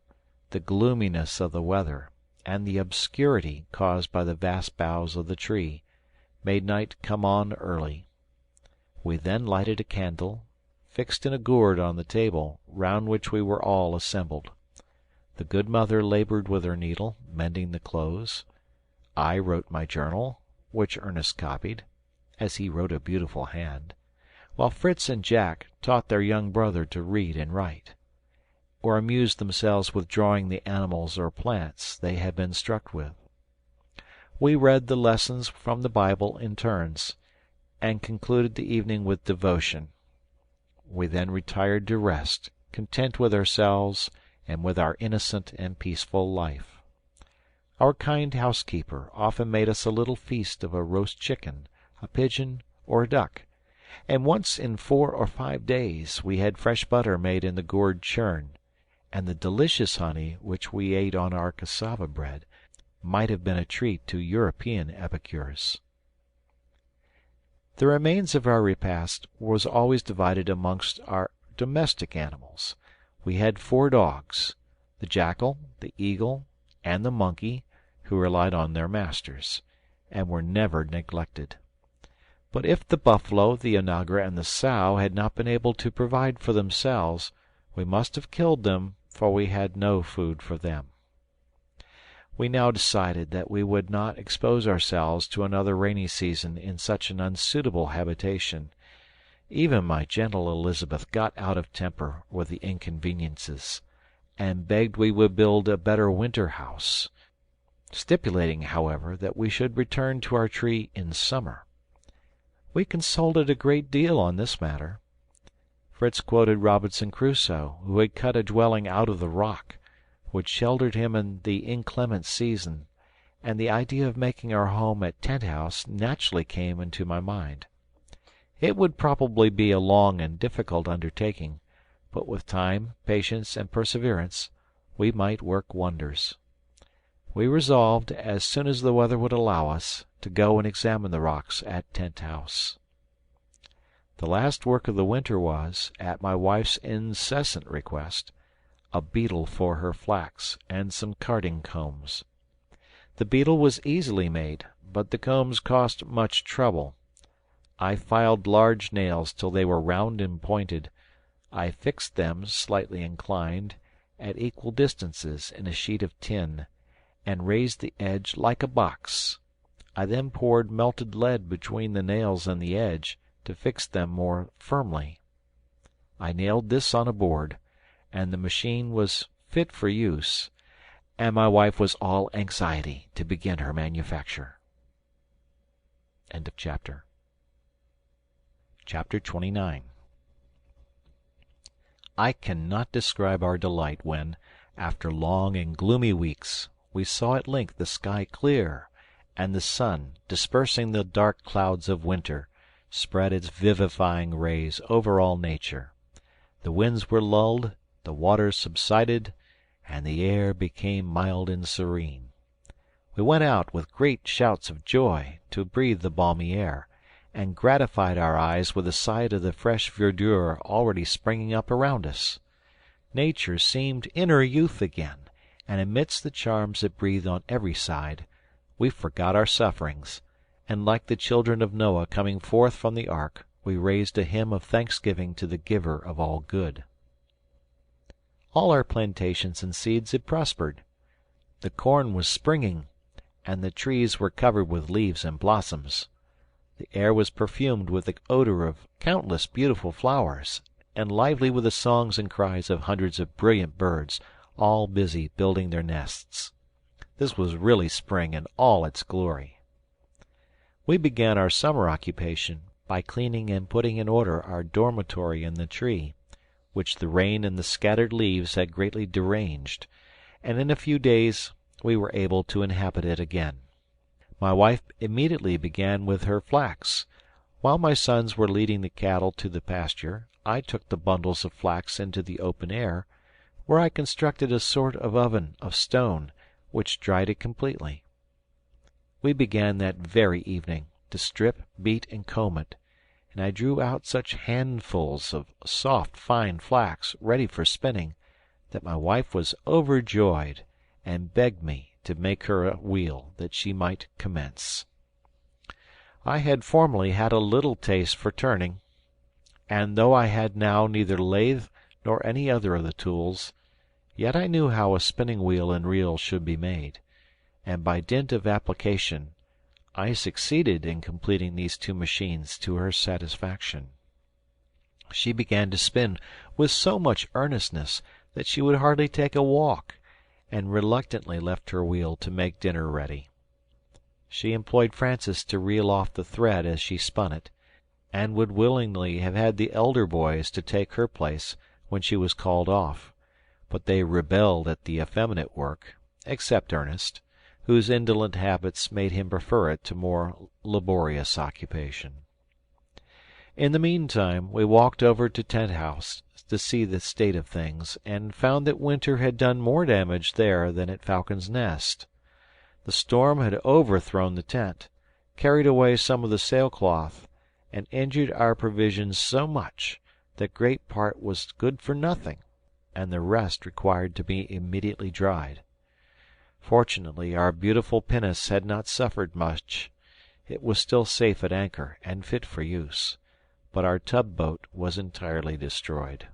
the gloominess of the weather, and the obscurity caused by the vast boughs of the tree, made night come on early. We then lighted a candle, fixed in a gourd on the table, round which we were all assembled. The good mother labored with her needle, mending the clothes. I wrote my journal, which Ernest copied, as he wrote a beautiful hand, while Fritz and Jack taught their young brother to read and write, or amused themselves with drawing the animals or plants they had been struck with. We read the lessons from the Bible in turns, and concluded the evening with devotion. We then retired to rest, content with ourselves and with our innocent and peaceful life. Our kind housekeeper often made us a little feast of a roast chicken, a pigeon, or a duck, and once in 4 or 5 days we had fresh butter made in the gourd churn, and the delicious honey which we ate on our cassava bread might have been a treat to European epicures. The remains of our repast was always divided amongst our domestic animals. We had 4 dogs, the jackal, the eagle, and the monkey, who relied on their masters, and were never neglected. But if the buffalo, the onagra, and the sow had not been able to provide for themselves, we must have killed them, for we had no food for them. We now decided that we would not expose ourselves to another rainy season in such an unsuitable habitation. Even my gentle Elizabeth got out of temper with the inconveniences, and begged we would build a better winter house, stipulating, however, that we should return to our tree in summer. We consulted a great deal on this matter. Fritz quoted Robinson Crusoe, who had cut a dwelling out of the rock, which sheltered him in the inclement season, and the idea of making our home at Tent House naturally came into my mind. It would probably be a long and difficult undertaking, but with time, patience, and perseverance, we might work wonders. We resolved, as soon as the weather would allow us, to go and examine the rocks at Tent House. The last work of the winter was, at my wife's incessant request, a beetle for her flax and some carding combs. The beetle was easily made, but the combs cost much trouble. I filed large nails till they were round and pointed. I fixed them, slightly inclined, at equal distances in a sheet of tin, and raised the edge like a box. I then poured melted lead between the nails and the edge, to fix them more firmly. I nailed this on a board, and the machine was fit for use, and my wife was all anxiety to begin her manufacture. End of chapter. Chapter 29. I cannot describe our delight when, after long and gloomy weeks, we saw at length the sky clear, and the sun, dispersing the dark clouds of winter, spread its vivifying rays over all nature. The winds were lulled, the waters subsided, and the air became mild and serene. We went out with great shouts of joy to breathe the balmy air, and gratified our eyes with the sight of the fresh verdure already springing up around us. Nature seemed in her youth again, and amidst the charms it breathed on every side, we forgot our sufferings, and like the children of Noah coming forth from the ark, we raised a hymn of thanksgiving to the Giver of all good. All our plantations and seeds had prospered. The corn was springing, and the trees were covered with leaves and blossoms. The air was perfumed with the odor of countless beautiful flowers, and lively with the songs and cries of hundreds of brilliant birds, all busy building their nests. This was really spring in all its glory. We began our summer occupation by cleaning and putting in order our dormitory in the tree, which the rain and the scattered leaves had greatly deranged, and in a few days we were able to inhabit it again. My wife immediately began with her flax. While my sons were leading the cattle to the pasture, I took the bundles of flax into the open air, where I constructed a sort of oven of stone, which dried it completely. We began that very evening to strip, beat, and comb it, and I drew out such handfuls of soft, fine flax ready for spinning that my wife was overjoyed, and begged me to make her a wheel that she might commence. I had formerly had a little taste for turning, and though I had now neither lathe nor any other of the tools, yet I knew how a spinning wheel and reel should be made, and by dint of application I succeeded in completing these two machines to her satisfaction. She began to spin with so much earnestness that she would hardly take a walk, and reluctantly left her wheel to make dinner ready. She employed Francis to reel off the thread as she spun it, and would willingly have had the elder boys to take her place when she was called off, but they rebelled at the effeminate work, except Ernest, whose indolent habits made him prefer it to more laborious occupation. In the meantime we walked over to Tent House to see the state of things, and found that winter had done more damage there than at Falcon's Nest. The storm had overthrown the tent, carried away some of the sailcloth, and injured our provisions so much that great part was good for nothing, and the rest required to be immediately dried. Fortunately our beautiful pinnace had not suffered much. It was still safe at anchor and fit for use, but our tub-boat was entirely destroyed.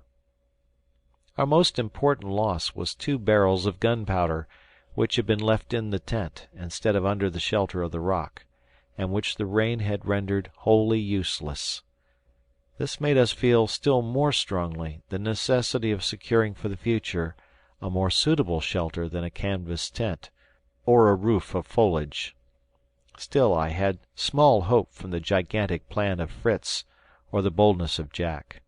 Our most important loss was 2 barrels of gunpowder, which had been left in the tent instead of under the shelter of the rock, and which the rain had rendered wholly useless. This made us feel still more strongly the necessity of securing for the future a more suitable shelter than a canvas tent, or a roof of foliage. Still I had small hope from the gigantic plan of Fritz or the boldness of Jack.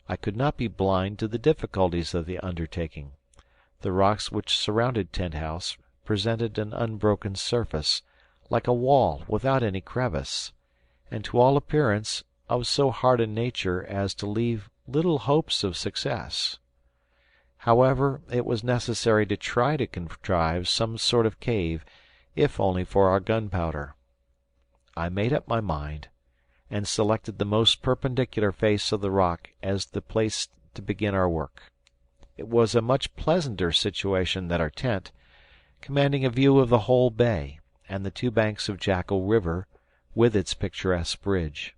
I could not be blind to the difficulties of the undertaking. The rocks which surrounded Tent House presented an unbroken surface, like a wall without any crevice, and to all appearance of so hard a nature as to leave little hopes of success. However, it was necessary to try to contrive some sort of cave, if only for our gunpowder. I made up my mind, and selected the most perpendicular face of the rock as the place to begin our work. It was a much pleasanter situation than our tent, commanding a view of the whole bay, and the two banks of Jackal River, with its picturesque bridge.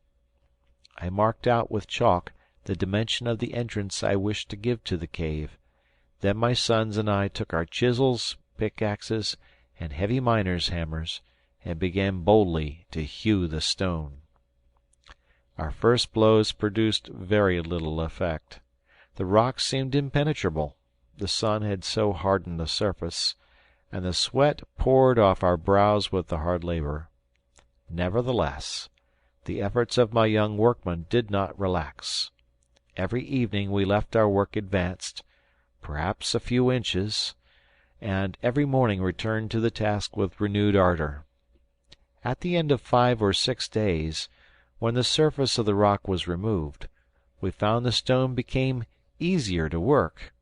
I marked out with chalk the dimension of the entrance I wished to give to the cave. Then my sons and I took our chisels, pickaxes, and heavy miners' hammers, and began boldly to hew the stone. Our first blows produced very little effect. The rock seemed impenetrable, the sun had so hardened the surface, and the sweat poured off our brows with the hard labor. Nevertheless, the efforts of my young workmen did not relax. Every evening we left our work advanced, perhaps a few inches, and every morning returned to the task with renewed ardor. At the end of 5 or 6 days, when the surface of the rock was removed, we found the stone became easier to work.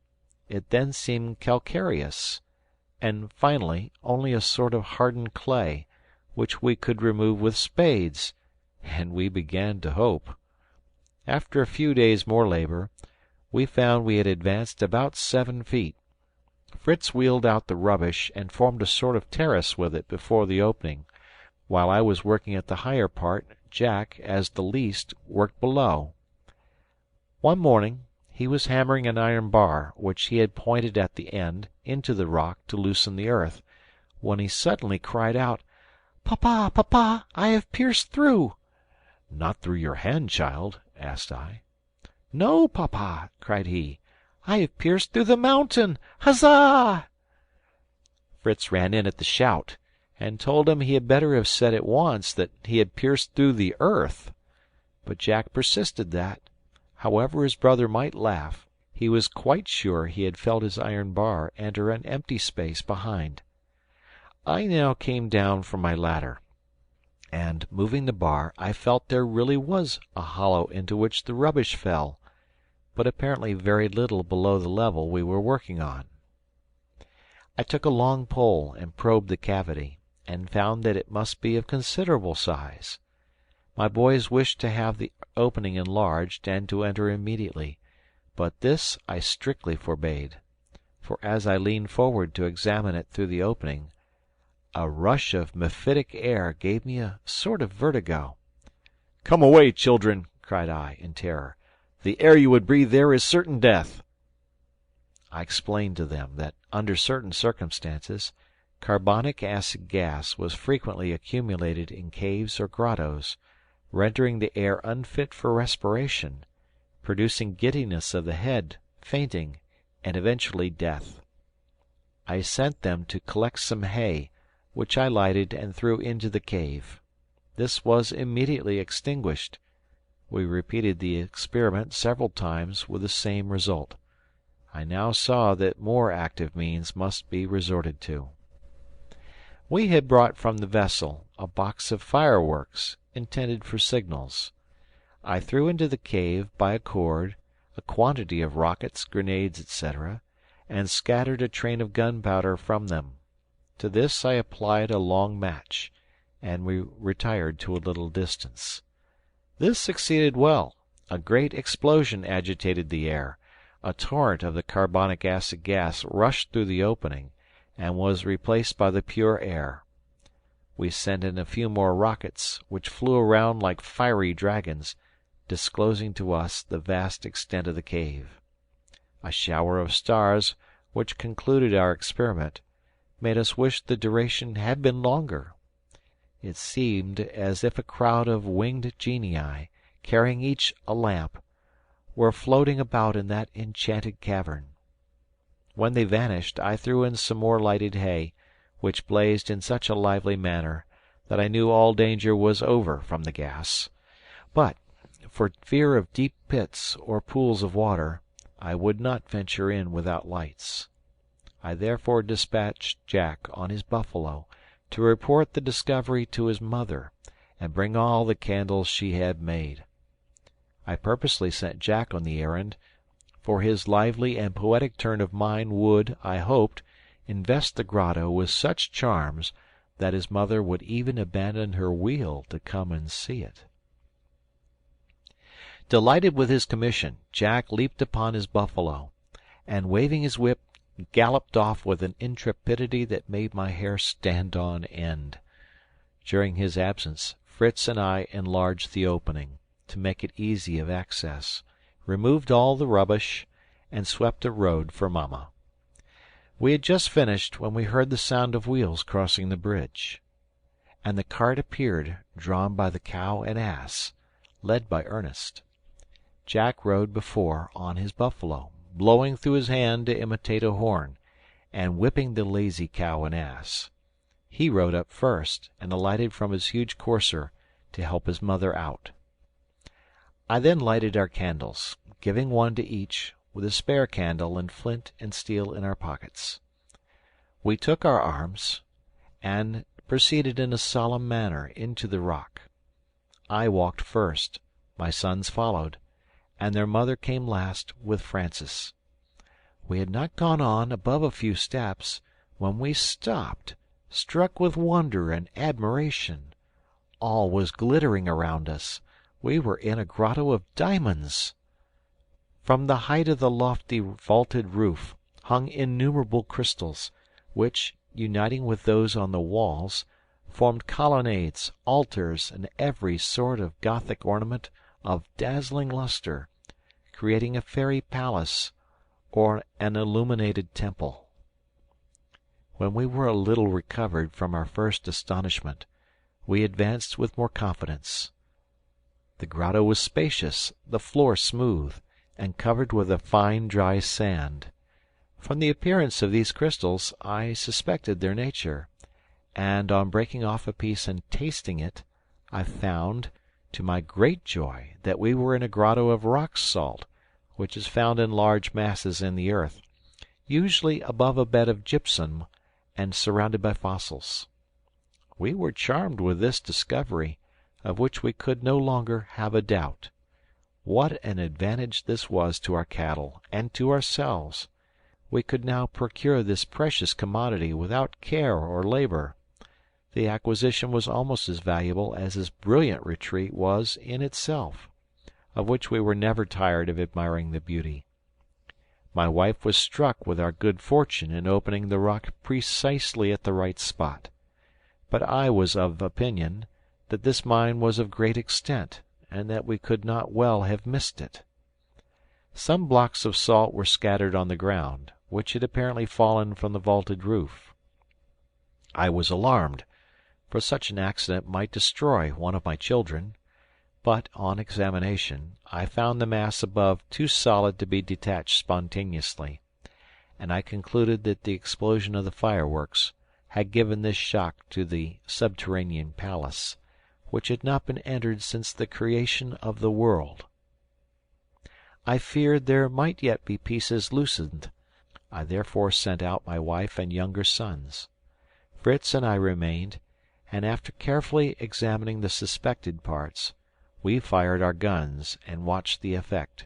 It then seemed calcareous, and finally only a sort of hardened clay, which we could remove with spades, and we began to hope. After a few days' more labor, we found we had advanced about 7 feet. Fritz wheeled out the rubbish and formed a sort of terrace with it before the opening, while I was working at the higher part. Jack, as the least, worked below. One morning he was hammering an iron bar, which he had pointed at the end, into the rock to loosen the earth, when he suddenly cried out, "Papa, papa, I have pierced through!" "Not through your hand, child?" asked I. "No, papa," cried he, "I have pierced through the mountain! Huzza!" Fritz ran in at the shout, and told him he had better have said at once that he had pierced through the earth. But Jack persisted that, however his brother might laugh, he was quite sure he had felt his iron bar enter an empty space behind. I now came down from my ladder, and, moving the bar, I felt there really was a hollow into which the rubbish fell, but apparently very little below the level we were working on. I took a long pole and probed the cavity, and found that it must be of considerable size. My boys wished to have the opening enlarged and to enter immediately, but this I strictly forbade, for as I leaned forward to examine it through the opening, a rush of mephitic air gave me a sort of vertigo. "Come away, children!" cried I, in terror. "The air you would breathe there is certain death." I explained to them that, under certain circumstances, carbonic acid gas was frequently accumulated in caves or grottos, rendering the air unfit for respiration, producing giddiness of the head, fainting, and eventually death. I sent them to collect some hay, which I lighted and threw into the cave. This was immediately extinguished. We repeated the experiment several times with the same result. I now saw that more active means must be resorted to. We had brought from the vessel a box of fireworks, intended for signals. I threw into the cave, by a cord, a quantity of rockets, grenades, etc., and scattered a train of gunpowder from them. To this I applied a long match, and we retired to a little distance. This succeeded well. A great explosion agitated the air. A torrent of the carbonic acid gas rushed through the opening, and was replaced by the pure air. We sent in a few more rockets, which flew around like fiery dragons, disclosing to us the vast extent of the cave. A shower of stars, which concluded our experiment, made us wish the duration had been longer. It seemed as if a crowd of winged genii, carrying each a lamp, were floating about in that enchanted cavern. When they vanished, I threw in some more lighted hay, which blazed in such a lively manner that I knew all danger was over from the gas. But, for fear of deep pits or pools of water, I would not venture in without lights. I therefore dispatched Jack on his buffalo to report the discovery to his mother, and bring all the candles she had made. I purposely sent Jack on the errand, for his lively and poetic turn of mind would, I hoped, invest the grotto with such charms that his mother would even abandon her wheel to come and see it. Delighted with his commission, Jack leaped upon his buffalo, and waving his whip, galloped off with an intrepidity that made my hair stand on end. During his absence, Fritz and I enlarged the opening, to make it easy of access, removed all the rubbish, and swept a road for Mamma. We had just finished when we heard the sound of wheels crossing the bridge, and the cart appeared, drawn by the cow and ass, led by Ernest. Jack rode before on his buffalo, blowing through his hand to imitate a horn, and whipping the lazy cow and ass. He rode up first, and alighted from his huge courser to help his mother out. I then lighted our candles, giving one to each, with a spare candle and flint and steel in our pockets. We took our arms, and proceeded in a solemn manner into the rock. I walked first, my sons followed, and their mother came last with Francis. We had not gone on above a few steps when we stopped, struck with wonder and admiration. All was glittering around us. We were in a grotto of diamonds. From the height of the lofty vaulted roof hung innumerable crystals, which, uniting with those on the walls, formed colonnades, altars, and every sort of Gothic ornament of dazzling lustre, creating a fairy palace or an illuminated temple. When we were a little recovered from our first astonishment, we advanced with more confidence. The grotto was spacious, the floor smooth, and covered with a fine dry sand. From the appearance of these crystals I suspected their nature, and on breaking off a piece and tasting it, I found, to my great joy, that we were in a grotto of rock salt, which is found in large masses in the earth, usually above a bed of gypsum and surrounded by fossils. We were charmed with this discovery, of which we could no longer have a doubt. What an advantage this was to our cattle and to ourselves! We could now procure this precious commodity without care or labor. The acquisition was almost as valuable as this brilliant retreat was in itself, of which we were never tired of admiring the beauty. My wife was struck with our good fortune in opening the rock precisely at the right spot, but I was of opinion that this mine was of great extent, and that we could not well have missed it. Some blocks of salt were scattered on the ground, which had apparently fallen from the vaulted roof. I was alarmed, for such an accident might destroy one of my children, but, on examination, I found the mass above too solid to be detached spontaneously, and I concluded that the explosion of the fireworks had given this shock to the subterranean palace, which had not been entered since the creation of the world. I feared there might yet be pieces loosened. I therefore sent out my wife and younger sons. Fritz and I remained, and after carefully examining the suspected parts, we fired our guns and watched the effect.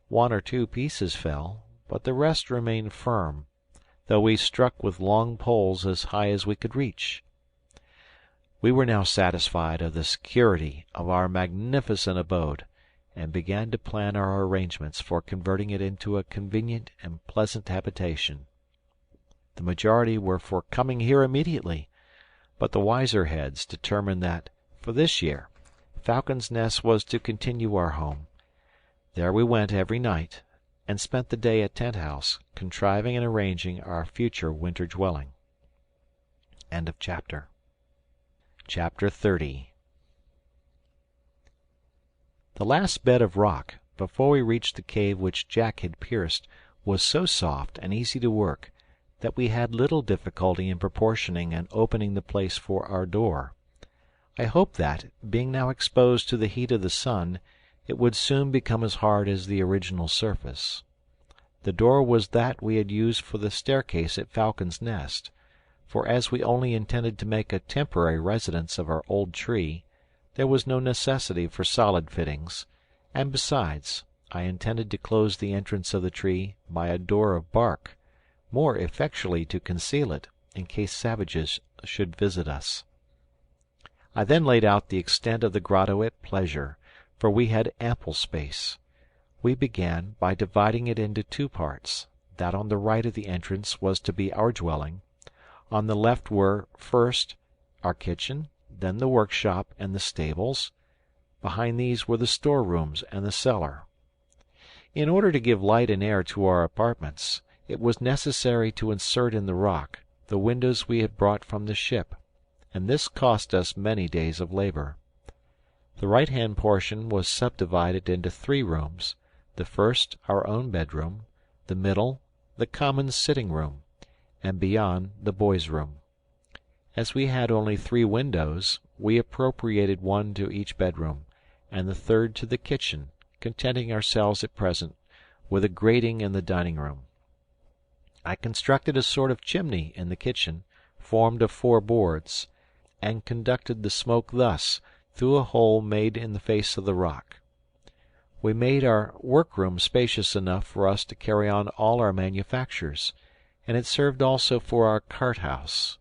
One or two pieces fell, but the rest remained firm, though we struck with long poles as high as we could reach. We were now satisfied of the security of our magnificent abode, and began to plan our arrangements for converting it into a convenient and pleasant habitation. The majority were for coming here immediately, but the wiser heads determined that, for this year, Falcon's Nest was to continue our home. There we went every night, and spent the day at Tent House, contriving and arranging our future winter dwelling. End of chapter. Chapter 30. The last bed of rock, before we reached the cave which Jack had pierced, was so soft and easy to work that we had little difficulty in proportioning and opening the place for our door. I hoped that, being now exposed to the heat of the sun, it would soon become as hard as the original surface. The door was that we had used for the staircase at Falcon's Nest, for as we only intended to make a temporary residence of our old tree, there was no necessity for solid fittings, and besides, I intended to close the entrance of the tree by a door of bark, more effectually to conceal it, in case savages should visit us. I then laid out the extent of the grotto at pleasure, for we had ample space. We began by dividing it into two parts. That on the right of the entrance was to be our dwelling. On the left were, first, our kitchen, then the workshop and the stables. Behind these were the storerooms and the cellar. In order to give light and air to our apartments, it was necessary to insert in the rock the windows we had brought from the ship, and this cost us many days of labor. The right-hand portion was subdivided into 3 rooms, the first our own bedroom, the middle the common sitting-room, and beyond the boys' room. As we had only 3 windows, we appropriated one to each bedroom, and the third to the kitchen, contenting ourselves at present with a grating in the dining-room. I constructed a sort of chimney in the kitchen, formed of 4 boards, and conducted the smoke thus through a hole made in the face of the rock. We made our workroom spacious enough for us to carry on all our manufactures, and it served also for our cart-house.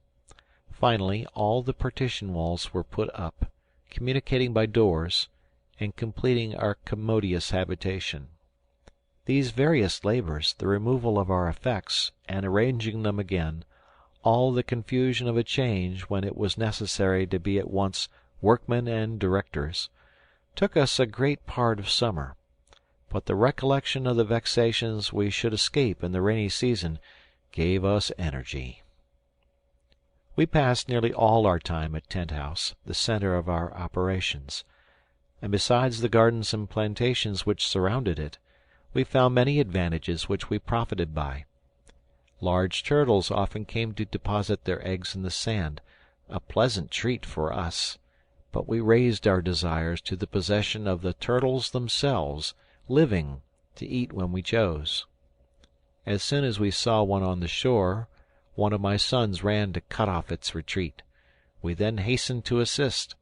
Finally, all the partition walls were put up, communicating by doors, and completing our commodious habitation. These various labors, the removal of our effects, and arranging them again, all the confusion of a change when it was necessary to be at once workmen and directors, took us a great part of summer, but the recollection of the vexations we should escape in the rainy season gave us energy. We passed nearly all our time at Tent House, the centre of our operations, and besides the gardens and plantations which surrounded it, we found many advantages which we profited by. Large turtles often came to deposit their eggs in the sand, a pleasant treat for us, but we raised our desires to the possession of the turtles themselves, living, to eat when we chose. As soon as we saw one on the shore, one of my sons ran to cut off its retreat. We then hastened to assist,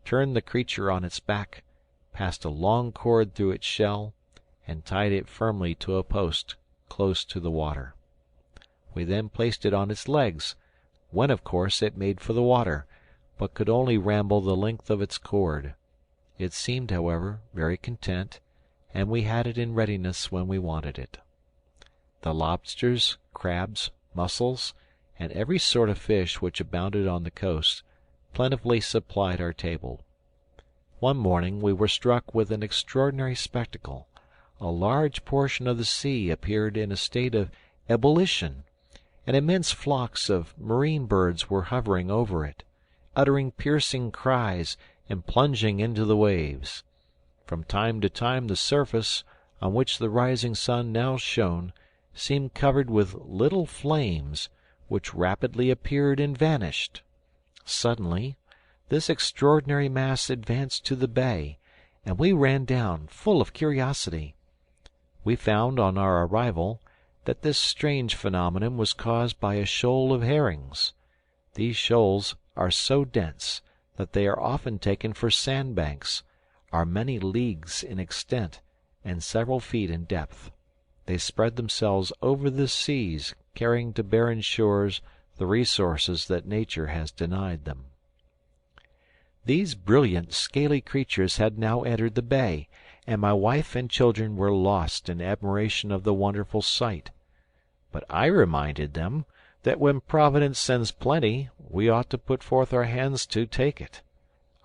turned the creature on its back, passed a long cord through its shell, and tied it firmly to a post close to the water. We then placed it on its legs, when of course it made for the water, but could only ramble the length of its cord. It seemed, however, very content, and we had it in readiness when we wanted it. The lobsters, crabs, mussels, and every sort of fish which abounded on the coast plentifully supplied our table. One morning we were struck with an extraordinary spectacle. A large portion of the sea appeared in a state of ebullition, and immense flocks of marine birds were hovering over it, uttering piercing cries and plunging into the waves. From time to time the surface, on which the rising sun now shone, seemed covered with little flames, which rapidly appeared and vanished. Suddenly this extraordinary mass advanced to the bay, and we ran down, full of curiosity. We found, on our arrival, that this strange phenomenon was caused by a shoal of herrings. These shoals are so dense that they are often taken for sandbanks, are many leagues in extent, and several feet in depth. They spread themselves over the seas, carrying to barren shores the resources that nature has denied them. These brilliant, scaly creatures had now entered the bay, and my wife and children were lost in admiration of the wonderful sight. But I reminded them that when Providence sends plenty, we ought to put forth our hands to take it.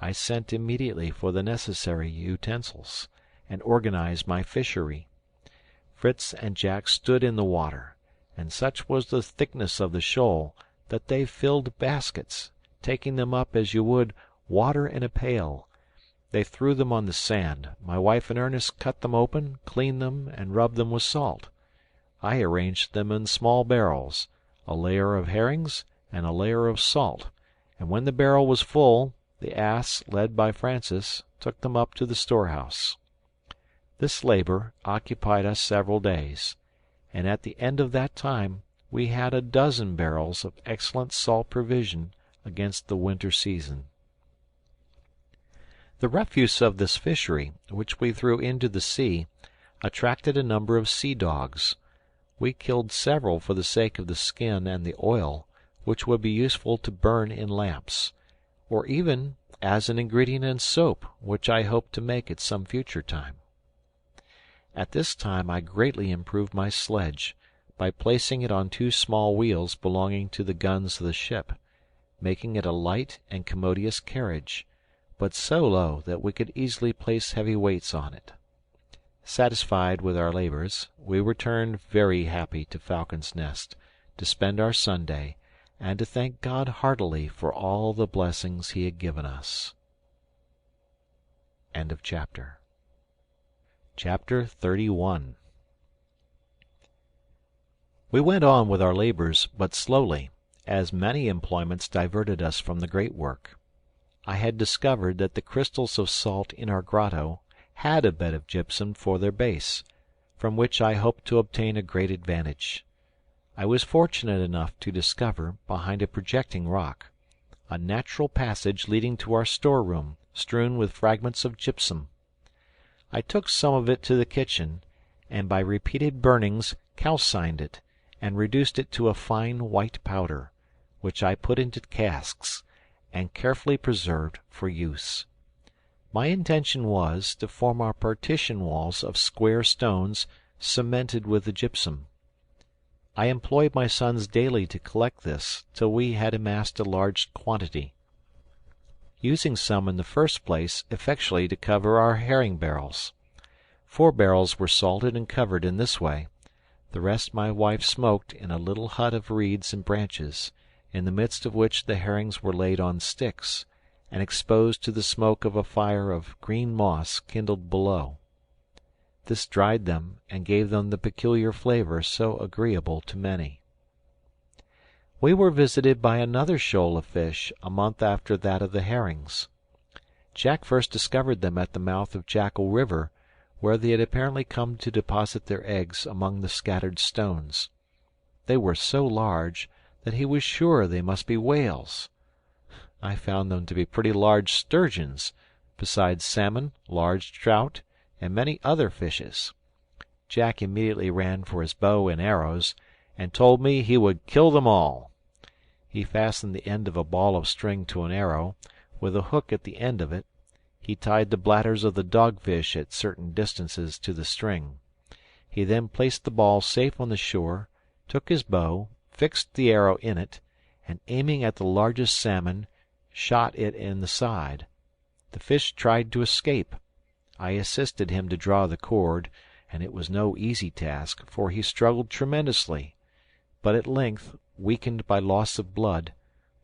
I sent immediately for the necessary utensils, and organized my fishery. Fritz and Jack stood in the water, and such was the thickness of the shoal that they filled baskets, taking them up as you would water in a pail. They threw them on the sand. My wife and Ernest cut them open, cleaned them, and rubbed them with salt. I arranged them in small barrels, a layer of herrings and a layer of salt, and when the barrel was full, the ass, led by Francis, took them up to the storehouse. This labor occupied us several days, and at the end of that time we had 12 barrels of excellent salt provision against the winter season. The refuse of this fishery, which we threw into the sea, attracted a number of sea dogs. We killed several for the sake of the skin and the oil, which would be useful to burn in lamps, or even as an ingredient in soap, which I hope to make at some future time. At this time I greatly improved my sledge, by placing it on 2 small wheels belonging to the guns of the ship, making it a light and commodious carriage, but so low that we could easily place heavy weights on it. Satisfied with our labors, we returned very happy to Falcon's Nest, to spend our Sunday, and to thank God heartily for all the blessings he had given us. End of chapter. Chapter 31. We went on with our labors, but slowly, as many employments diverted us from the great work. I had discovered that the crystals of salt in our grotto had a bed of gypsum for their base, from which I hoped to obtain a great advantage. I was fortunate enough to discover, behind a projecting rock, a natural passage leading to our storeroom, strewn with fragments of gypsum. I took some of it to the kitchen, and by repeated burnings calcined it, and reduced it to a fine white powder, which I put into casks, and carefully preserved for use. My intention was to form our partition walls of square stones cemented with the gypsum. I employed my sons daily to collect this, till we had amassed a large quantity, using some in the first place effectually to cover our herring barrels. 4 barrels were salted and covered in this way. The rest my wife smoked in a little hut of reeds and branches, in the midst of which the herrings were laid on sticks, and exposed to the smoke of a fire of green moss kindled below. This dried them, and gave them the peculiar flavor so agreeable to many. We were visited by another shoal of fish a month after that of the herrings. Jack first discovered them at the mouth of Jackal River, where they had apparently come to deposit their eggs among the scattered stones. They were so large that he was sure they must be whales. I found them to be pretty large sturgeons, besides salmon, large trout, and many other fishes. Jack immediately ran for his bow and arrows, and told me he would kill them all. He fastened the end of a ball of string to an arrow, with a hook at the end of it. He tied the bladders of the dogfish at certain distances to the string. He then placed the ball safe on the shore, took his bow, fixed the arrow in it, and aiming at the largest salmon, shot it in the side. The fish tried to escape. I assisted him to draw the cord, and it was no easy task, for he struggled tremendously, but at length, weakened by loss of blood,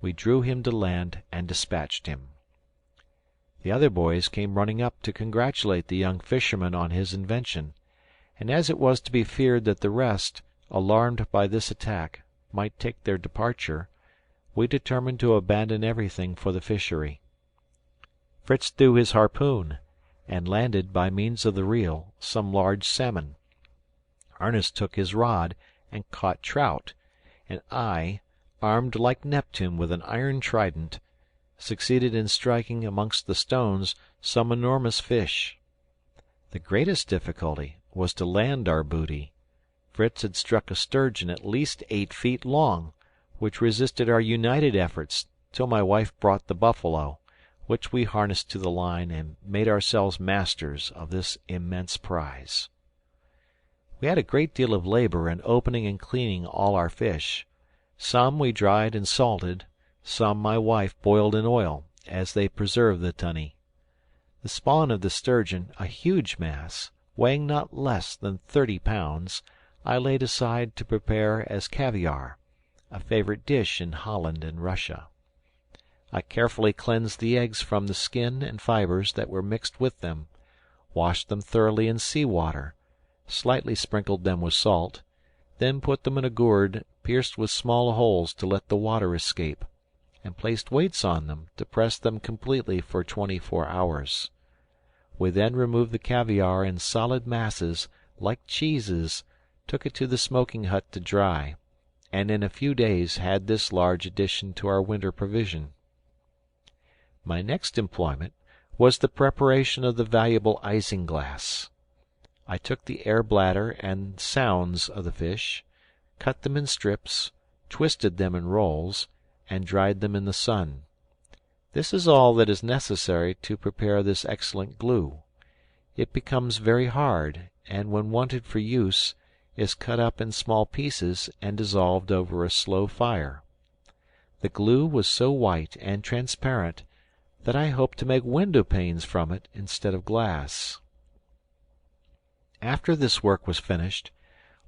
we drew him to land and dispatched him. The other boys came running up to congratulate the young fisherman on his invention, and as it was to be feared that the rest, alarmed by this attack, might take their departure, we determined to abandon everything for the fishery. Fritz threw his harpoon, and landed, by means of the reel, some large salmon. Ernest took his rod and caught trout, and I, armed like Neptune with an iron trident, succeeded in striking amongst the stones some enormous fish. The greatest difficulty was to land our booty. Fritz had struck a sturgeon at least 8 feet long, which resisted our united efforts till my wife brought the buffalo, which we harnessed to the line and made ourselves masters of this immense prize. We had a great deal of labor in opening and cleaning all our fish. Some we dried and salted, some my wife boiled in oil, as they preserve the tunny. The spawn of the sturgeon, a huge mass, weighing not less than 30 pounds, I laid aside to prepare as caviare, a favorite dish in Holland and Russia. I carefully cleansed the eggs from the skin and fibers that were mixed with them, washed them thoroughly in sea water, slightly sprinkled them with salt, then put them in a gourd pierced with small holes to let the water escape, and placed weights on them to press them completely for 24 hours. We then removed the caviar in solid masses, like cheeses, took it to the smoking hut to dry, and in a few days had this large addition to our winter provision. My next employment was the preparation of the valuable isinglass. I took the air bladder and sounds of the fish, cut them in strips, twisted them in rolls, and dried them in the sun. This is all that is necessary to prepare this excellent glue. It becomes very hard, and when wanted for use, is cut up in small pieces and dissolved over a slow fire. The glue was so white and transparent that I hoped to make window panes from it instead of glass. After this work was finished,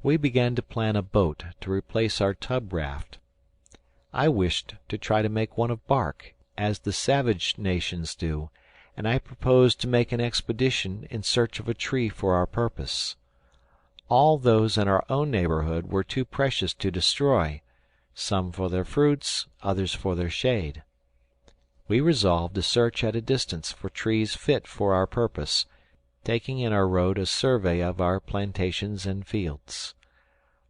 we began to plan a boat to replace our tub raft. I wished to try to make one of bark, as the savage nations do, and I proposed to make an expedition in search of a tree for our purpose. All those in our own neighborhood were too precious to destroy, some for their fruits, others for their shade. We resolved to search at a distance for trees fit for our purpose, taking in our road a survey of our plantations and fields.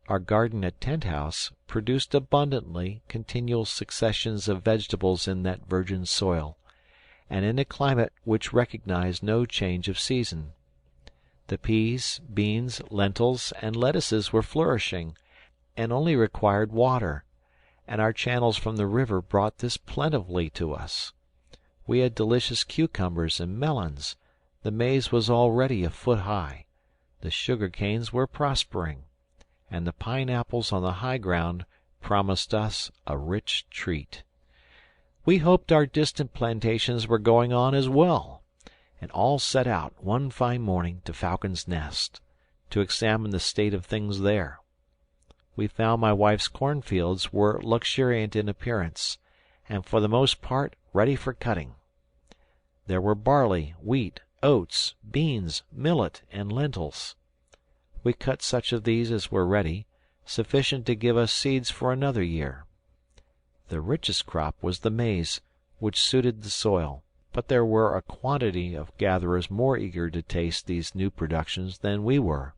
Our garden at Tent House produced abundantly continual successions of vegetables in that virgin soil, and in a climate which recognized no change of season. The peas, beans, lentils, and lettuces were flourishing, and only required water, and our channels from the river brought this plentifully to us. We had delicious cucumbers and melons. The maize was already a foot high. The sugar canes were prospering, and the pineapples on the high ground promised us a rich treat. We hoped our distant plantations were going on as well, and all set out one fine morning to Falcon's Nest, to examine the state of things there. We found my wife's cornfields were luxuriant in appearance, and for the most part ready for cutting. There were barley, wheat, oats, beans, millet, and lentils. We cut such of these as were ready, sufficient to give us seeds for another year. The richest crop was the maize, which suited the soil, but there were a quantity of gatherers more eager to taste these new productions than we were.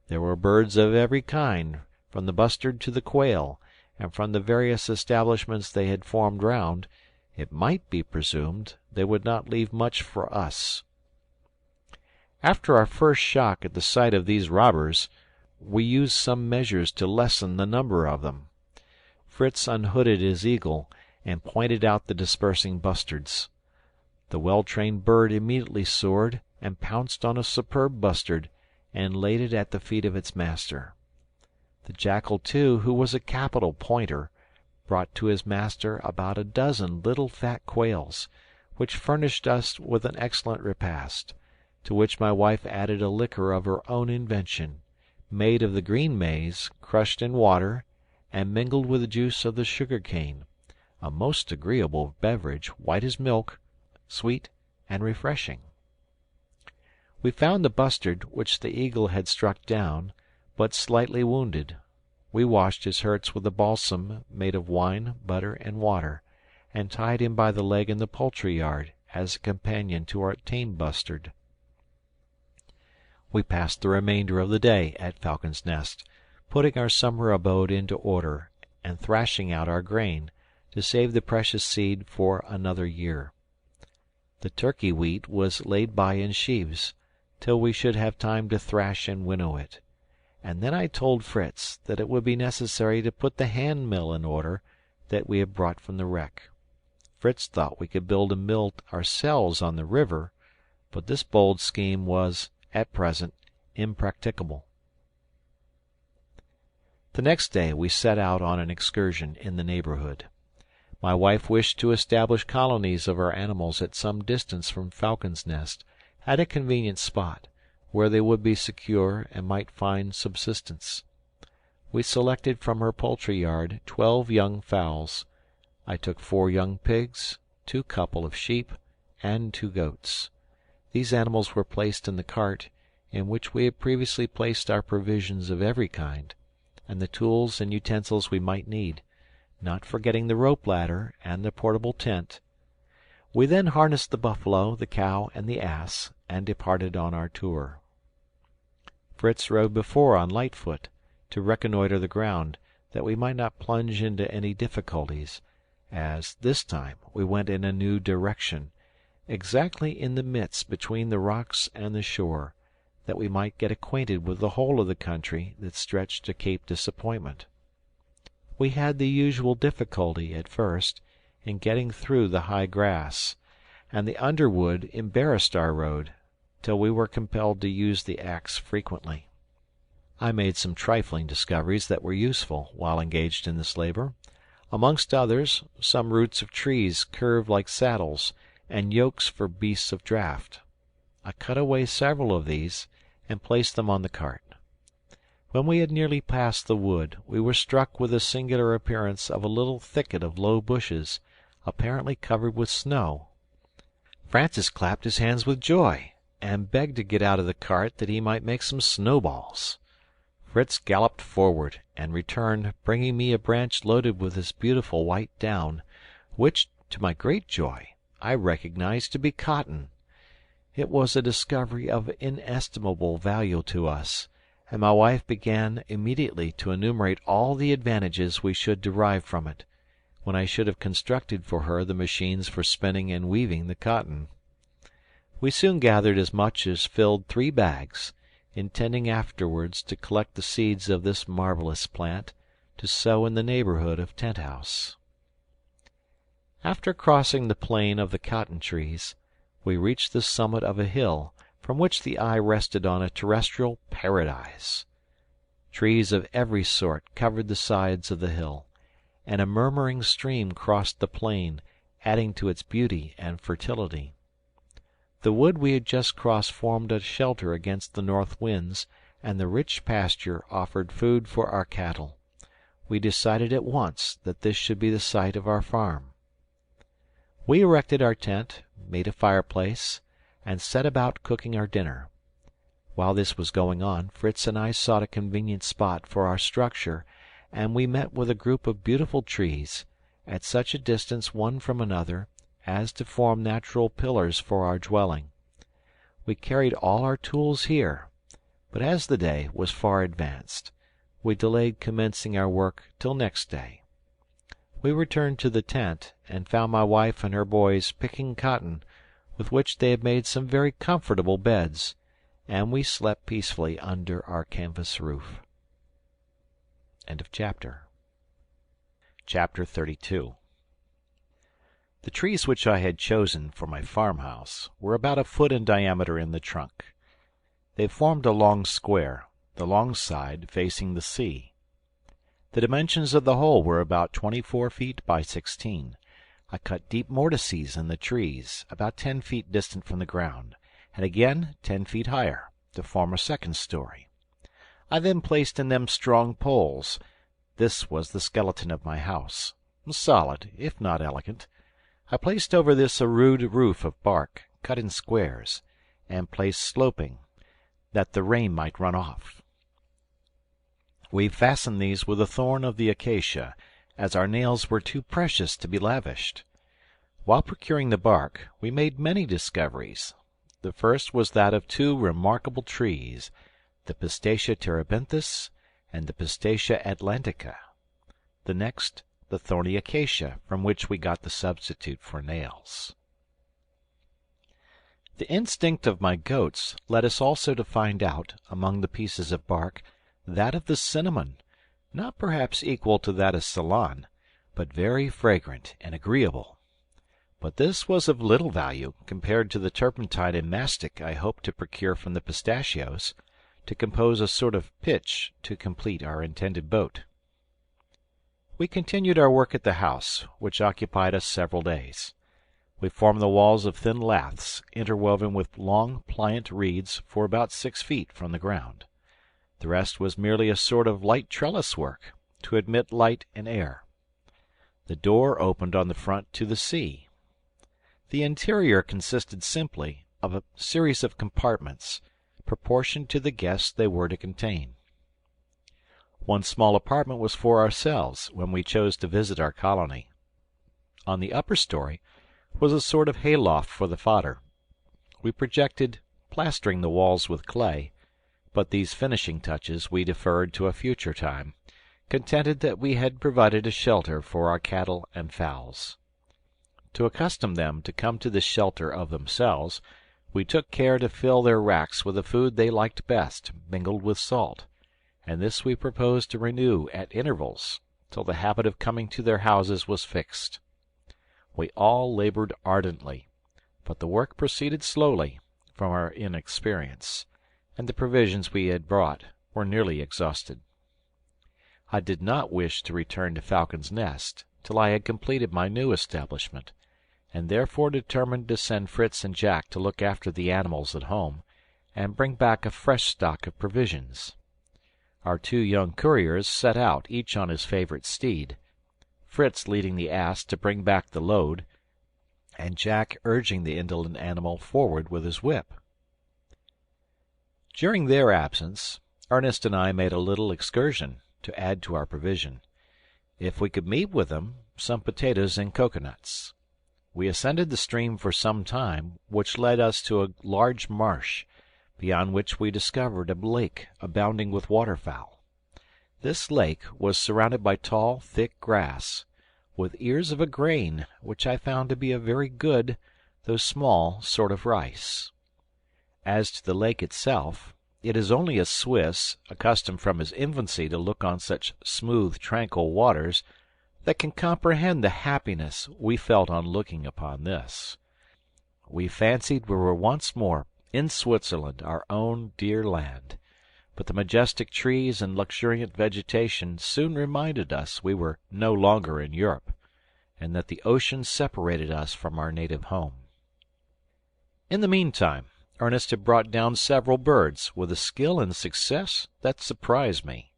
There were birds of every kind, from the bustard to the quail, and from the various establishments they had formed round, it might be presumed they would not leave much for us. After our first shock at the sight of these robbers, we used some measures to lessen the number of them. Fritz unhooded his eagle, and pointed out the dispersing bustards. The well-trained bird immediately soared, and pounced on a superb bustard, and laid it at the feet of its master. The jackal, too, who was a capital pointer, brought to his master about a dozen little fat quails, which furnished us with an excellent repast, to which my wife added a liquor of her own invention, made of the green maize, crushed in water, and mingled with the juice of the sugar cane, a most agreeable beverage, white as milk, sweet and refreshing. We found the bustard which the eagle had struck down, but slightly wounded. We washed his hurts with a balsam made of wine, butter, and water, and tied him by the leg in the poultry yard as a companion to our tame bustard. We passed the remainder of the day at Falcon's Nest, putting our summer abode into order, and thrashing out our grain, to save the precious seed for another year. The turkey wheat was laid by in sheaves, till we should have time to thrash and winnow it, and then I told Fritz that it would be necessary to put the hand mill in order that we had brought from the wreck. Fritz thought we could build a mill ourselves on the river, but this bold scheme was, at present, impracticable. The next day we set out on an excursion in the neighborhood. My wife wished to establish colonies of our animals at some distance from Falcon's Nest, at a convenient spot, where they would be secure and might find subsistence. We selected from her poultry yard 12 young fowls. I took 4 young pigs, 2 couple of sheep, and 2 goats. These animals were placed in the cart, in which we had previously placed our provisions of every kind, and the tools and utensils we might need, not forgetting the rope ladder and the portable tent. We then harnessed the buffalo, the cow, and the ass, and departed on our tour. Fritz rode before on Lightfoot, to reconnoitre the ground, that we might not plunge into any difficulties, as, this time, we went in a new direction, exactly in the midst between the rocks and the shore, that we might get acquainted with the whole of the country that stretched to Cape Disappointment. We had the usual difficulty, at first, in getting through the high grass, and the underwood embarrassed our road, till we were compelled to use the axe frequently. I made some trifling discoveries that were useful while engaged in this labor. Amongst others, some roots of trees curved like saddles, and yokes for beasts of draught. I cut away several of these, and placed them on the cart. When we had nearly passed the wood, we were struck with the singular appearance of a little thicket of low bushes, apparently covered with snow. Francis clapped his hands with joy, and begged to get out of the cart that he might make some snowballs. Fritz galloped forward, and returned, bringing me a branch loaded with this beautiful white down, which, to my great joy, I recognized to be cotton. It was a discovery of inestimable value to us, and my wife began immediately to enumerate all the advantages we should derive from it, when I should have constructed for her the machines for spinning and weaving the cotton. We soon gathered as much as filled 3 bags, intending afterwards to collect the seeds of this marvellous plant, to sow in the neighbourhood of Tent House. After crossing the plain of the cotton trees, we reached the summit of a hill, from which the eye rested on a terrestrial paradise. Trees of every sort covered the sides of the hill, and a murmuring stream crossed the plain, adding to its beauty and fertility. The wood we had just crossed formed a shelter against the north winds, and the rich pasture offered food for our cattle. We decided at once that this should be the site of our farm. We erected our tent, made a fireplace, and set about cooking our dinner. While this was going on, Fritz and I sought a convenient spot for our structure, and we met with a group of beautiful trees, at such a distance one from another as to form natural pillars for our dwelling. We carried all our tools here, but as the day was far advanced, we delayed commencing our work till next day. We returned to the tent, and found my wife and her boys picking cotton, with which they had made some very comfortable beds, and we slept peacefully under our canvas roof. End of chapter. Chapter 32. The trees which I had chosen for my farmhouse were about 1 foot in diameter in the trunk. They formed a long square, the long side facing the sea. The dimensions of the whole were about 24 feet by 16. I cut deep mortices in the trees, about 10 feet distant from the ground, and again 10 feet higher, to form a second story. I then placed in them strong poles. This was the skeleton of my house, solid, if not elegant. I placed over this a rude roof of bark, cut in squares, and placed sloping, that the rain might run off. We fastened these with a thorn of the acacia, as our nails were too precious to be lavished. While procuring the bark, we made many discoveries. The first was that of 2 remarkable trees, the Pistacia terebinthus and the Pistacia atlantica. The next, the thorny acacia, from which we got the substitute for nails. The instinct of my goats led us also to find out, among the pieces of bark, that of the cinnamon, not perhaps equal to that of Ceylon, but very fragrant and agreeable. But this was of little value compared to the turpentine and mastic I hoped to procure from the pistachios, to compose a sort of pitch to complete our intended boat. We continued our work at the house, which occupied us several days. We formed the walls of thin laths, interwoven with long, pliant reeds for about 6 feet from the ground. The rest was merely a sort of light trellis work, to admit light and air. The door opened on the front to the sea. The interior consisted simply of a series of compartments, proportioned to the guests they were to contain. One small apartment was for ourselves when we chose to visit our colony. On the upper story was a sort of hayloft for the fodder. We projected plastering the walls with clay, but these finishing touches we deferred to a future time, contented that we had provided a shelter for our cattle and fowls. To accustom them to come to this shelter of themselves, we took care to fill their racks with the food they liked best, mingled with salt, and this we proposed to renew at intervals, till the habit of coming to their houses was fixed. We all labored ardently, but the work proceeded slowly, from our inexperience, and the provisions we had brought were nearly exhausted. I did not wish to return to Falcon's Nest till I had completed my new establishment, and therefore determined to send Fritz and Jack to look after the animals at home, and bring back a fresh stock of provisions. Our 2 young couriers set out, each on his favorite steed, Fritz leading the ass to bring back the load, and Jack urging the indolent animal forward with his whip. During their absence, Ernest and I made a little excursion, to add to our provision. If we could meet with them, some potatoes and cocoanuts. We ascended the stream for some time, which led us to a large marsh, beyond which we discovered a lake abounding with waterfowl. This lake was surrounded by tall, thick grass, with ears of a grain which I found to be a very good, though small, sort of rice. As to the lake itself, it is only a Swiss, accustomed from his infancy to look on such smooth, tranquil waters, that can comprehend the happiness we felt on looking upon this. We fancied we were once more in Switzerland, our own dear land, but the majestic trees and luxuriant vegetation soon reminded us we were no longer in Europe, and that the ocean separated us from our native home. In the meantime, Ernest had brought down several birds with a skill and success that surprised me.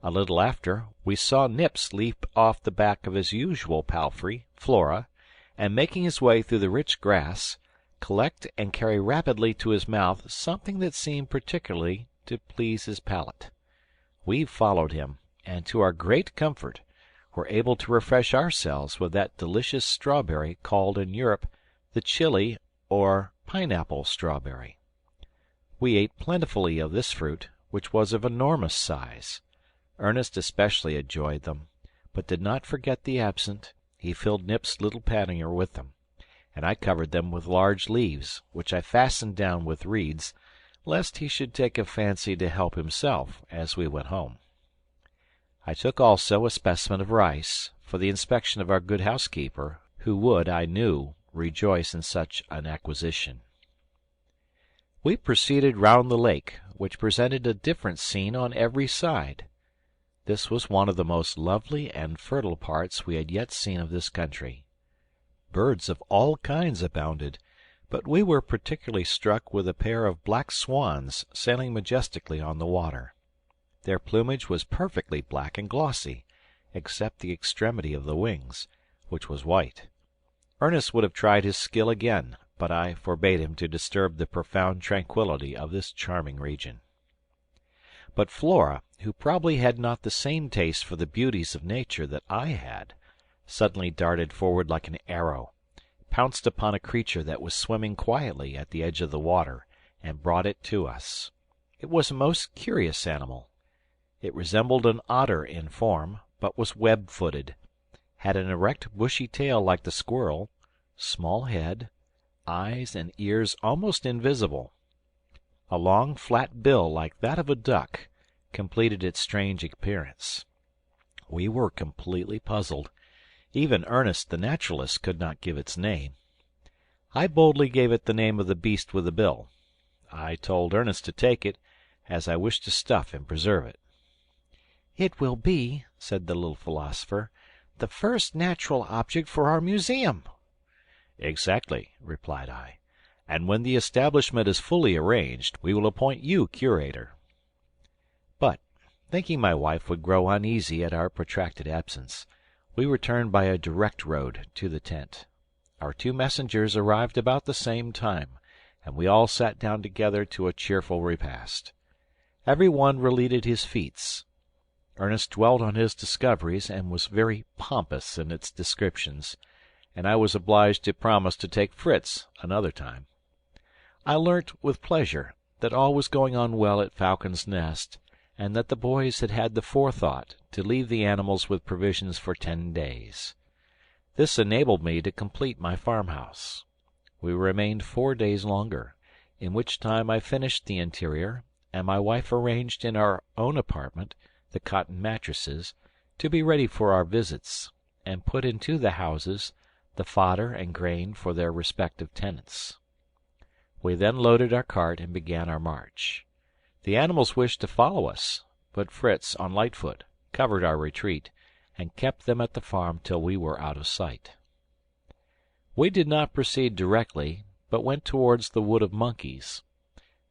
A little after, we saw Nips leap off the back of his usual palfrey, Flora, and making his way through the rich grass, collect and carry rapidly to his mouth something that seemed particularly to please his palate. We followed him, and to our great comfort were able to refresh ourselves with that delicious strawberry called in Europe the chili or pineapple strawberry. We ate plentifully of this fruit, which was of enormous size. Ernest especially enjoyed them, but did not forget the absent. He filled Nip's little pannier with them, and I covered them with large leaves, which I fastened down with reeds, lest he should take a fancy to help himself as we went home. I took also a specimen of rice, for the inspection of our good housekeeper, who would, I knew, rejoice in such an acquisition. We proceeded round the lake, which presented a different scene on every side. This was one of the most lovely and fertile parts we had yet seen of this country. Birds of all kinds abounded, but we were particularly struck with a pair of black swans sailing majestically on the water. Their plumage was perfectly black and glossy, except the extremity of the wings, which was white. Ernest would have tried his skill again, but I forbade him to disturb the profound tranquillity of this charming region. But Flora, who probably had not the same taste for the beauties of nature that I had, suddenly darted forward like an arrow, pounced upon a creature that was swimming quietly at the edge of the water, and brought it to us. It was a most curious animal. It resembled an otter in form, but was web-footed, had an erect bushy tail like the squirrel, small head, eyes and ears almost invisible. A long flat bill like that of a duck completed its strange appearance. We were completely puzzled. Even Ernest the naturalist could not give its name. I boldly gave it the name of the beast with the bill. I told Ernest to take it, as I wished to stuff and preserve it. "It will be," said the little philosopher, "the first natural object for our museum." "Exactly," replied I, "and when the establishment is fully arranged, we will appoint you curator." But, thinking my wife would grow uneasy at our protracted absence, we returned by a direct road to the tent. Our 2 messengers arrived about the same time, and we all sat down together to a cheerful repast. Every one related his feats. Ernest dwelt on his discoveries and was very pompous in its descriptions, and I was obliged to promise to take Fritz another time. I learnt with pleasure that all was going on well at Falcon's Nest, and that the boys had had the forethought to leave the animals with provisions for 10 days. This enabled me to complete my farmhouse. We remained 4 days longer, in which time I finished the interior, and my wife arranged in our own apartment the cotton mattresses, to be ready for our visits, and put into the houses the fodder and grain for their respective tenants. We then loaded our cart and began our march. The animals wished to follow us, but Fritz, on Lightfoot, covered our retreat, and kept them at the farm till we were out of sight. We did not proceed directly, but went towards the wood of monkeys.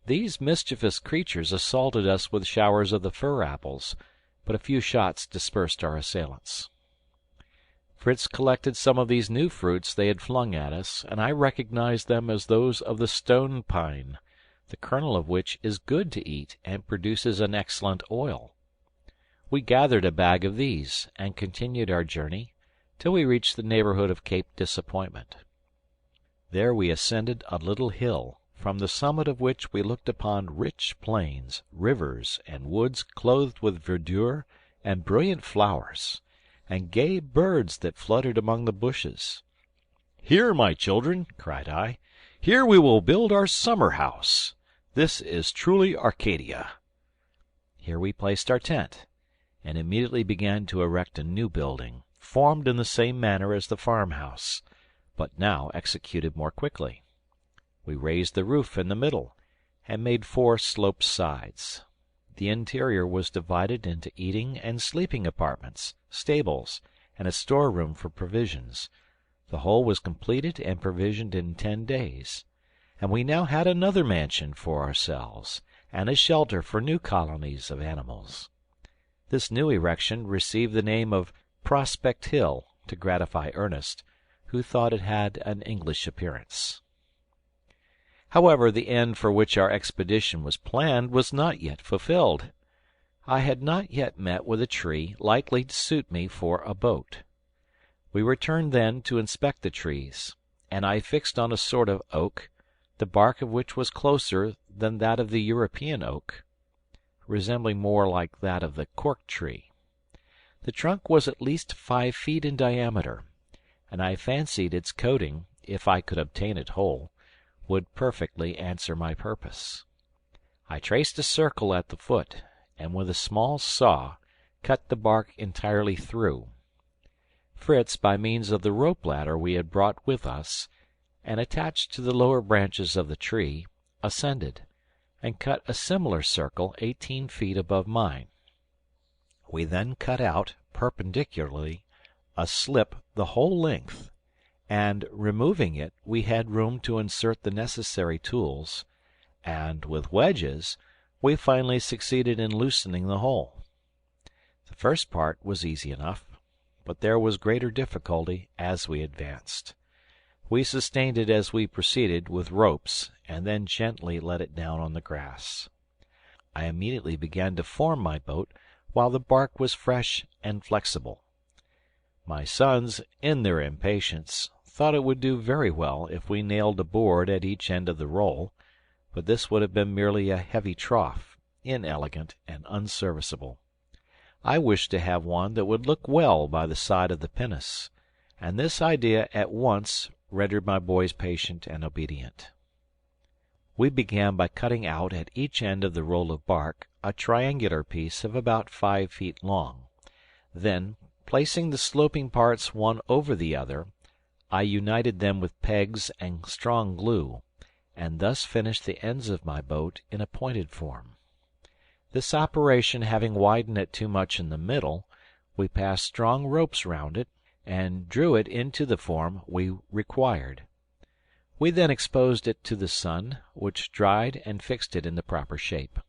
These mischievous creatures assaulted us with showers of the fir apples, but a few shots dispersed our assailants. Fritz collected some of these new fruits they had flung at us, and I recognized them as those of the stone pine, the kernel of which is good to eat and produces an excellent oil. We gathered a bag of these, and continued our journey till we reached the neighborhood of Cape Disappointment. There we ascended a little hill, from the summit of which we looked upon rich plains, rivers, and woods clothed with verdure and brilliant flowers, and gay birds that fluttered among the bushes. "Here, my children," cried I, "here we will build our summer house. This is truly Arcadia." Here we placed our tent, and immediately began to erect a new building, formed in the same manner as the farmhouse, but now executed more quickly. We raised the roof in the middle, and made 4 sloped sides. The interior was divided into eating and sleeping apartments, stables, and a storeroom for provisions. The whole was completed and provisioned in 10 days, and we now had another mansion for ourselves, and a shelter for new colonies of animals. This new erection received the name of Prospect Hill, to gratify Ernest, who thought it had an English appearance. However, the end for which our expedition was planned was not yet fulfilled. I had not yet met with a tree likely to suit me for a boat. We returned then to inspect the trees, and I fixed on a sort of oak, the bark of which was closer than that of the European oak, resembling more like that of the cork tree. The trunk was at least 5 feet in diameter, and I fancied its coating, if I could obtain it whole, would perfectly answer my purpose. I traced a circle at the foot, and with a small saw cut the bark entirely through. Fritz, by means of the rope ladder we had brought with us, and attached to the lower branches of the tree, ascended, and cut a similar circle 18 feet above mine. We then cut out, perpendicularly, a slip the whole length, and, removing it, we had room to insert the necessary tools, and, with wedges, we finally succeeded in loosening the whole. The first part was easy enough, but there was greater difficulty as we advanced. We sustained it as we proceeded with ropes, and then gently let it down on the grass. I immediately began to form my boat while the bark was fresh and flexible. My sons, in their impatience, thought it would do very well if we nailed a board at each end of the roll, but this would have been merely a heavy trough, inelegant and unserviceable. I wished to have one that would look well by the side of the pinnace, and this idea at once rendered my boys patient and obedient. We began by cutting out at each end of the roll of bark a triangular piece of about 5 feet long. Then, placing the sloping parts one over the other, I united them with pegs and strong glue, and thus finished the ends of my boat in a pointed form. This operation having widened it too much in the middle, we passed strong ropes round it, and drew it into the form we required. We then exposed it to the sun, which dried and fixed it in the proper shape.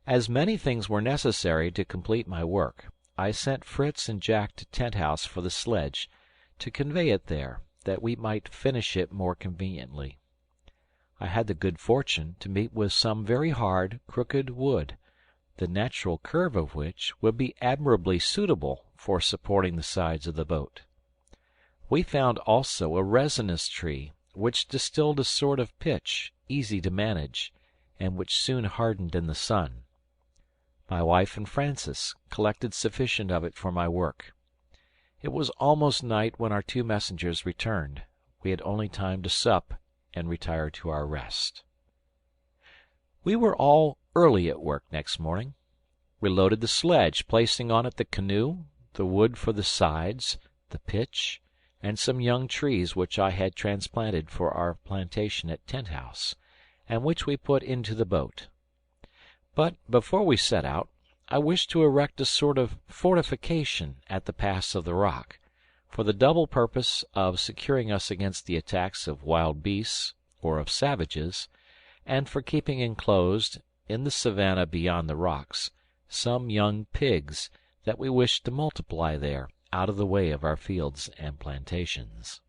As many things were necessary to complete my work, I sent Fritz and Jack to Tent House for the sledge, to convey it there, that we might finish it more conveniently. I had the good fortune to meet with some very hard, crooked wood, the natural curve of which would be admirably suitable for supporting the sides of the boat. We found also a resinous tree, which distilled a sort of pitch, easy to manage, and which soon hardened in the sun. My wife and Francis collected sufficient of it for my work. It was almost night when our two messengers returned. We had only time to sup and retire to our rest. We were all early at work next morning. We loaded the sledge, placing on it the canoe, the wood for the sides, the pitch, and some young trees which I had transplanted for our plantation at Tent House, and which we put into the boat. But before we set out, I wished to erect a sort of fortification at the pass of the rock, for the double purpose of securing us against the attacks of wild beasts or of savages, and for keeping enclosed, in the savannah beyond the rocks, some young pigs that we wished to multiply there, out of the way of our fields and plantations.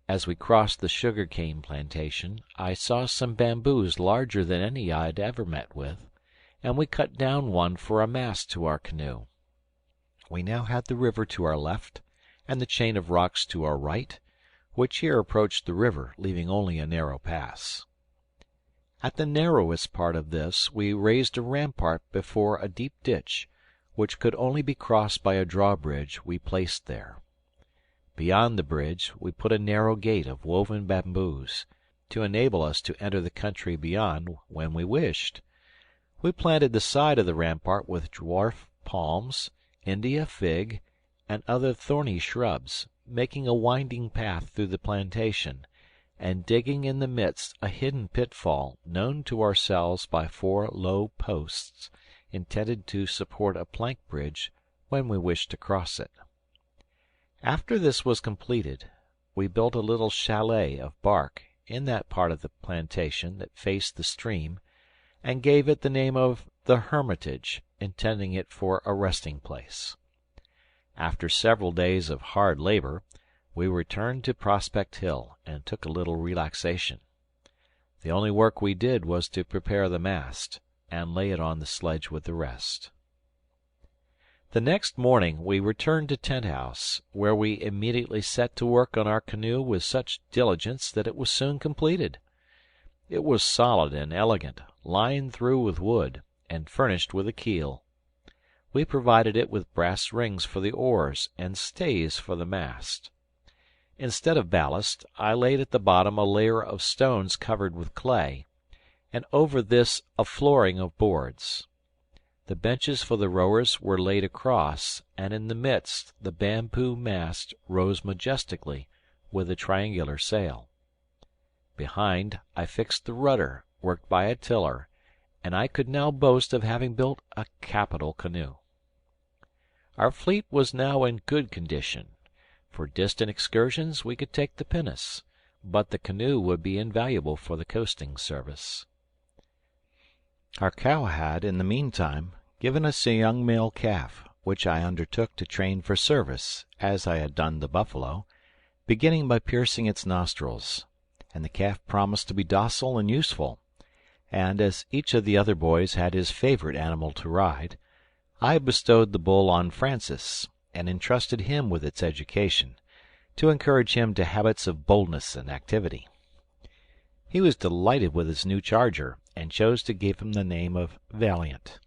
As we crossed the sugar-cane plantation, I saw some bamboos larger than any I had ever met with, and we cut down one for a mast to our canoe. We now had the river to our left, and the chain of rocks to our right, which here approached the river, leaving only a narrow pass. At the narrowest part of this we raised a rampart before a deep ditch, which could only be crossed by a drawbridge we placed there. Beyond the bridge we put a narrow gate of woven bamboos, to enable us to enter the country beyond when we wished. We planted the side of the rampart with dwarf palms, India fig, and other thorny shrubs, making a winding path through the plantation, and digging in the midst a hidden pitfall known to ourselves by 4 low posts, intended to support a plank bridge when we wished to cross it. After this was completed, we built a little chalet of bark in that part of the plantation that faced the stream, and gave it the name of the Hermitage, intending it for a resting place. After several days of hard labor, we returned to Prospect Hill and took a little relaxation. The only work we did was to prepare the mast, and lay it on the sledge with the rest. The next morning we returned to Tent House, where we immediately set to work on our canoe with such diligence that it was soon completed. It was solid and elegant, lined through with wood, and furnished with a keel. We provided it with brass rings for the oars and stays for the mast. Instead of ballast, I laid at the bottom a layer of stones covered with clay, and over this a flooring of boards. The benches for the rowers were laid across, and in the midst the bamboo mast rose majestically, with a triangular sail. Behind I fixed the rudder, worked by a tiller, and I could now boast of having built a capital canoe. Our fleet was now in good condition. For distant excursions we could take the pinnace, but the canoe would be invaluable for the coasting service. Our cow had, in the meantime, given us a young male calf, which I undertook to train for service, as I had done the buffalo, beginning by piercing its nostrils, and the calf promised to be docile and useful, and as each of the other boys had his favorite animal to ride, I bestowed the bull on Francis, and entrusted him with its education, to encourage him to habits of boldness and activity. He was delighted with his new charger, and chose to give him the name of Valiant.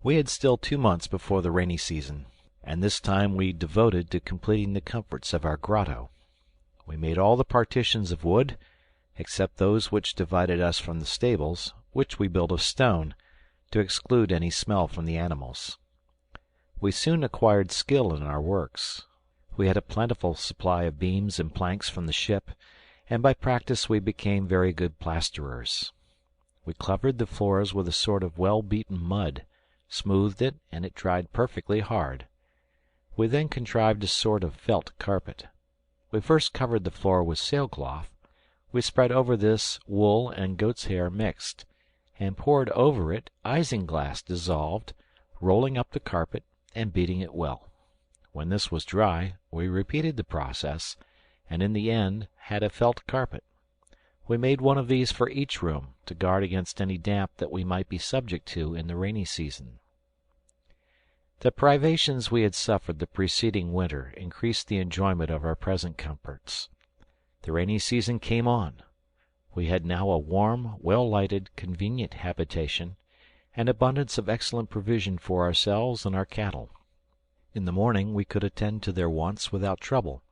We had still 2 months before the rainy season, and this time we devoted to completing the comforts of our grotto. We made all the partitions of wood, except those which divided us from the stables, which we built of stone, to exclude any smell from the animals. We soon acquired skill in our works. We had a plentiful supply of beams and planks from the ship, and by practice we became very good plasterers. We covered the floors with a sort of well-beaten mud, smoothed it, and it dried perfectly hard. We then contrived a sort of felt carpet. We first covered the floor with sailcloth. We spread over this wool and goat's hair mixed, and poured over it isinglass dissolved, rolling up the carpet and beating it well. When this was dry, we repeated the process, and in the end had a felt carpet. We made one of these for each room, to guard against any damp that we might be subject to in the rainy season. The privations we had suffered the preceding winter increased the enjoyment of our present comforts. The rainy season came on. We had now a warm, well-lighted, convenient habitation, and abundance of excellent provision for ourselves and our cattle. In the morning we could attend to their wants without trouble,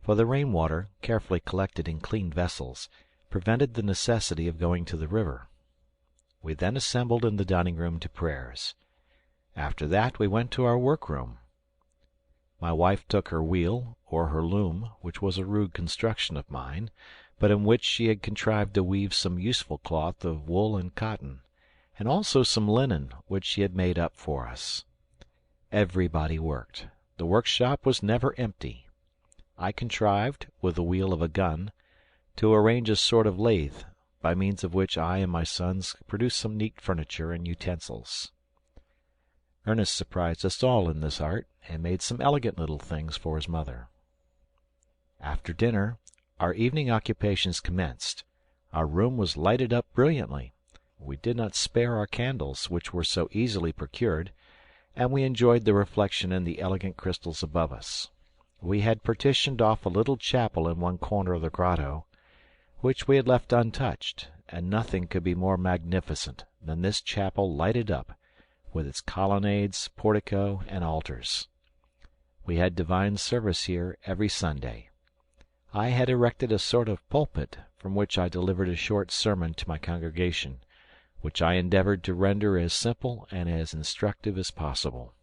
for the rain-water, carefully collected in clean vessels, prevented the necessity of going to the river. We then assembled in the dining-room to prayers. After that we went to our work-room. My wife took her wheel, or her loom, which was a rude construction of mine, but in which she had contrived to weave some useful cloth of wool and cotton, and also some linen, which she had made up for us. Everybody worked. The workshop was never empty. I contrived, with the wheel of a gun, to arrange a sort of lathe, by means of which I and my sons produced some neat furniture and utensils. Ernest surprised us all in this art, and made some elegant little things for his mother. After dinner, our evening occupations commenced. Our room was lighted up brilliantly. We did not spare our candles, which were so easily procured, and we enjoyed the reflection in the elegant crystals above us. We had partitioned off a little chapel in one corner of the grotto, which we had left untouched, and nothing could be more magnificent than this chapel lighted up, with its colonnades, portico, and altars. We had divine service here every Sunday. I had erected a sort of pulpit, from which I delivered a short sermon to my congregation, which I endeavored to render as simple and as instructive as possible.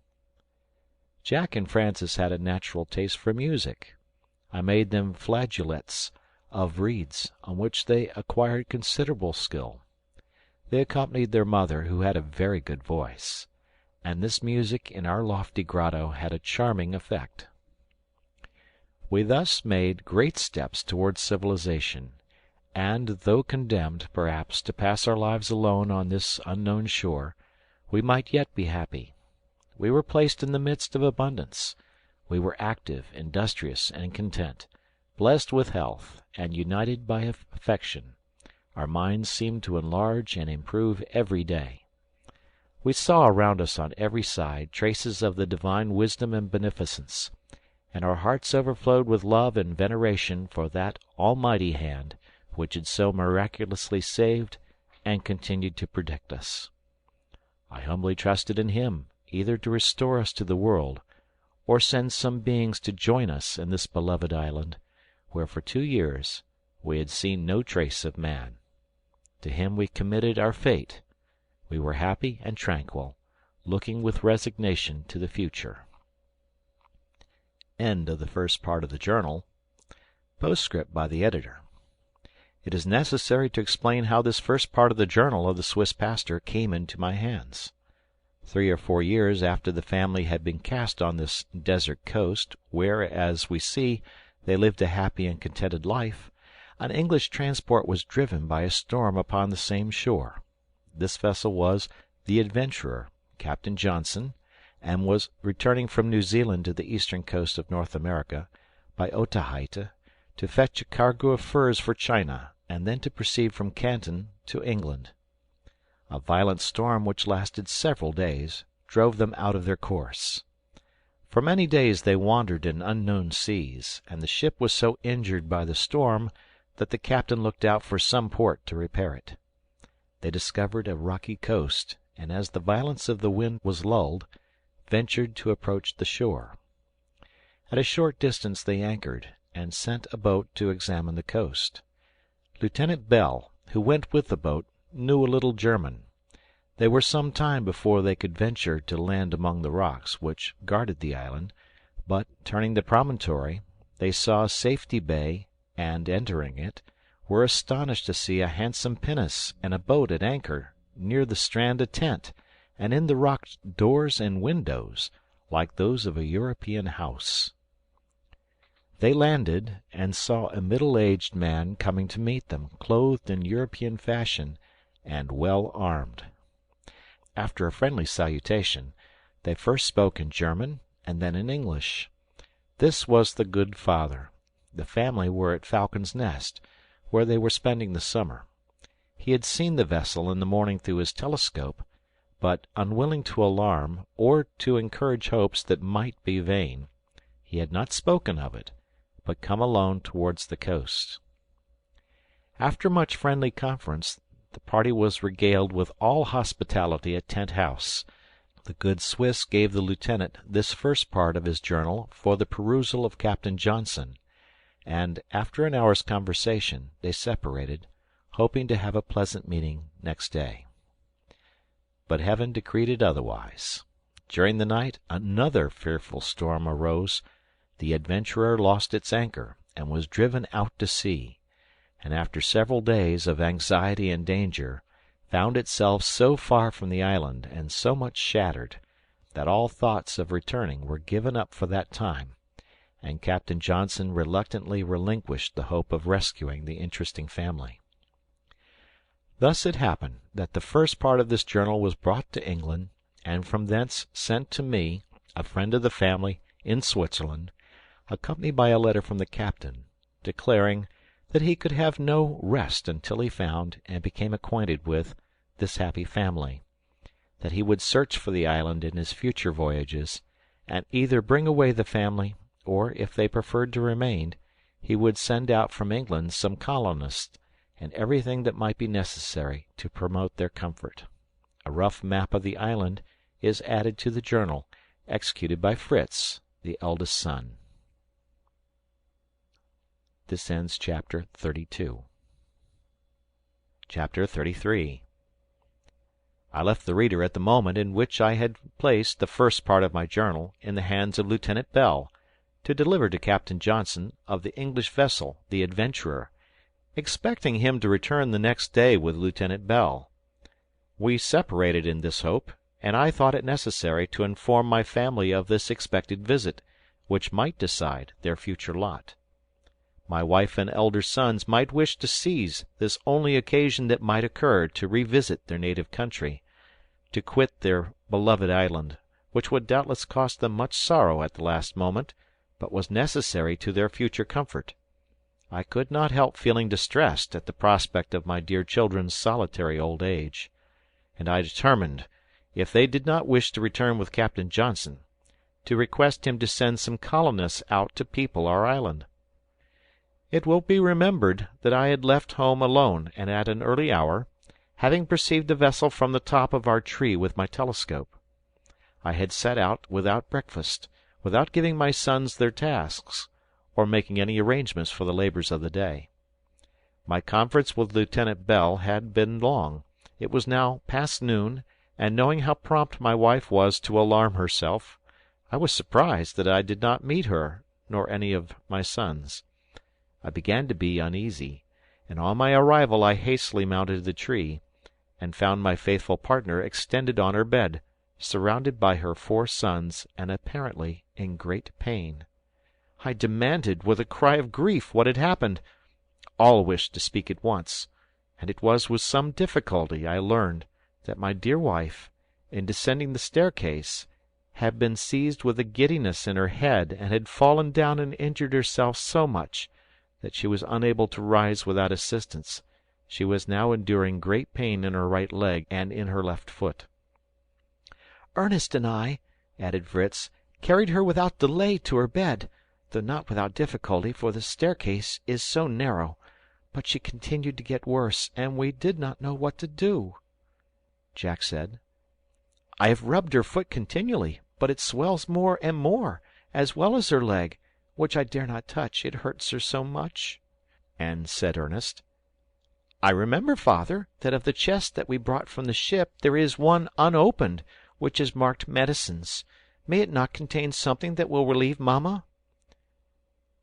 Jack and Francis had a natural taste for music. I made them flageolets of reeds, on which they acquired considerable skill. They accompanied their mother, who had a very good voice, and this music in our lofty grotto had a charming effect. We thus made great steps towards civilization, and though condemned, perhaps, to pass our lives alone on this unknown shore, we might yet be happy. We were placed in the midst of abundance. We were active, industrious, and content, blessed with health, and united by affection. Our minds seemed to enlarge and improve every day. We saw around us on every side traces of the divine wisdom and beneficence, and our hearts overflowed with love and veneration for that almighty hand which had so miraculously saved and continued to protect us. I humbly trusted in him either to restore us to the world, or send some beings to join us in this beloved island, where for 2 years we had seen no trace of man. To him we committed our fate. We were happy and tranquil, looking with resignation to the future. End of the first part of the journal. Postscript by the editor. It is necessary to explain how this first part of the journal of the Swiss pastor came into my hands. 3 or 4 years after the family had been cast on this desert coast, where, as we see, they lived a happy and contented life, an English transport was driven by a storm upon the same shore. This vessel was the Adventurer, Captain Johnson, and was returning from New Zealand to the eastern coast of North America, by Otaheite, to fetch a cargo of furs for China, and then to proceed from Canton to England. A violent storm, which lasted several days, drove them out of their course. For many days they wandered in unknown seas, and the ship was so injured by the storm that the captain looked out for some port to repair it. They discovered a rocky coast, and as the violence of the wind was lulled, ventured to approach the shore. At a short distance they anchored, and sent a boat to examine the coast. Lieutenant Bell, who went with the boat, knew a little German. They were some time before they could venture to land among the rocks which guarded the island, but, turning the promontory, they saw Safety Bay, and, entering it, were astonished to see a handsome pinnace and a boat at anchor, near the strand a tent, and in the rock doors and windows, like those of a European house. They landed, and saw a middle-aged man coming to meet them, clothed in European fashion, and well armed. After a friendly salutation, they first spoke in German, and then in English. This was the good father. The family were at Falcon's Nest, where they were spending the summer. He had seen the vessel in the morning through his telescope, but, unwilling to alarm, or to encourage hopes that might be vain, he had not spoken of it, but come alone towards the coast. After much friendly conference, the party was regaled with all hospitality at Tent House. The good Swiss gave the lieutenant this first part of his journal for the perusal of Captain Johnson, and, after an hour's conversation, they separated, hoping to have a pleasant meeting next day. But heaven decreed it otherwise. During the night another fearful storm arose. The Adventurer lost its anchor, and was driven out to sea, and after several days of anxiety and danger, found itself so far from the island, and so much shattered, that all thoughts of returning were given up for that time, and Captain Johnson reluctantly relinquished the hope of rescuing the interesting family. Thus it happened that the first part of this journal was brought to England, and from thence sent to me, a friend of the family, in Switzerland, accompanied by a letter from the captain, declaring that he could have no rest until he found and became acquainted with this happy family, that he would search for the island in his future voyages, and either bring away the family, or, if they preferred to remain, he would send out from England some colonists, and everything that might be necessary to promote their comfort. A rough map of the island is added to the journal, executed by Fritz, the eldest son. This ends chapter 32. Chapter 33. I left the reader at the moment in which I had placed the first part of my journal in the hands of Lieutenant Bell, to deliver to Captain Johnson of the English vessel, the Adventurer, expecting him to return the next day with Lieutenant Bell. We separated in this hope, and I thought it necessary to inform my family of this expected visit, which might decide their future lot. My wife and elder sons might wish to seize this only occasion that might occur to revisit their native country, to quit their beloved island, which would doubtless cost them much sorrow at the last moment, but was necessary to their future comfort. I could not help feeling distressed at the prospect of my dear children's solitary old age, and I determined, if they did not wish to return with Captain Johnson, to request him to send some colonists out to people our island. It will be remembered that I had left home alone and at an early hour, having perceived the vessel from the top of our tree with my telescope. I had set out without breakfast, without giving my sons their tasks, or making any arrangements for the labors of the day. My conference with Lieutenant Bell had been long. It was now past noon, and knowing how prompt my wife was to alarm herself, I was surprised that I did not meet her, nor any of my sons. I began to be uneasy, and on my arrival I hastily mounted the tree, and found my faithful partner extended on her bed, surrounded by her 4 sons, and apparently in great pain. I demanded, with a cry of grief, what had happened. All wished to speak at once, and it was with some difficulty I learned that my dear wife, in descending the staircase, had been seized with a giddiness in her head, and had fallen down and injured herself so much that she was unable to rise without assistance. She was now enduring great pain in her right leg and in her left foot. "Ernest and I," added Fritz, "carried her without delay to her bed, though not without difficulty, for the staircase is so narrow. But she continued to get worse, and we did not know what to do." Jack said, "I have rubbed her foot continually, but it swells more and more, as well as her leg, which I dare not touch, it hurts her so much." And said Ernest, "I remember, father, that of the chest that we brought from the ship there is one unopened, which is marked medicines. May it not contain something that will relieve mamma?"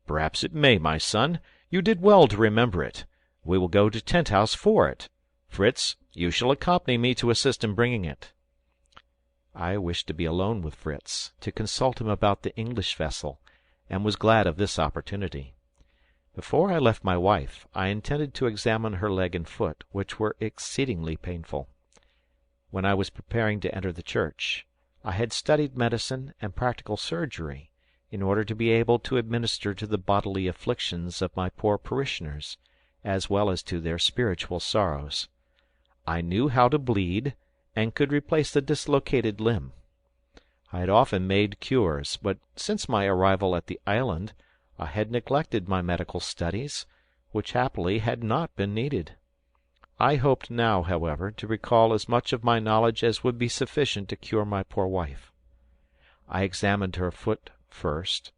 "Perhaps it may, my son. You did well to remember it. We will go to Tent House for it. Fritz, you shall accompany me to assist in bringing it." I wished to be alone with Fritz, to consult him about the English vessel, and was glad of this opportunity. Before I left my wife, I intended to examine her leg and foot, which were exceedingly painful. When I was preparing to enter the church, I had studied medicine and practical surgery, in order to be able to administer to the bodily afflictions of my poor parishioners, as well as to their spiritual sorrows. I knew how to bleed, and could replace a dislocated limb. I had often made cures, but since my arrival at the island I had neglected my medical studies, which happily had not been needed. I hoped now, however, to recall as much of my knowledge as would be sufficient to cure my poor wife. I examined her foot first,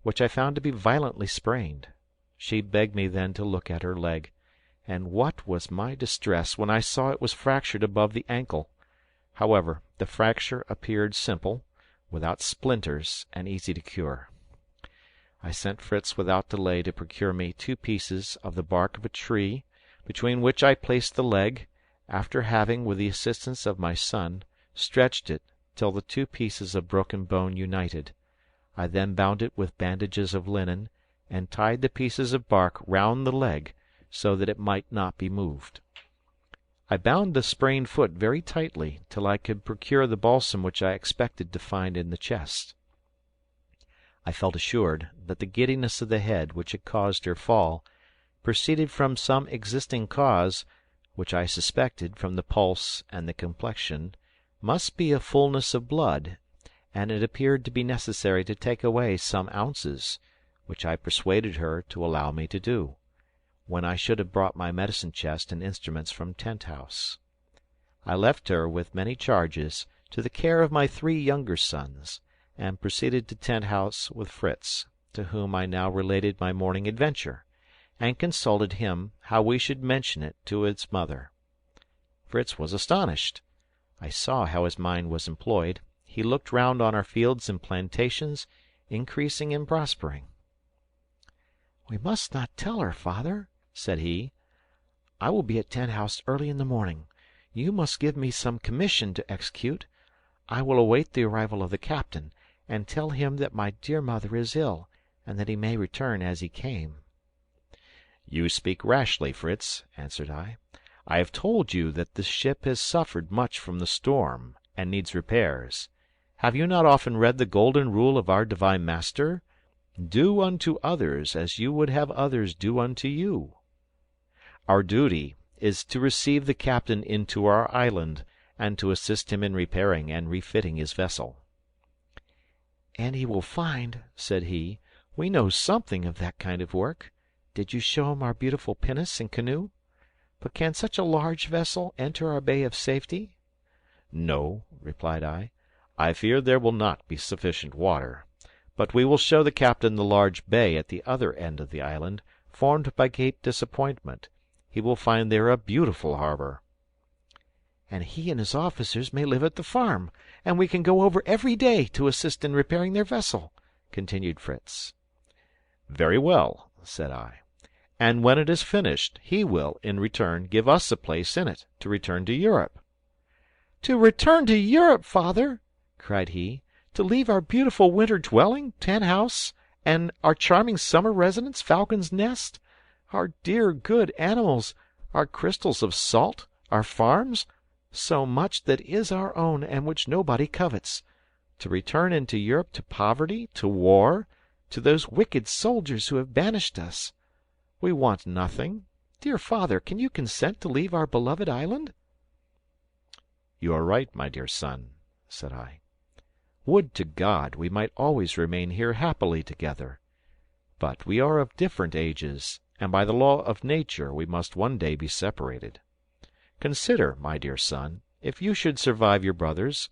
which I found to be violently sprained. She begged me then to look at her leg, and what was my distress when I saw it was fractured above the ankle! However, the fracture appeared simple, without splinters, and easy to cure. I sent Fritz without delay to procure me 2 pieces of the bark of a tree, between which I placed the leg, after having, with the assistance of my son, stretched it till the 2 pieces of broken bone united. I then bound it with bandages of linen, and tied the pieces of bark round the leg, so that it might not be moved. I bound the sprained foot very tightly till I could procure the balsam which I expected to find in the chest. I felt assured that the giddiness of the head which had caused her fall proceeded from some existing cause, which I suspected, from the pulse and the complexion, must be a fullness of blood, and it appeared to be necessary to take away some ounces, which I persuaded her to allow me to do, when I should have brought my medicine chest and instruments from Tent-house. I left her, with many charges, to the care of my 3 younger sons, and proceeded to Tent-house with Fritz, to whom I now related my morning adventure, and consulted him how we should mention it to its mother. Fritz was astonished. I saw how his mind was employed. He looked round on our fields and plantations, increasing and prospering. "We must not tell her, father," said he. "I will be at Tent-house early in the morning. You must give me some commission to execute. I will await the arrival of the captain, and tell him that my dear mother is ill, and that he may return as he came." "You speak rashly, Fritz," answered I. "I have told you that the ship has suffered much from the storm, and needs repairs. Have you not often read the golden rule of our divine Master? Do unto others as you would have others do unto you. Our duty is to receive the captain into our island, and to assist him in repairing and refitting his vessel." "And he will find," said he, "we know something of that kind of work. Did you show him our beautiful pinnace and canoe? But can such a large vessel enter our bay of safety?" "No," replied I. "I fear there will not be sufficient water. But we will show the captain the large bay at the other end of the island, formed by Cape Disappointment. He will find there a beautiful harbor." "And he and his officers may live at the farm, and we can go over every day to assist in repairing their vessel," continued Fritz. "Very well," said I. "And when it is finished, he will, in return, give us a place in it, to return to Europe." "To return to Europe, father!" cried he. "To leave our beautiful winter dwelling, Tent-house, and our charming summer residence, Falcon's Nest, our dear good animals, our crystals of salt, our farms, so much that is our own and which nobody covets. To return into Europe to poverty, to war, to those wicked soldiers who have banished us. We want nothing. Dear father, can you consent to leave our beloved island?" "You are right, my dear son," said I. "Would to God we might always remain here happily together! But we are of different ages, and by the law of nature we must one day be separated. Consider, my dear son, if you should survive your brothers,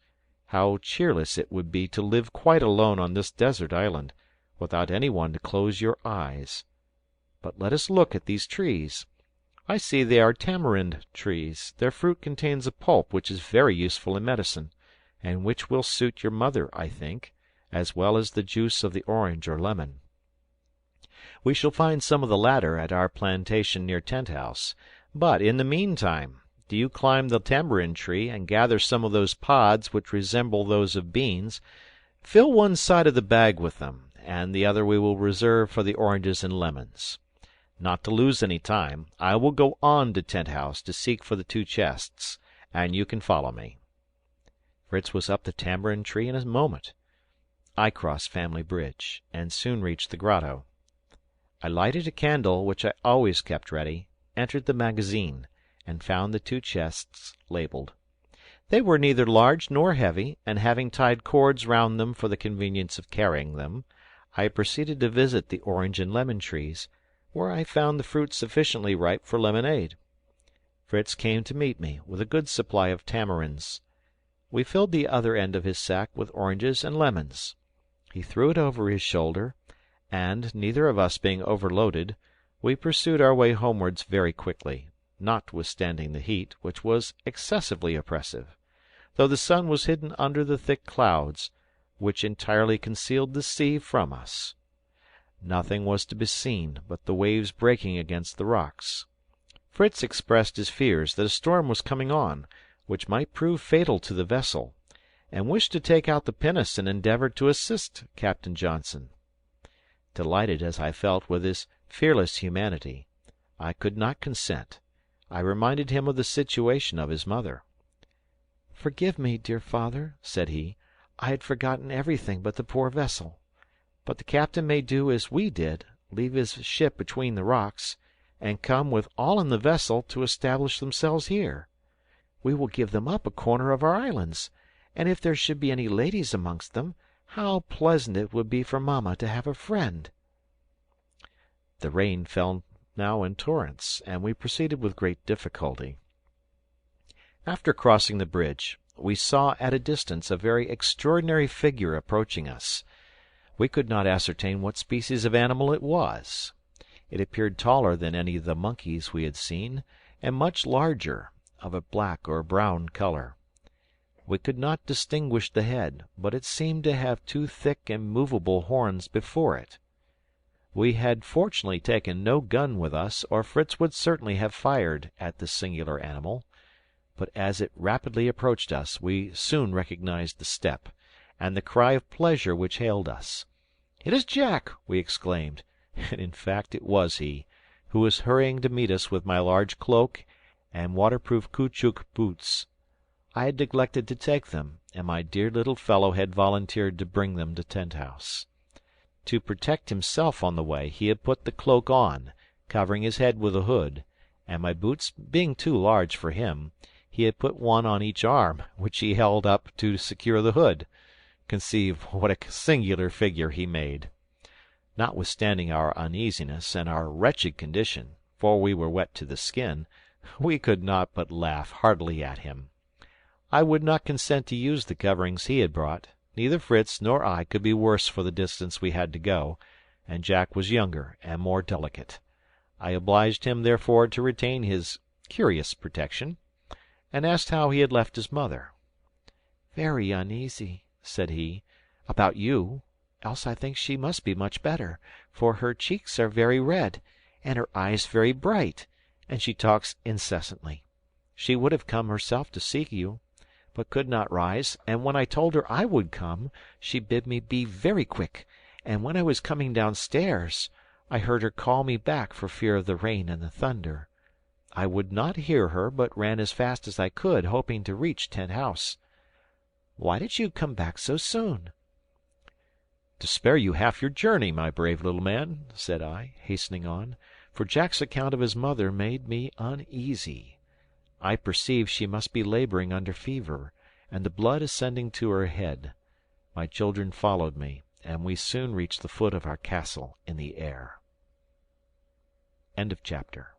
how cheerless it would be to live quite alone on this desert island, without any one to close your eyes. But let us look at these trees. I see they are tamarind trees. Their fruit contains a pulp which is very useful in medicine, and which will suit your mother, I think, as well as the juice of the orange or lemon. We shall find some of the latter at our plantation near Tent-house. But in the meantime, do you climb the tamarind tree and gather some of those pods which resemble those of beans. Fill one side of the bag with them, and the other we will reserve for the oranges and lemons. Not to lose any time, I will go on to Tent-house to seek for the 2 chests, and you can follow me." Fritz was up the tamarind tree in a moment. I crossed Family Bridge, and soon reached the grotto. I lighted a candle which I always kept ready, entered the magazine, and found the 2 chests labelled. They were neither large nor heavy, and having tied cords round them for the convenience of carrying them, I proceeded to visit the orange and lemon trees, where I found the fruit sufficiently ripe for lemonade. Fritz came to meet me, with a good supply of tamarinds. We filled the other end of his sack with oranges and lemons. He threw it over his shoulder, and, neither of us being overloaded, we pursued our way homewards very quickly, notwithstanding the heat, which was excessively oppressive, though the sun was hidden under the thick clouds, which entirely concealed the sea from us. Nothing was to be seen but the waves breaking against the rocks. Fritz expressed his fears that a storm was coming on, which might prove fatal to the vessel, and wished to take out the pinnace and endeavour to assist Captain Johnson. Delighted as I felt with his fearless humanity, I could not consent. I reminded him of the situation of his mother. "Forgive me, dear father," said he. "I had forgotten everything but the poor vessel. But the captain may do as we did, leave his ship between the rocks, and come with all in the vessel to establish themselves here. We will give them up a corner of our islands, and if there should be any ladies amongst them, how pleasant it would be for mamma to have a friend." The rain fell now in torrents, and we proceeded with great difficulty. After crossing the bridge, we saw at a distance a very extraordinary figure approaching us. We could not ascertain what species of animal it was. It appeared taller than any of the monkeys we had seen, and much larger, of a black or brown colour. We could not distinguish the head, but it seemed to have 2 thick and movable horns before it. We had fortunately taken no gun with us, or Fritz would certainly have fired at the singular animal. But as it rapidly approached us, we soon recognized the step, and the cry of pleasure which hailed us. "It is Jack!" we exclaimed, and in fact it was he, who was hurrying to meet us with my large cloak and waterproof caoutchouc boots. I had neglected to take them, and my dear little fellow had volunteered to bring them to Tent-House. To protect himself on the way, he had put the cloak on, covering his head with a hood, and my boots being too large for him, he had put one on each arm, which he held up to secure the hood. Conceive what a singular figure he made. Notwithstanding our uneasiness and our wretched condition, for we were wet to the skin, we could not but laugh heartily at him. I would not consent to use the coverings he had brought. Neither Fritz nor I could be worse for the distance we had to go, and Jack was younger and more delicate. I obliged him, therefore, to retain his curious protection, and asked how he had left his mother. "Very uneasy," said he, "about you, else I think she must be much better, for her cheeks are very red, and her eyes very bright, and she talks incessantly. She would have come herself to seek you, but could not rise, and when I told her I would come, she bid me be very quick, and when I was coming downstairs, I heard her call me back for fear of the rain and the thunder. I would not hear her, but ran as fast as I could, hoping to reach Tent-House. Why did you come back so soon?" "To spare you half your journey, my brave little man," said I, hastening on, for Jack's account of his mother made me uneasy. I perceived she must be labouring under fever, and the blood ascending to her head. My children followed me, and we soon reached the foot of our castle in the air. End of chapter.